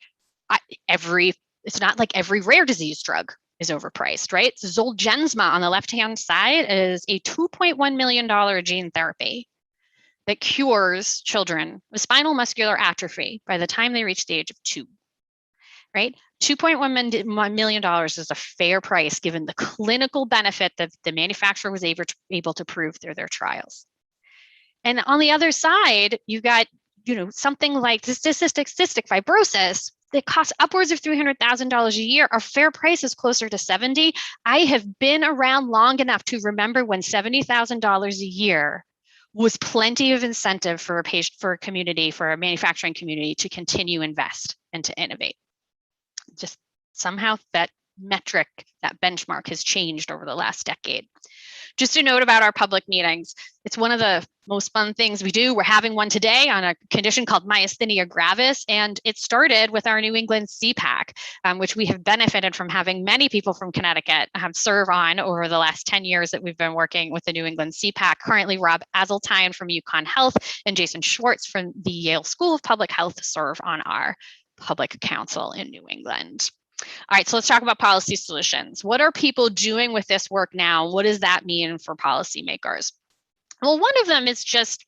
it's not like every rare disease drug is overpriced, right? Zolgensma on the left-hand side is a $2.1 million gene therapy that cures children with spinal muscular atrophy by the time they reach the age of 2, right? $2.1 million is a fair price given the clinical benefit that the manufacturer was able to prove through their trials. And on the other side, you've got, something like cystic fibrosis that costs upwards of $300,000 a year. Our fair price is closer to 70. I have been around long enough to remember when $70,000 a year was plenty of incentive for a community, for a manufacturing community to continue invest and to innovate. Just somehow that metric, that benchmark has changed over the last decade. Just a note about our public meetings. It's one of the most fun things we do. We're having one today on a condition called myasthenia gravis, and it started with our New England CPAC, which we have benefited from having many people from Connecticut serve on over the last 10 years that we've been working with the New England CPAC. Currently, Rob Azeltine from UConn Health and Jason Schwartz from the Yale School of Public Health serve on our public council in New England. All right, so let's talk about policy solutions. What are people doing with this work now? What does that mean for policymakers? Well, one of them is just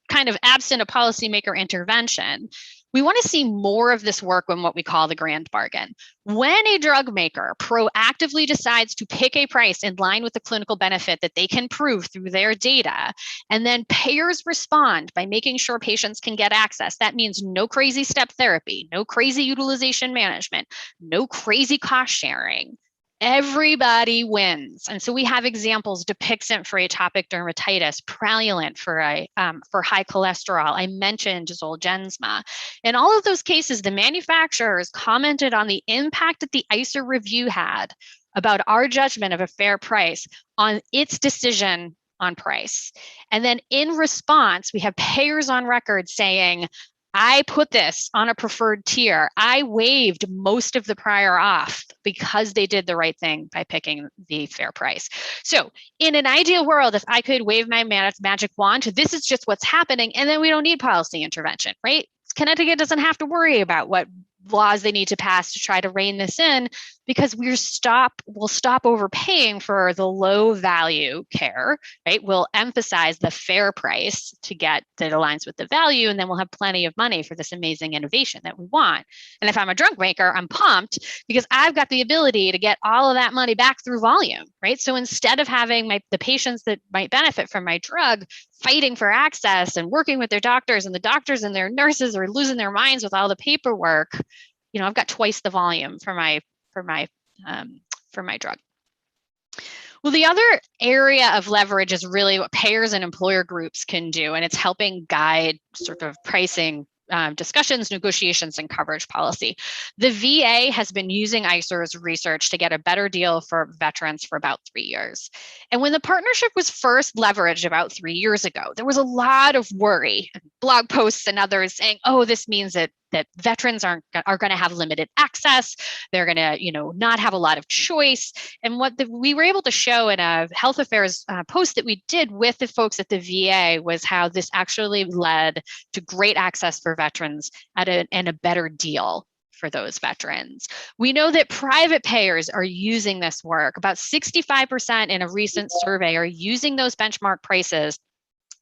kind of absent a policymaker intervention. We want to see more of this work in what we call the grand bargain. When a drug maker proactively decides to pick a price in line with the clinical benefit that they can prove through their data, and then payers respond by making sure patients can get access, that means no crazy step therapy, no crazy utilization management, no crazy cost sharing. Everybody wins. And so we have examples: Dupixent for atopic dermatitis, Praluent for high cholesterol. I mentioned Zolgensma. In all of those cases, the manufacturers commented on the impact that the ICER review had about our judgment of a fair price on its decision on price. And then in response, we have payers on record saying, I put this on a preferred tier. I waived most of the prior auth because they did the right thing by picking the fair price. So in an ideal world, if I could wave my magic wand, this is just what's happening, and then we don't need policy intervention, right? Connecticut doesn't have to worry about what laws they need to pass to try to rein this in, because we'll stop overpaying for the low value care, right? We'll emphasize the fair price to get that aligns with the value, and then we'll have plenty of money for this amazing innovation that we want. And if I'm a drug maker, I'm pumped because I've got the ability to get all of that money back through volume, right? So instead of having the patients that might benefit from my drug fighting for access and working with their doctors, and the doctors and their nurses are losing their minds with all the paperwork, I've got twice the volume for my drug. Well, the other area of leverage is really what payers and employer groups can do, and it's helping guide sort of pricing discussions, negotiations, and coverage policy. The VA has been using ICER's research to get a better deal for veterans for about 3 years. And when the partnership was first leveraged about 3 years ago, there was a lot of worry, blog posts and others saying, oh, this means that veterans are going to have limited access. They're going to, not have a lot of choice. And what we were able to show in a health affairs post that we did with the folks at the VA was how this actually led to great access for veterans and a better deal for those veterans. We know that private payers are using this work. About 65% in a recent survey are using those benchmark prices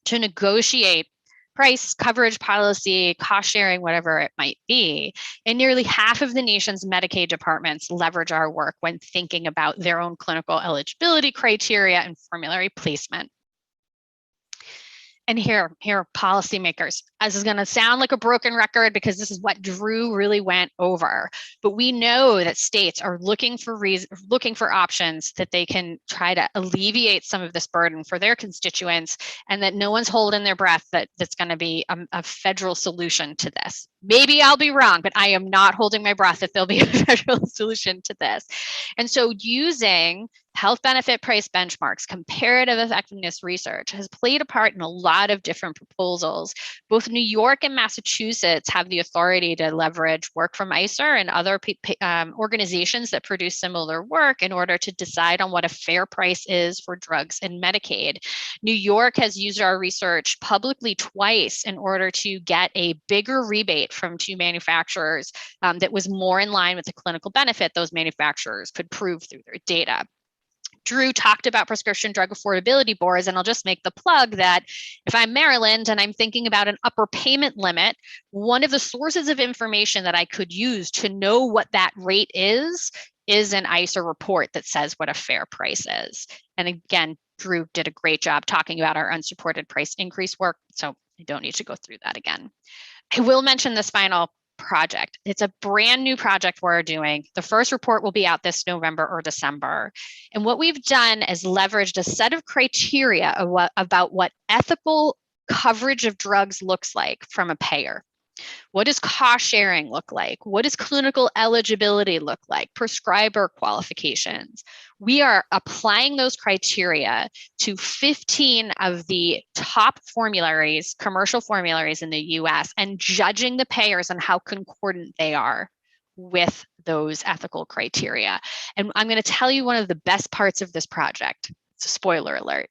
to negotiate price, coverage policy, cost sharing, whatever it might be. And nearly half of the nation's Medicaid departments leverage our work when thinking about their own clinical eligibility criteria and formulary placement. And here, policymakers, this is going to sound like a broken record because this is what Drew really went over. But we know that states are looking for options that they can try to alleviate some of this burden for their constituents, and that no one's holding their breath that's going to be a federal solution to this. Maybe I'll be wrong, but I am not holding my breath that there'll be a federal solution to this. And so using health benefit price benchmarks, comparative effectiveness research has played a part in a lot of different proposals. Both New York and Massachusetts have the authority to leverage work from ICER and other organizations that produce similar work in order to decide on what a fair price is for drugs and Medicaid. New York has used our research publicly twice in order to get a bigger rebate from two manufacturers that was more in line with the clinical benefit those manufacturers could prove through their data. Drew talked about prescription drug affordability boards, and I'll just make the plug that if I'm Maryland and I'm thinking about an upper payment limit, one of the sources of information that I could use to know what that rate is an ICER report that says what a fair price is. And again, Drew did a great job talking about our unsupported price increase work, so I don't need to go through that again. I will mention this final project. It's a brand new project we're doing. The first report will be out this November or December. And what we've done is leveraged a set of criteria about what ethical coverage of drugs looks like from a payer. What does cost sharing look like? What does clinical eligibility look like? Prescriber qualifications. We are applying those criteria to 15 of the top formularies, commercial formularies in the US, and judging the payers on how concordant they are with those ethical criteria. And I'm going to tell you one of the best parts of this project. It's a spoiler alert.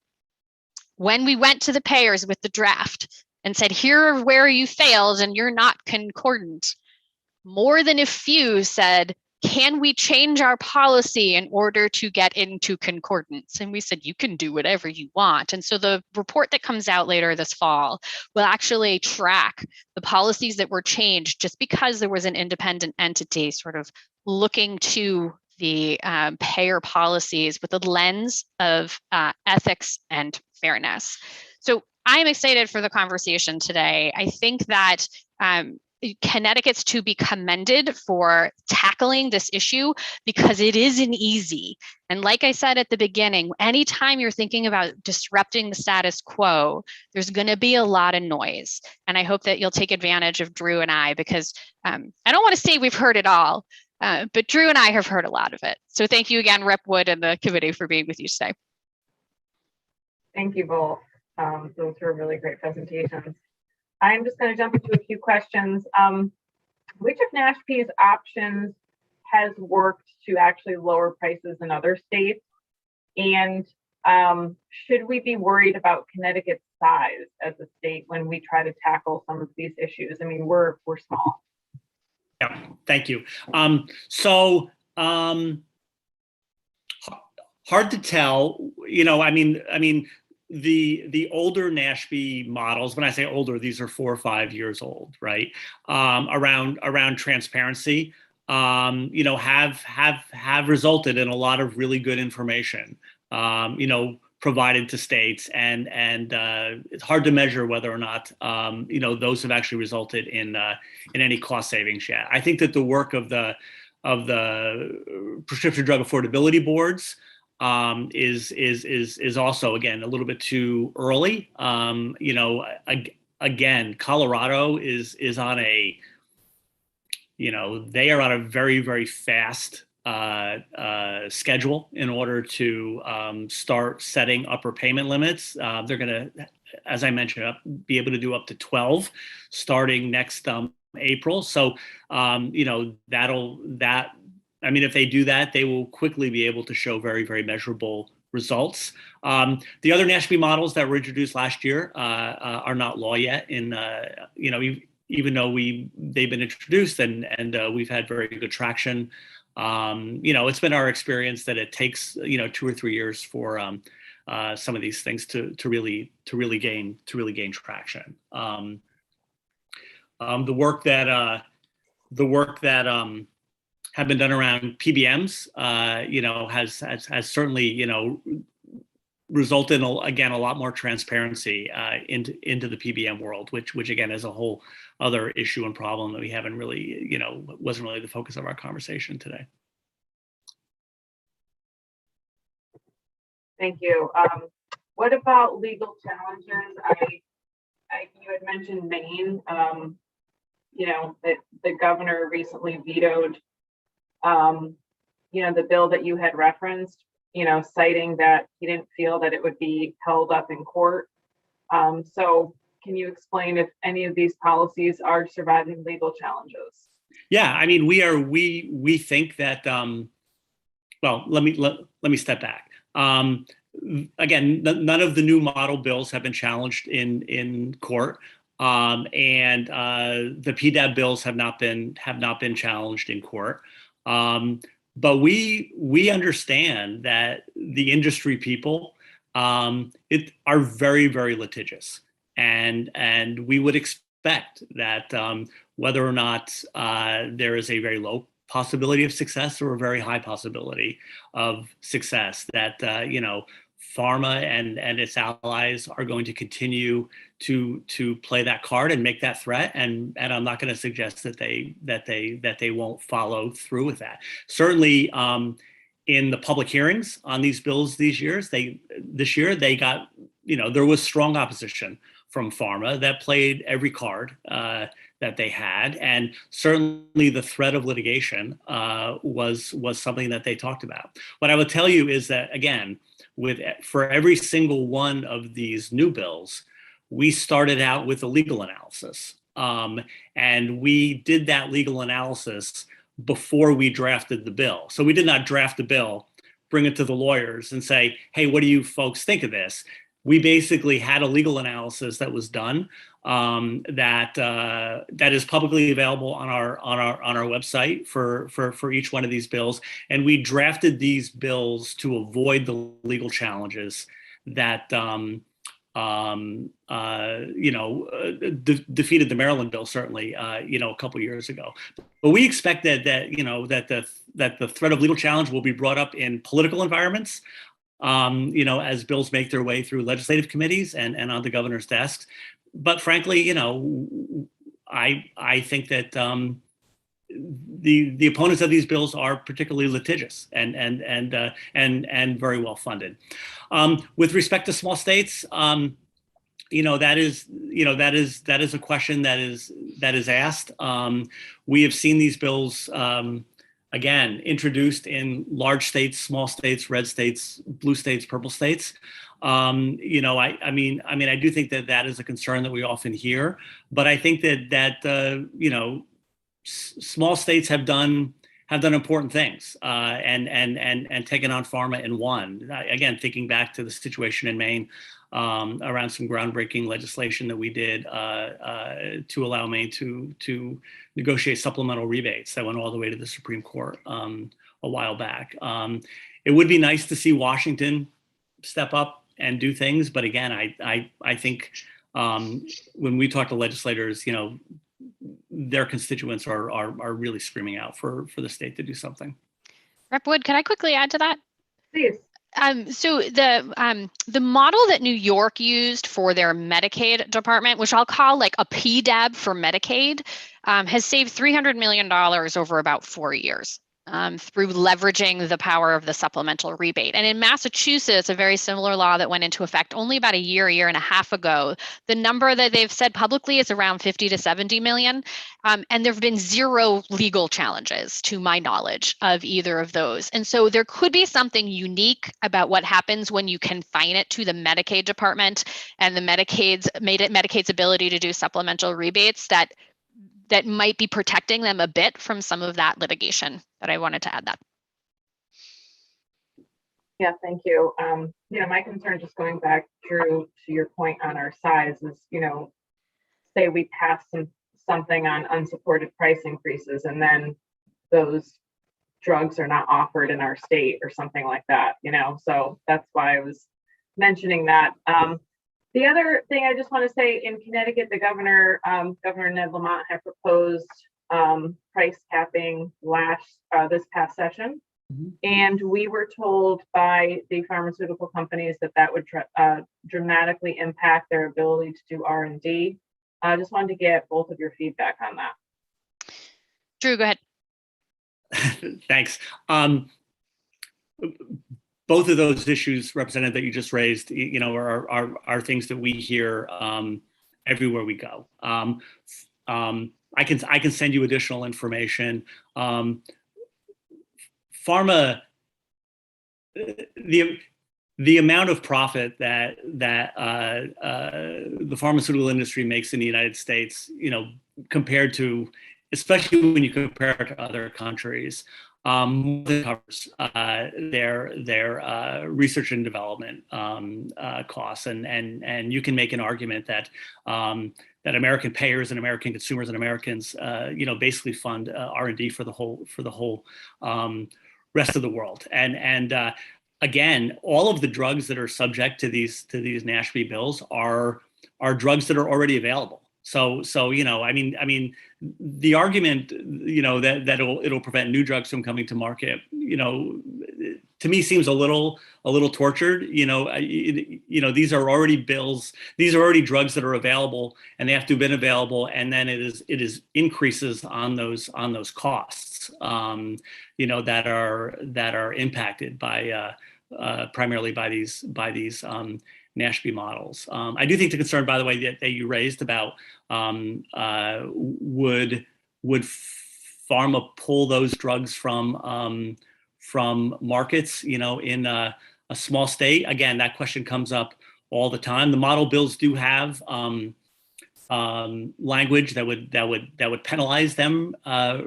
When we went to the payers with the draft and said, here are where you failed and you're not concordant, more than a few said, can we change our policy in order to get into concordance? And we said, you can do whatever you want. And so the report that comes out later this fall will actually track the policies that were changed just because there was an independent entity sort of looking to the payer policies with the lens of ethics and fairness. So I'm excited for the conversation today. I think that Connecticut's to be commended for tackling this issue because it isn't easy. And like I said at the beginning, anytime you're thinking about disrupting the status quo, there's going to be a lot of noise. And I hope that you'll take advantage of Drew and I, because I don't want to say we've heard it all, but Drew and I have heard a lot of it. So thank you again, Rep. Wood and the committee for being with you today. Thank you both. Those were really great presentations. I'm just going to jump into a few questions. Which of NASHP's options has worked to actually lower prices in other states? And should we be worried about Connecticut's size as a state when we try to tackle some of these issues? I mean, we're small. Yeah, thank you. Hard to tell. You know, I mean, the older NASHP models, when I say older, these are 4 or 5 years old, right? Around transparency, you know, have resulted in a lot of really good information, you know, provided to states, and it's hard to measure whether or not you know, those have actually resulted in any cost savings yet. I think that the work of the prescription drug affordability boards is also, again, a little bit too early. You know, again, Colorado is on a, you know, they are on a very, very fast schedule in order to start setting upper payment limits. They're going to, as I mentioned, be able to do up to 12 starting next April. So, you know, I mean, if they do that, they will quickly be able to show very, very measurable results. The other NASHP models that were introduced last year are not law yet. You know, even though they've been introduced and we've had very good traction. You know, it's been our experience that it takes, you know, 2 or 3 years for some of these things to really gain traction. The work that have been done around PBMs, you know, has certainly, you know, resulted in, again, a lot more transparency into the PBM world, which again is a whole other issue and problem that we haven't really, you know, wasn't really the focus of our conversation today. Thank you. What about legal challenges? You had mentioned Maine. You know, that the governor recently vetoed, you know, the bill that you had referenced, you know, citing that he didn't feel that it would be held up in court. So can you explain if any of these policies are surviving legal challenges? Yeah, I mean, we think that, well, let me step back. Again, none of the new model bills have been challenged in court. And the PDAB bills have not been challenged in court. But we understand that the industry people are very, very litigious, and we would expect that whether or not there is a very low possibility of success or a very high possibility of success, that you know, pharma and its allies are going to continue to play that card and make that threat, and I'm not going to suggest that they won't follow through with that. Certainly, in the public hearings on these bills this year, they got, you know, there was strong opposition pharma that played every card that they had, and certainly the threat of litigation was something that they talked about. What I would tell you is that, again, for every single one of these new bills, we started out with a legal analysis, and we did that legal analysis before we drafted the bill. So we did not draft the bill, bring it to the lawyers and say, hey, what do you folks think of this? We basically had a legal analysis that was done that is publicly available on our website for each one of these bills, and we drafted these bills to avoid the legal challenges that defeated the Maryland bill certainly a couple years ago. But we expect that the threat of legal challenge will be brought up in political environments, as bills make their way through legislative committees and on the governor's desks. But frankly, I think that the opponents of these bills are particularly litigious and very well funded. With respect to small states, that is a question that is asked. We have seen these bills again introduced in large states, small states, red states, blue states, purple states. I do think that is a concern that we often hear, but I think that small states have done important things and taken on pharma and won. Again, thinking back to the situation in Maine around some groundbreaking legislation that we did to allow Maine to negotiate supplemental rebates that went all the way to the Supreme Court a while back. It would be nice to see Washington step up and do things, but again, I think when we talk to legislators, their constituents are really screaming out for the state to do something. Rep. Wood, could I quickly add to that? Please. So the model that New York used for their Medicaid department, which I'll call like a PDAB for Medicaid, has saved $300 million over about 4 years. Through leveraging the power of the supplemental rebate. And in Massachusetts, a very similar law that went into effect only about a year and a half ago, the number that they've said publicly is around 50 to 70 million. And there have been zero legal challenges to my knowledge of either of those. And so there could be something unique about what happens when you confine it to the Medicaid department and the Medicaid's ability to do supplemental rebates that might be protecting them a bit from some of that litigation. But I wanted to add that. Yeah, thank you. My concern, just going back, Drew, to your point on our size is, say we pass something on unsupported price increases and then those drugs are not offered in our state or something like that, so that's why I was mentioning that. The other thing I just want to say, in Connecticut, the Governor Ned Lamont had proposed price capping this past session. Mm-hmm. And we were told by the pharmaceutical companies that would dramatically impact their ability to do R&D. I just wanted to get both of your feedback on that. Drew, go ahead. Thanks. Both of those issues, Representative, that you just raised, are things that we hear everywhere we go. I can send you additional information. Pharma, the amount of profit that the pharmaceutical industry makes in the United States, compared to, especially when you compare it to other countries, more than covers their research and development costs, and you can make an argument that American payers and American consumers and Americans, basically fund R&D for the whole rest of the world. And again, all of the drugs that are subject to these NASHB bills are drugs that are already available. So the argument, that it'll prevent new drugs from coming to market, to me seems a little tortured. These are already bills, these are already drugs that are available, and they have to have been available, and then it is increases on those costs, that are impacted by primarily by these NASHB models. I do think the concern, by the way, that you raised about would pharma pull those drugs from markets, in a small state? Again, that question comes up all the time. The model bills do have language that would penalize them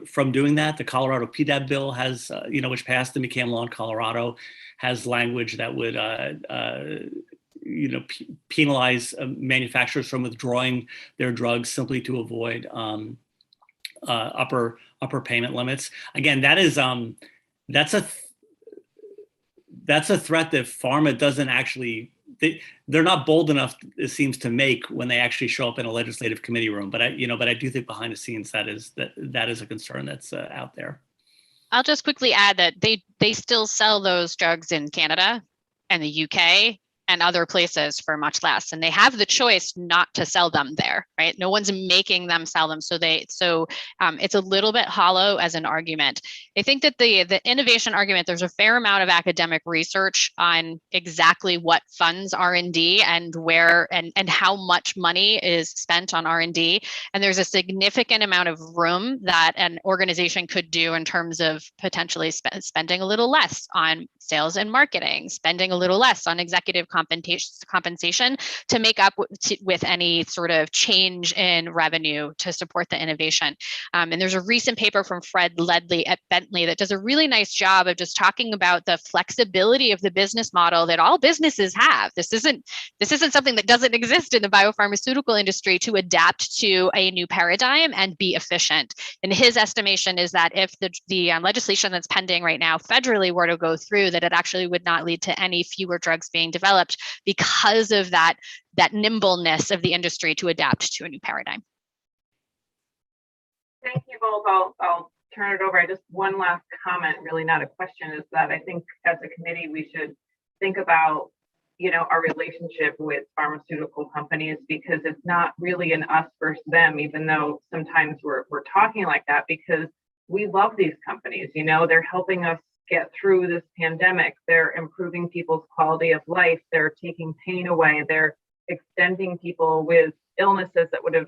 from doing that. The Colorado PDAB bill has, which passed the McCann law in Colorado, has language that would penalize manufacturers from withdrawing their drugs simply to avoid upper payment limits. Again, that's a threat that pharma doesn't actually. They're not bold enough, it seems, to make when they actually show up in a legislative committee room. But I do think behind the scenes that is a concern that's out there. I'll just quickly add that they still sell those drugs in Canada and the UK and other places for much less, and they have the choice not to sell them there, right? No one's making them sell them, so it's a little bit hollow as an argument. I think that the innovation argument, there's a fair amount of academic research on exactly what funds R&D and where and how much money is spent on R&D, and there's a significant amount of room that an organization could do in terms of potentially spending a little less on sales and marketing, spending a little less on executive compensation to make up with any sort of change in revenue to support the innovation. And there's a recent paper from Fred Ledley at Bentley that does a really nice job of just talking about the flexibility of the business model that all businesses have. This isn't something that doesn't exist in the biopharmaceutical industry, to adapt to a new paradigm and be efficient. And his estimation is that if the legislation that's pending right now federally were to go through, that it actually would not lead to any fewer drugs being developed because of that nimbleness of the industry to adapt to a new paradigm. Thank you both. I'll turn it over. Just one last comment, really not a question, is that I think as a committee we should think about our relationship with pharmaceutical companies, because it's not really an us versus them, even though sometimes we're talking like that, because we love these companies. They're helping us get through this pandemic. They're improving people's quality of life. They're taking pain away. They're extending people with illnesses that would have,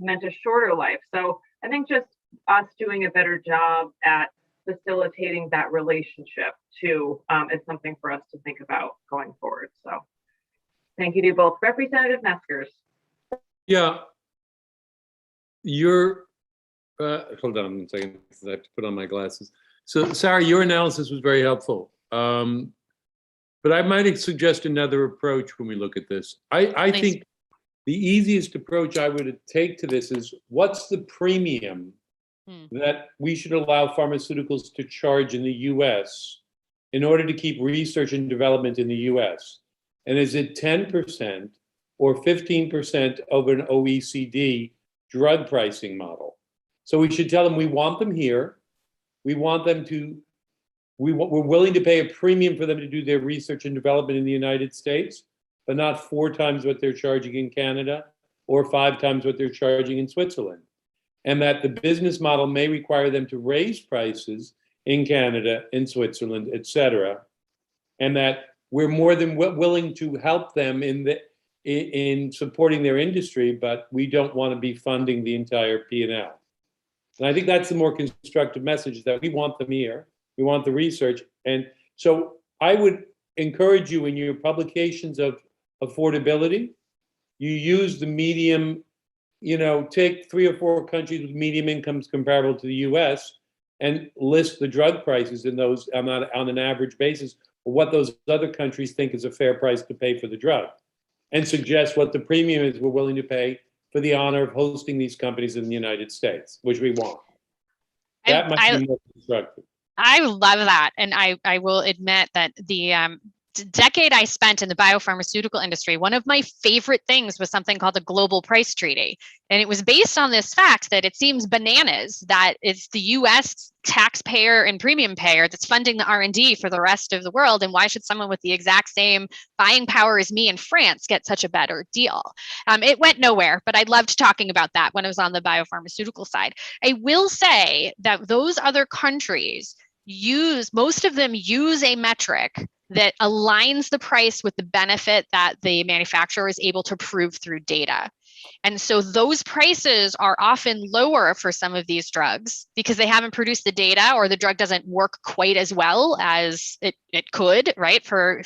meant a shorter life. So I think just us doing a better job at facilitating that relationship too is something for us to think about going forward. So thank you to both. Representative Meskers. Yeah, hold on a second, because I have to put on my glasses. So Sarah, your analysis was very helpful. But I might suggest another approach when we look at this. I think the easiest approach I would take to this is, what's the premium that we should allow pharmaceuticals to charge in the US in order to keep research and development in the US? And is it 10% or 15% of an OECD drug pricing model? So we should tell them we want them here. We want them to, we're willing to pay a premium for them to do their research and development in the United States, but not 4 times what they're charging in Canada or 5 times what they're charging in Switzerland. And that the business model may require them to raise prices in Canada, in Switzerland, et cetera. And that we're more than willing to help them in supporting their industry, but we don't want to be funding the entire P&L. And I think that's the more constructive message, that we want them here. We want the research. And so I would encourage you in your publications of affordability, you use the medium, take 3 or 4 countries with medium incomes comparable to the US and list the drug prices in those on an average basis, or what those other countries think is a fair price to pay for the drug, and suggest what the premium is we're willing to pay for the honor of hosting these companies in the United States, which we want. That might be more constructive. I love that. And I will admit that the decade I spent in the biopharmaceutical industry, one of my favorite things was something called the Global Price Treaty. And it was based on this fact that it seems bananas that it's the US taxpayer and premium payer that's funding the R&D for the rest of the world. And why should someone with the exact same buying power as me in France get such a better deal? It went nowhere, but I loved talking about that when I was on the biopharmaceutical side. I will say that those other countries most of them use a metric that aligns the price with the benefit that the manufacturer is able to prove through data. And so those prices are often lower for some of these drugs because they haven't produced the data, or the drug doesn't work quite as well as it could, right, for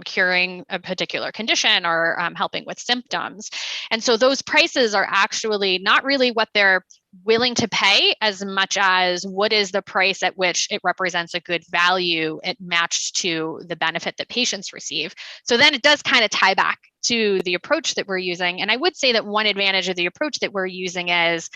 curing a particular condition or helping with symptoms. And so those prices are actually not really what they're willing to pay as much as what is the price at which it represents a good value it matched to the benefit that patients receive. So then it does kind of tie back to the approach that we're using. And I would say that one advantage of the approach that we're using is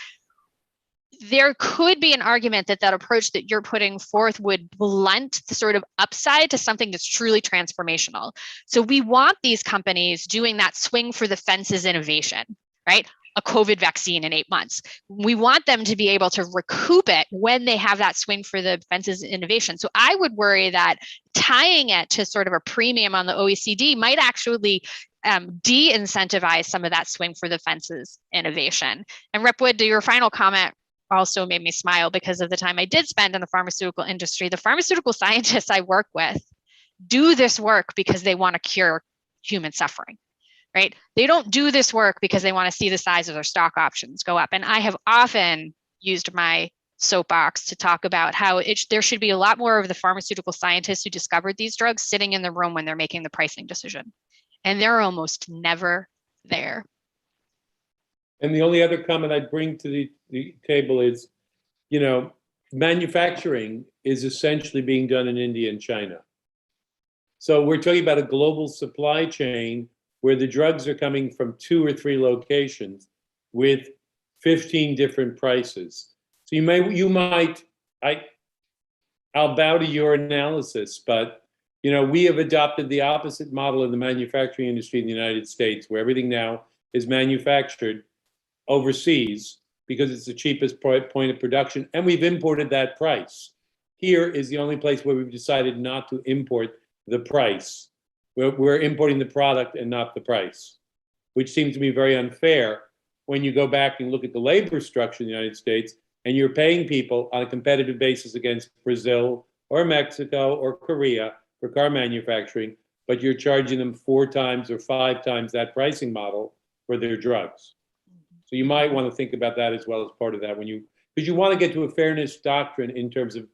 there could be an argument that that approach that you're putting forth would blunt the sort of upside to something that's truly transformational. So we want these companies doing that swing for the fences innovation, right? A COVID vaccine in 8 months. We want them to be able to recoup it when they have that swing for the fences innovation. So I would worry that tying it to sort of a premium on the OECD might actually de-incentivize some of that swing for the fences innovation. And Rep Wood, to your final comment also made me smile because of the time I did spend in the pharmaceutical industry. The pharmaceutical scientists I work with do this work because they want to cure human suffering. Right? They don't do this work because they want to see the size of their stock options go up. And I have often used my soapbox to talk about how there should be a lot more of the pharmaceutical scientists who discovered these drugs sitting in the room when they're making the pricing decision. And they're almost never there. And the only other comment I'd bring to the table is, manufacturing is essentially being done in India and China. So we're talking about a global supply chain where the drugs are coming from 2 or 3 locations with 15 different prices. So I'll bow to your analysis, but we have adopted the opposite model in the manufacturing industry in the United States, where everything now is manufactured overseas because it's the cheapest point of production, and we've imported that price. Here is the only place where we've decided not to import the price. We're importing the product and not the price, which seems to me very unfair when you go back and look at the labor structure in the United States and you're paying people on a competitive basis against Brazil or Mexico or Korea for car manufacturing, but you're charging them 4 times or 5 times that pricing model for their drugs. So you might want to think about that as well as part of that because you want to get to a fairness doctrine in terms of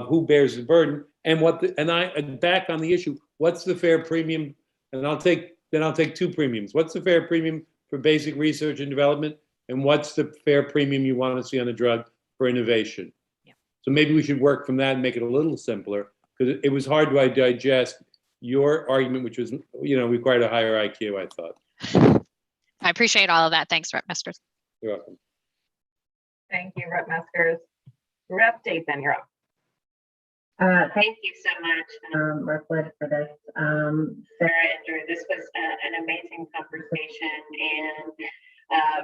who bears the burden and back on the issue. What's the fair premium? And I'll take 2 premiums. What's the fair premium for basic research and development? And what's the fair premium you want to see on a drug for innovation? Yeah. So maybe we should work from that and make it a little simpler, because it was hard to digest your argument, which was, required a higher IQ, I thought. I appreciate all of that. Thanks, Rep Meskers. You're welcome. Thank you, Rep Meskers. Rep Gateen, you're up. Thank you so much, Rep Wood, for this. Sarah and Drew, this was an amazing conversation, and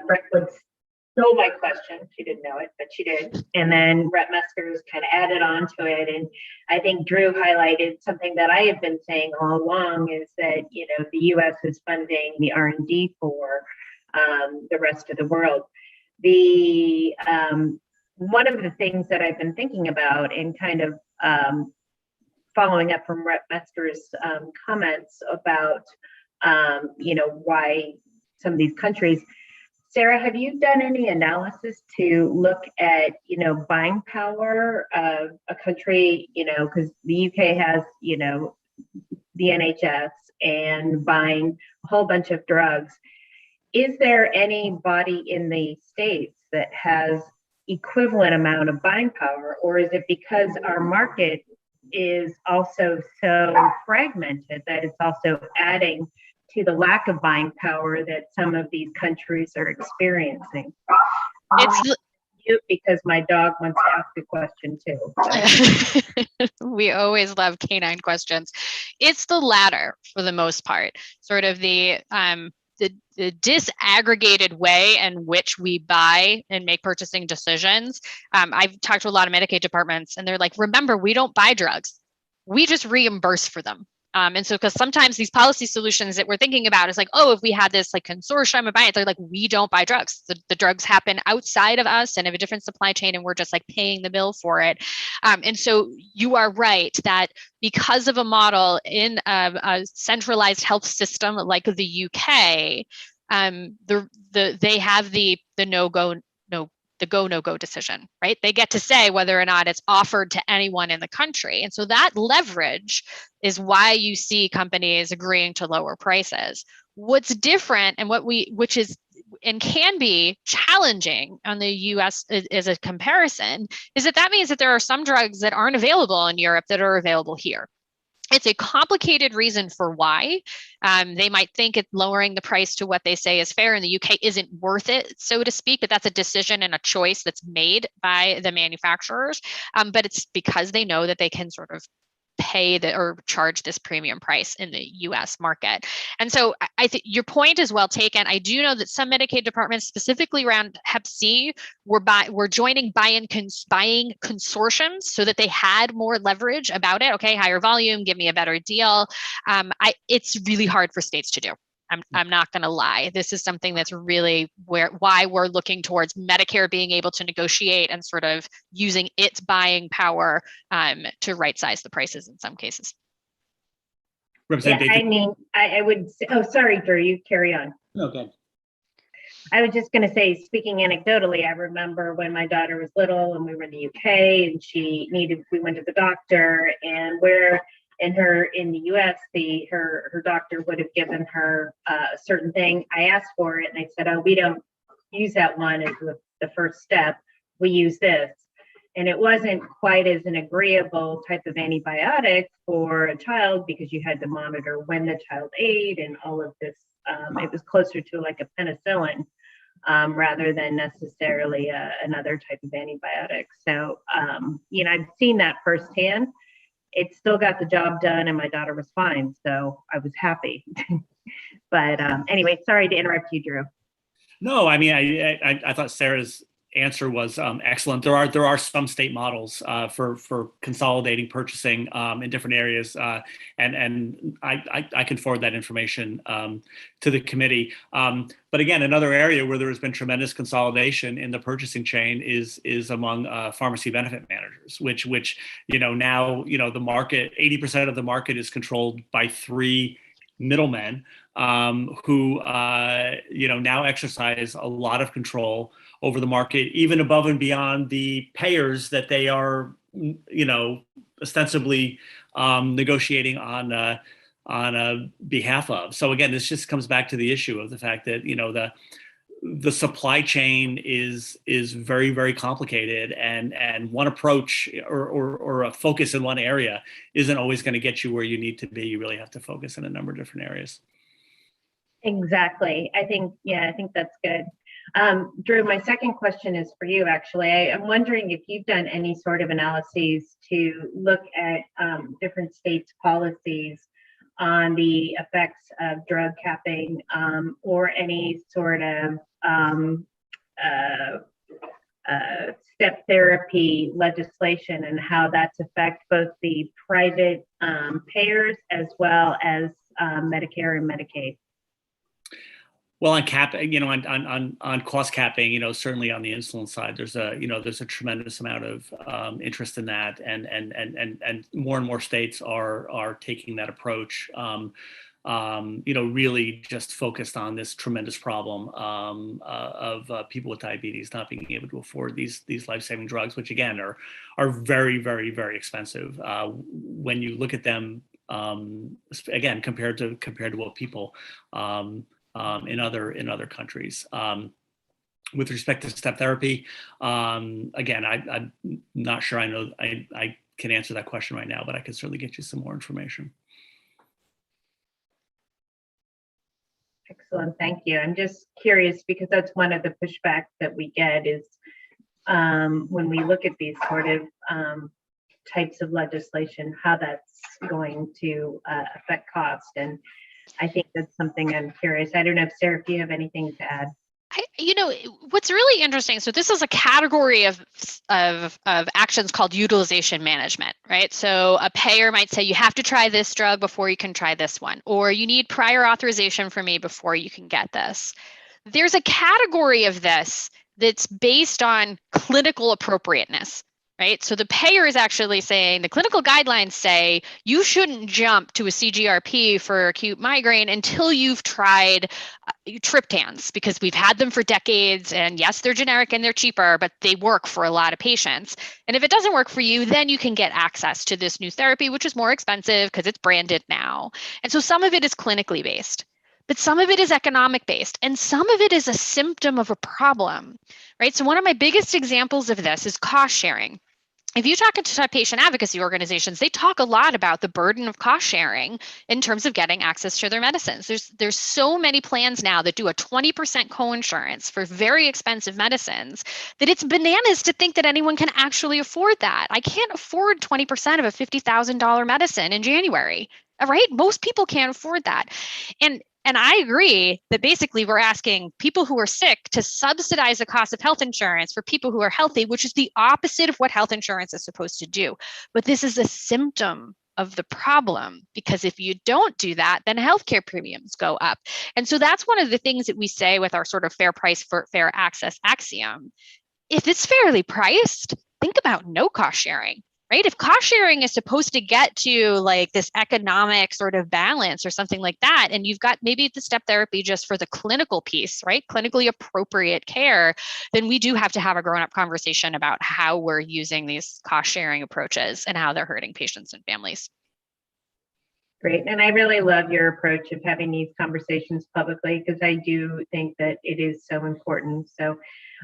Rep Wood stole my question. She didn't know it, but she did. And then Rep Meskers kind of added on to it. And I think Drew highlighted something that I have been saying all along, is that, the U.S. is funding the R&D for the rest of the world. One of the things that I've been thinking about, and kind of following up from Rep Meskers' comments about, why some of these countries. Sarah, have you done any analysis to look at, buying power of a country, because the UK has, the NHS and buying a whole bunch of drugs. Is there any body in the States that has equivalent amount of buying power, or is it because our market is also so fragmented that it's also adding to the lack of buying power that some of these countries are experiencing? It's because my dog wants to ask a question too. We always love canine questions. It's the latter for the most part, sort of the disaggregated way in which we buy and make purchasing decisions. I've talked to a lot of Medicaid departments, and they're like, remember, we don't buy drugs. We just reimburse for them. And so, because sometimes these policy solutions that we're thinking about is like, oh, if we had this like consortium of buying it, they're like, we don't buy drugs. The drugs happen outside of us and have a different supply chain, and we're just like paying the bill for it. And so you are right that because of a model in a centralized health system like the UK, they have the no-go decision, right? They get to say whether or not it's offered to anyone in the country. And so that leverage is why you see companies agreeing to lower prices. What's different and which is and can be challenging on the US as a comparison is that means that there are some drugs that aren't available in Europe that are available here. It's a complicated reason for why. They might think lowering the price to what they say is fair in the UK isn't worth it, so to speak, but that's a decision and a choice that's made by the manufacturers. But it's because they know that they can sort of pay or charge this premium price in the US market. And so I think your point is well taken. I do know that some Medicaid departments, specifically around Hep C, were joining buying consortiums so that they had more leverage about it. Okay, higher volume, give me a better deal. It's really hard for states to do. I'm not going to lie. This is something that's really why we're looking towards Medicare being able to negotiate and sort of using its buying power to right size the prices in some cases. Yeah, I mean, I would say, oh, sorry, Drew, you carry on. Okay. I was just going to say, speaking anecdotally, I remember when my daughter was little and we were in the UK and we went to the doctor, and in the US, her doctor would have given her a certain thing. I asked for it and I said, oh, we don't use that one as the first step. We use this. And it wasn't quite as an agreeable type of antibiotic for a child because you had to monitor when the child ate and all of this. It was closer to like a penicillin rather than necessarily another type of antibiotic. So, I've seen that firsthand. It still got the job done and my daughter was fine. So I was happy. But anyway, sorry to interrupt you, Drew. No, I mean, I thought Sarah's answer was excellent. There are some state models for consolidating purchasing in different areas, and I can forward that information to the committee. But again, another area where there has been tremendous consolidation in the purchasing chain is among pharmacy benefit managers, which now the market, 80% of the market is controlled by 3 middlemen who now exercise a lot of control over the market, even above and beyond the payers that they are, ostensibly negotiating on behalf of. So again, this just comes back to the issue of the fact that the supply chain is very, very complicated, and one approach or a focus in one area isn't always going to get you where you need to be. You really have to focus in a number of different areas. Exactly. I think that's good. Drew, my second question is for you, actually. I'm wondering if you've done any sort of analyses to look at different states' policies on the effects of drug capping or any sort of step therapy legislation, and how that's affect both the private payers as well as Medicare and Medicaid. Well, on on cost capping, certainly on the insulin side, there's a tremendous amount of interest in that, and more states are taking that approach. Really just focused on this tremendous problem of people with diabetes not being able to afford these life-saving drugs, which again are very, very, very expensive when you look at them again compared to what people in other countries. With respect to step therapy, again, I'm not sure I can answer that question right now, but I can certainly get you some more information. Excellent, thank you. I'm just curious because that's one of the pushbacks that we get is when we look at these sort of types of legislation, how that's going to affect cost. And I think that's something I'm curious. I don't know if Sarah, if you have anything to add. What's really interesting, so this is a category of actions called utilization management, right? So a payer might say you have to try this drug before you can try this one, or you need prior authorization from me before you can get this. There's a category of this that's based on clinical appropriateness, right? So the payer is actually saying, the clinical guidelines say you shouldn't jump to a CGRP for acute migraine until you've tried triptans, because we've had them for decades, and yes, they're generic and they're cheaper, but they work for a lot of patients. And if it doesn't work for you, then you can get access to this new therapy, which is more expensive because it's branded now. And so some of it is clinically based, but some of it is economic based, and some of it is a symptom of a problem, right? So one of my biggest examples of this is cost sharing. If you talk to patient advocacy organizations, they talk a lot about the burden of cost sharing in terms of getting access to their medicines. There's so many plans now that do a 20% coinsurance for very expensive medicines that it's bananas to think that anyone can actually afford that. I can't afford 20% of a $50,000 medicine in January, right? Most people can't afford that. And I agree that basically we're asking people who are sick to subsidize the cost of health insurance for people who are healthy, which is the opposite of what health insurance is supposed to do. But this is a symptom of the problem, because if you don't do that, then healthcare premiums go up. And so that's one of the things that we say with our sort of fair price for fair access axiom. If it's fairly priced, think about no cost sharing. Right? If cost sharing is supposed to get to like this economic sort of balance or something like that, and you've got maybe the step therapy just for the clinical piece, right? Clinically appropriate care, then we do have to have a grown-up conversation about how we're using these cost sharing approaches and how they're hurting patients and families. Great. And I really love your approach of having these conversations publicly, because I do think that it is so important. So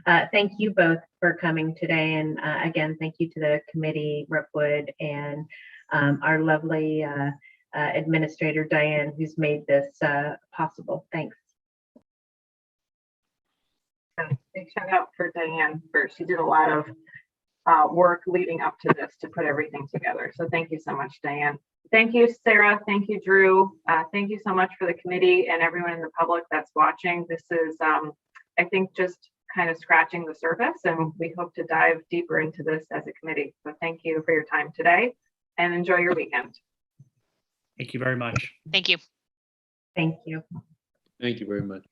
thank you both for coming today. And again, thank you to the committee, Rep. Wood, and our lovely administrator, Diane, who's made this possible. Thanks. Big shout out for Diane. She did a lot of work leading up to this to put everything together. So thank you so much, Diane. Thank you, Sarah. Thank you, Drew. Thank you so much for the committee and everyone in the public that's watching. This is, I think, just kind of scratching the surface, and we hope to dive deeper into this as a committee. So thank you for your time today, and enjoy your weekend. Thank you very much. Thank you. Thank you. Thank you very much.